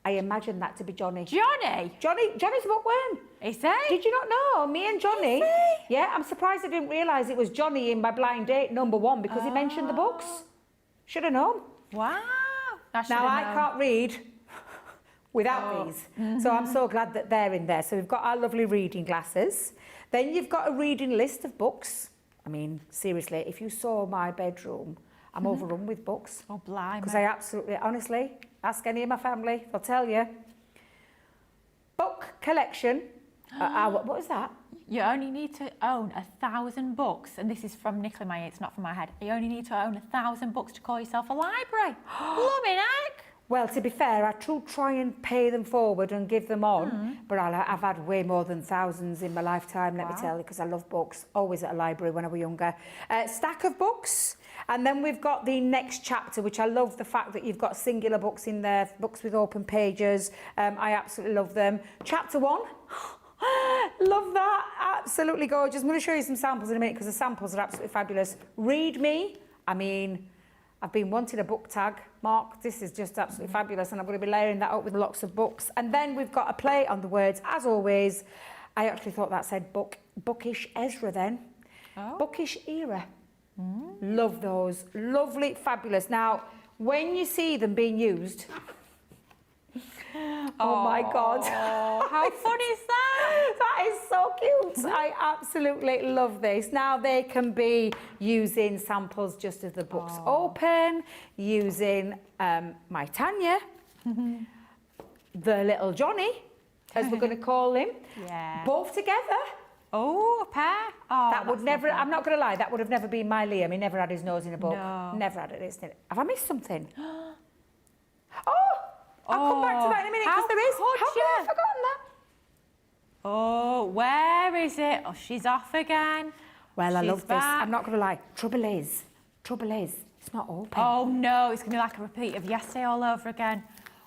I imagine that to be Johnny. Johnny's a bookworm. Is he? Did you not know? Me and Johnny. Yeah, I'm surprised I didn't realise it was Johnny in my blind date #1 because he mentioned the books. Should have known. Wow. Now I can't read without these. So I'm so glad that they're in there. So we've got our lovely reading glasses. Then you've got a reading list of books. I mean, seriously, if you saw my bedroom, I'm overrun with books. Oh, blimey. Because I absolutely, honestly, ask any of my family, they'll tell you. Book collection. What is that? You only need to own 1,000 books, and this is from Nicola May, it's not from my head. You only need to own 1,000 books to call yourself a library. Blooming heck! Well, to be fair, I try and pay them forward and give them on, but I've had way more than thousands in my lifetime, let me tell you, because I love books, always at a library when I was younger. Stack of books, and then we've got the next chapter, which I love the fact that you've got singular books in there, books with open pages. I absolutely love them. Chapter 1. Love that, absolutely gorgeous. I'm going to show you some samples in a minute because the samples are absolutely fabulous. Read Me, I mean, I've been wanting a book tag, Mark. This is just absolutely fabulous, and I'm going to be layering that up with lots of books. And then we've got a play on the words, as always. I actually thought that said bookish Ezra then. Bookish era. Love those. Lovely, fabulous. Now, when you see them being used... Oh my God. How fun is that? That is so cute. I absolutely love this. Now they can be using samples just as the book's open, using my Tanya, the little Johnny, as we're going to call him, both together. Oh, a pair. Oh, that would never, I'm not going to lie, that would have never been my Liam. He never had his nose in a book. No. Never had it. Have I missed something? I'll come back to that in a minute because there is. How could I have forgotten that? Oh, where is it? Oh, she's off again. Well, I She's love this. back. I'm not going to lie. Trouble is, it's not open. Oh no, it's going to be like a repeat of yesterday all over again.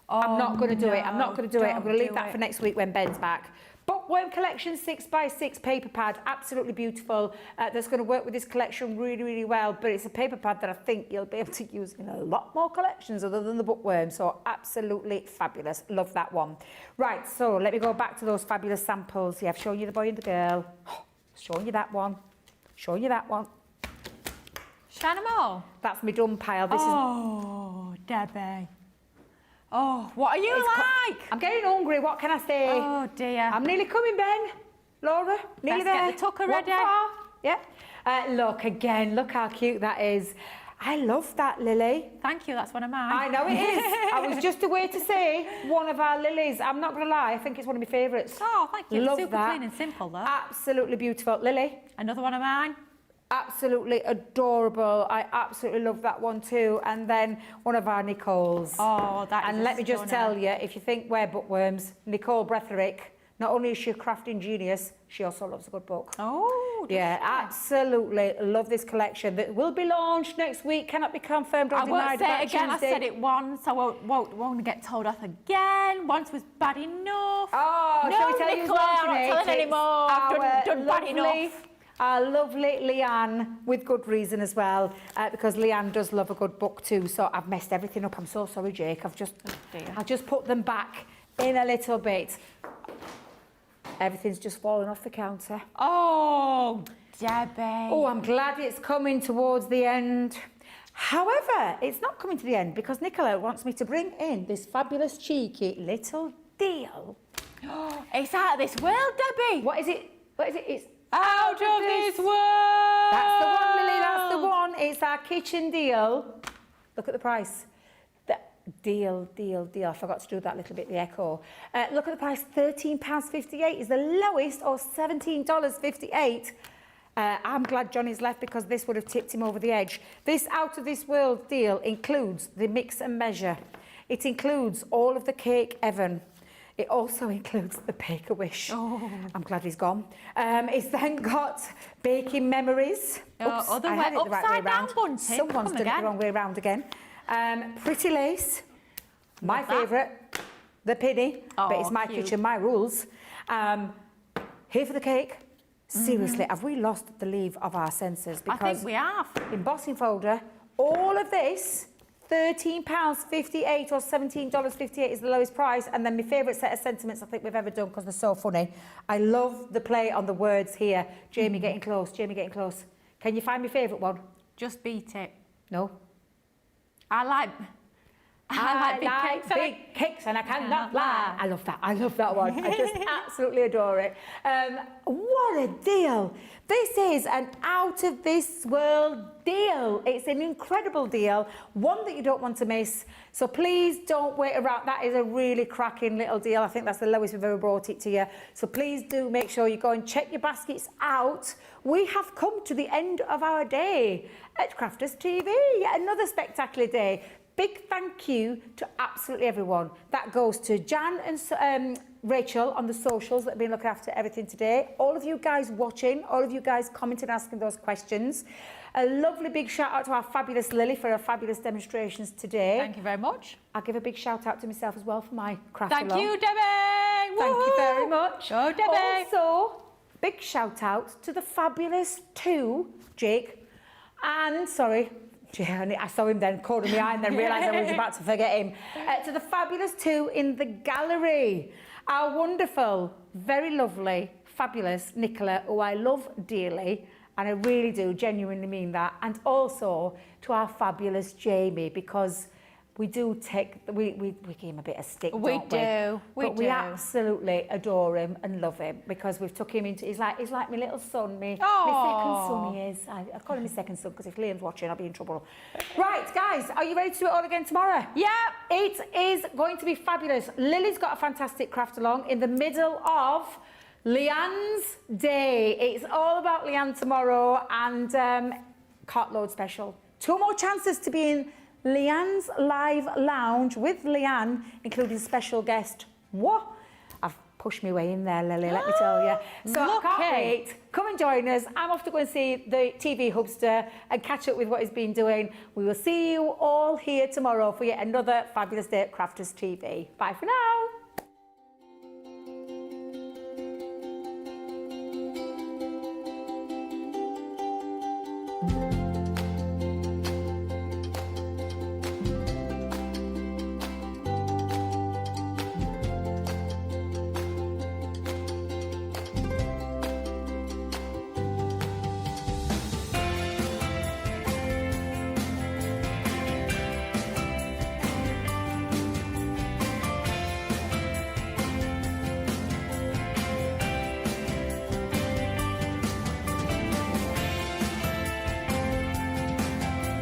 Oh, I'm not going to do it. I'm not going to do it. I'm going to leave do that it. for next week when Ben's back. Bookworm collection 6x6 paper pad, absolutely beautiful. That's going to work with this collection really, really well. But it's a paper pad that I think you'll be able to use in a lot more collections other than the Bookworm. So absolutely fabulous. Love that one. Right, so let me go back to those fabulous samples. Yeah, I've shown you the boy and the girl. Showing you that one. Showing you that one. Shine them all. That's my done pile. This is. Debbie. Oh, what are you like? I'm getting hungry. What can I say? Oh dear. I'm nearly coming, Ben. Laura, nearly Let's there. get the tucker What ready. for? Yeah. Look again. Look how cute that is. I love that, Lily. Thank you, that's one of mine. I know it is. I was just away to say one of our lilies. I'm not going to lie. I think it's one of my favourites. Oh, thank you. Love Super that. clean and simple, though. Absolutely beautiful. Lily? Another one of mine. Absolutely adorable. I absolutely love that one too. And then one of our Nicole's. Oh, that is And let me just tell you, if you think we're bookworms, Nicole Bretherick, not only is she a crafting genius, she also loves a good book. Oh, Yeah, absolutely love this collection that will be launched next week. Cannot be confirmed or I denied. won't say about it again. Tuesday. I said it once. I won't get told off again. Once was bad enough. Oh, no, shall we tell you who's Nicola, I'm launching not it? telling anymore. I've done bad lovely, enough. Our lovely Leanne, with good reason as well, because Leanne does love a good book too. So I've messed everything up. I'm so sorry, Jake. I'll just put them back in a little bit. Everything's just fallen off the counter. Oh, Debbie. Oh, I'm glad it's coming towards the end. However, it's not coming to the end because Nicola wants me to bring in this fabulous, cheeky little deal. It's out of this world, Debbie. What is it? What is it? It's Out of this world. That's the one, Lily. That's the one. It's our kitchen deal. Look at the price. Deal. I forgot to do that little bit, the echo. Look at the price, £13.58 is the lowest, or $17.58. I'm glad Johnny's left because this would have tipped him over the edge. This out of this world deal includes the mix and measure. It includes all of the cake Evan. It also includes the Bake a Wish. Oh. I'm glad he's gone. It's then got baking memories. Oops, other I way, had it the right way upside down round. bun tip. Someone's Come done it again. the wrong way round again. Pretty Lace, my favourite. the penny, but it's my cute. kitchen, my rules. Here for the cake. Seriously, have we lost the leave of our senses? I think we have. Embossing folder, all of this, £13.58 or $17.58 is the lowest price. And then my favourite set of sentiments I think we've ever done because they're so funny. I love the play on the words here. Jamie getting close, Jamie getting close. Can you find my favourite one? Just beat it. No. I like big cakes and I cannot lie. I love that. I love that one. I just absolutely adore it. What a deal. This is an out of this world deal. It's an incredible deal, one that you don't want to miss. So please don't wait around. That is a really cracking little deal. I think that's the lowest we've ever brought it to you. So please do make sure you go and check your baskets out. We have come to the end of our day at Crafters TV. Yet another spectacular day. Big thank you to absolutely everyone. That goes to Jan and Rachel on the socials that have been looking after everything today. All of you guys watching, all of you guys commenting, asking those questions. A lovely big shout out to our fabulous Lily for her fabulous demonstrations today. Thank you very much. I'll give a big shout out to myself as well for my craft Thank along. you, Debbie. Thank you very much. Go, Debbie. Also, big shout out to the fabulous two, Jake, and sorry, I saw him then, caught in the eye and then realised I was about to forget him. To the fabulous two in the gallery. Our wonderful, very lovely, fabulous Nicola, who I love dearly, and I really do genuinely mean that. And also to our fabulous Jamie, because we do take, we give him a bit of stick, don't we? We We absolutely adore him and love him because we've took him into, he's like my little son, my second son he is. I call him my second son because if Liam's watching, I'll be in trouble. Right, guys, are you ready to do it all again tomorrow? Yeah. It is going to be fabulous. Lily's got a fantastic craft along in the middle of Leanne's Day. It's all about Leanne tomorrow and Cartload special. 2 more chances to be in Leanne's Live Lounge with Leanne, including special guest. What? I've pushed my way in there, Lily, let me tell you. So I can't wait. Come and join us. I'm off to go and see the TV Hubster and catch up with what he's been doing. We will see you all here tomorrow for yet another fabulous day at Crafters TV. Bye for now.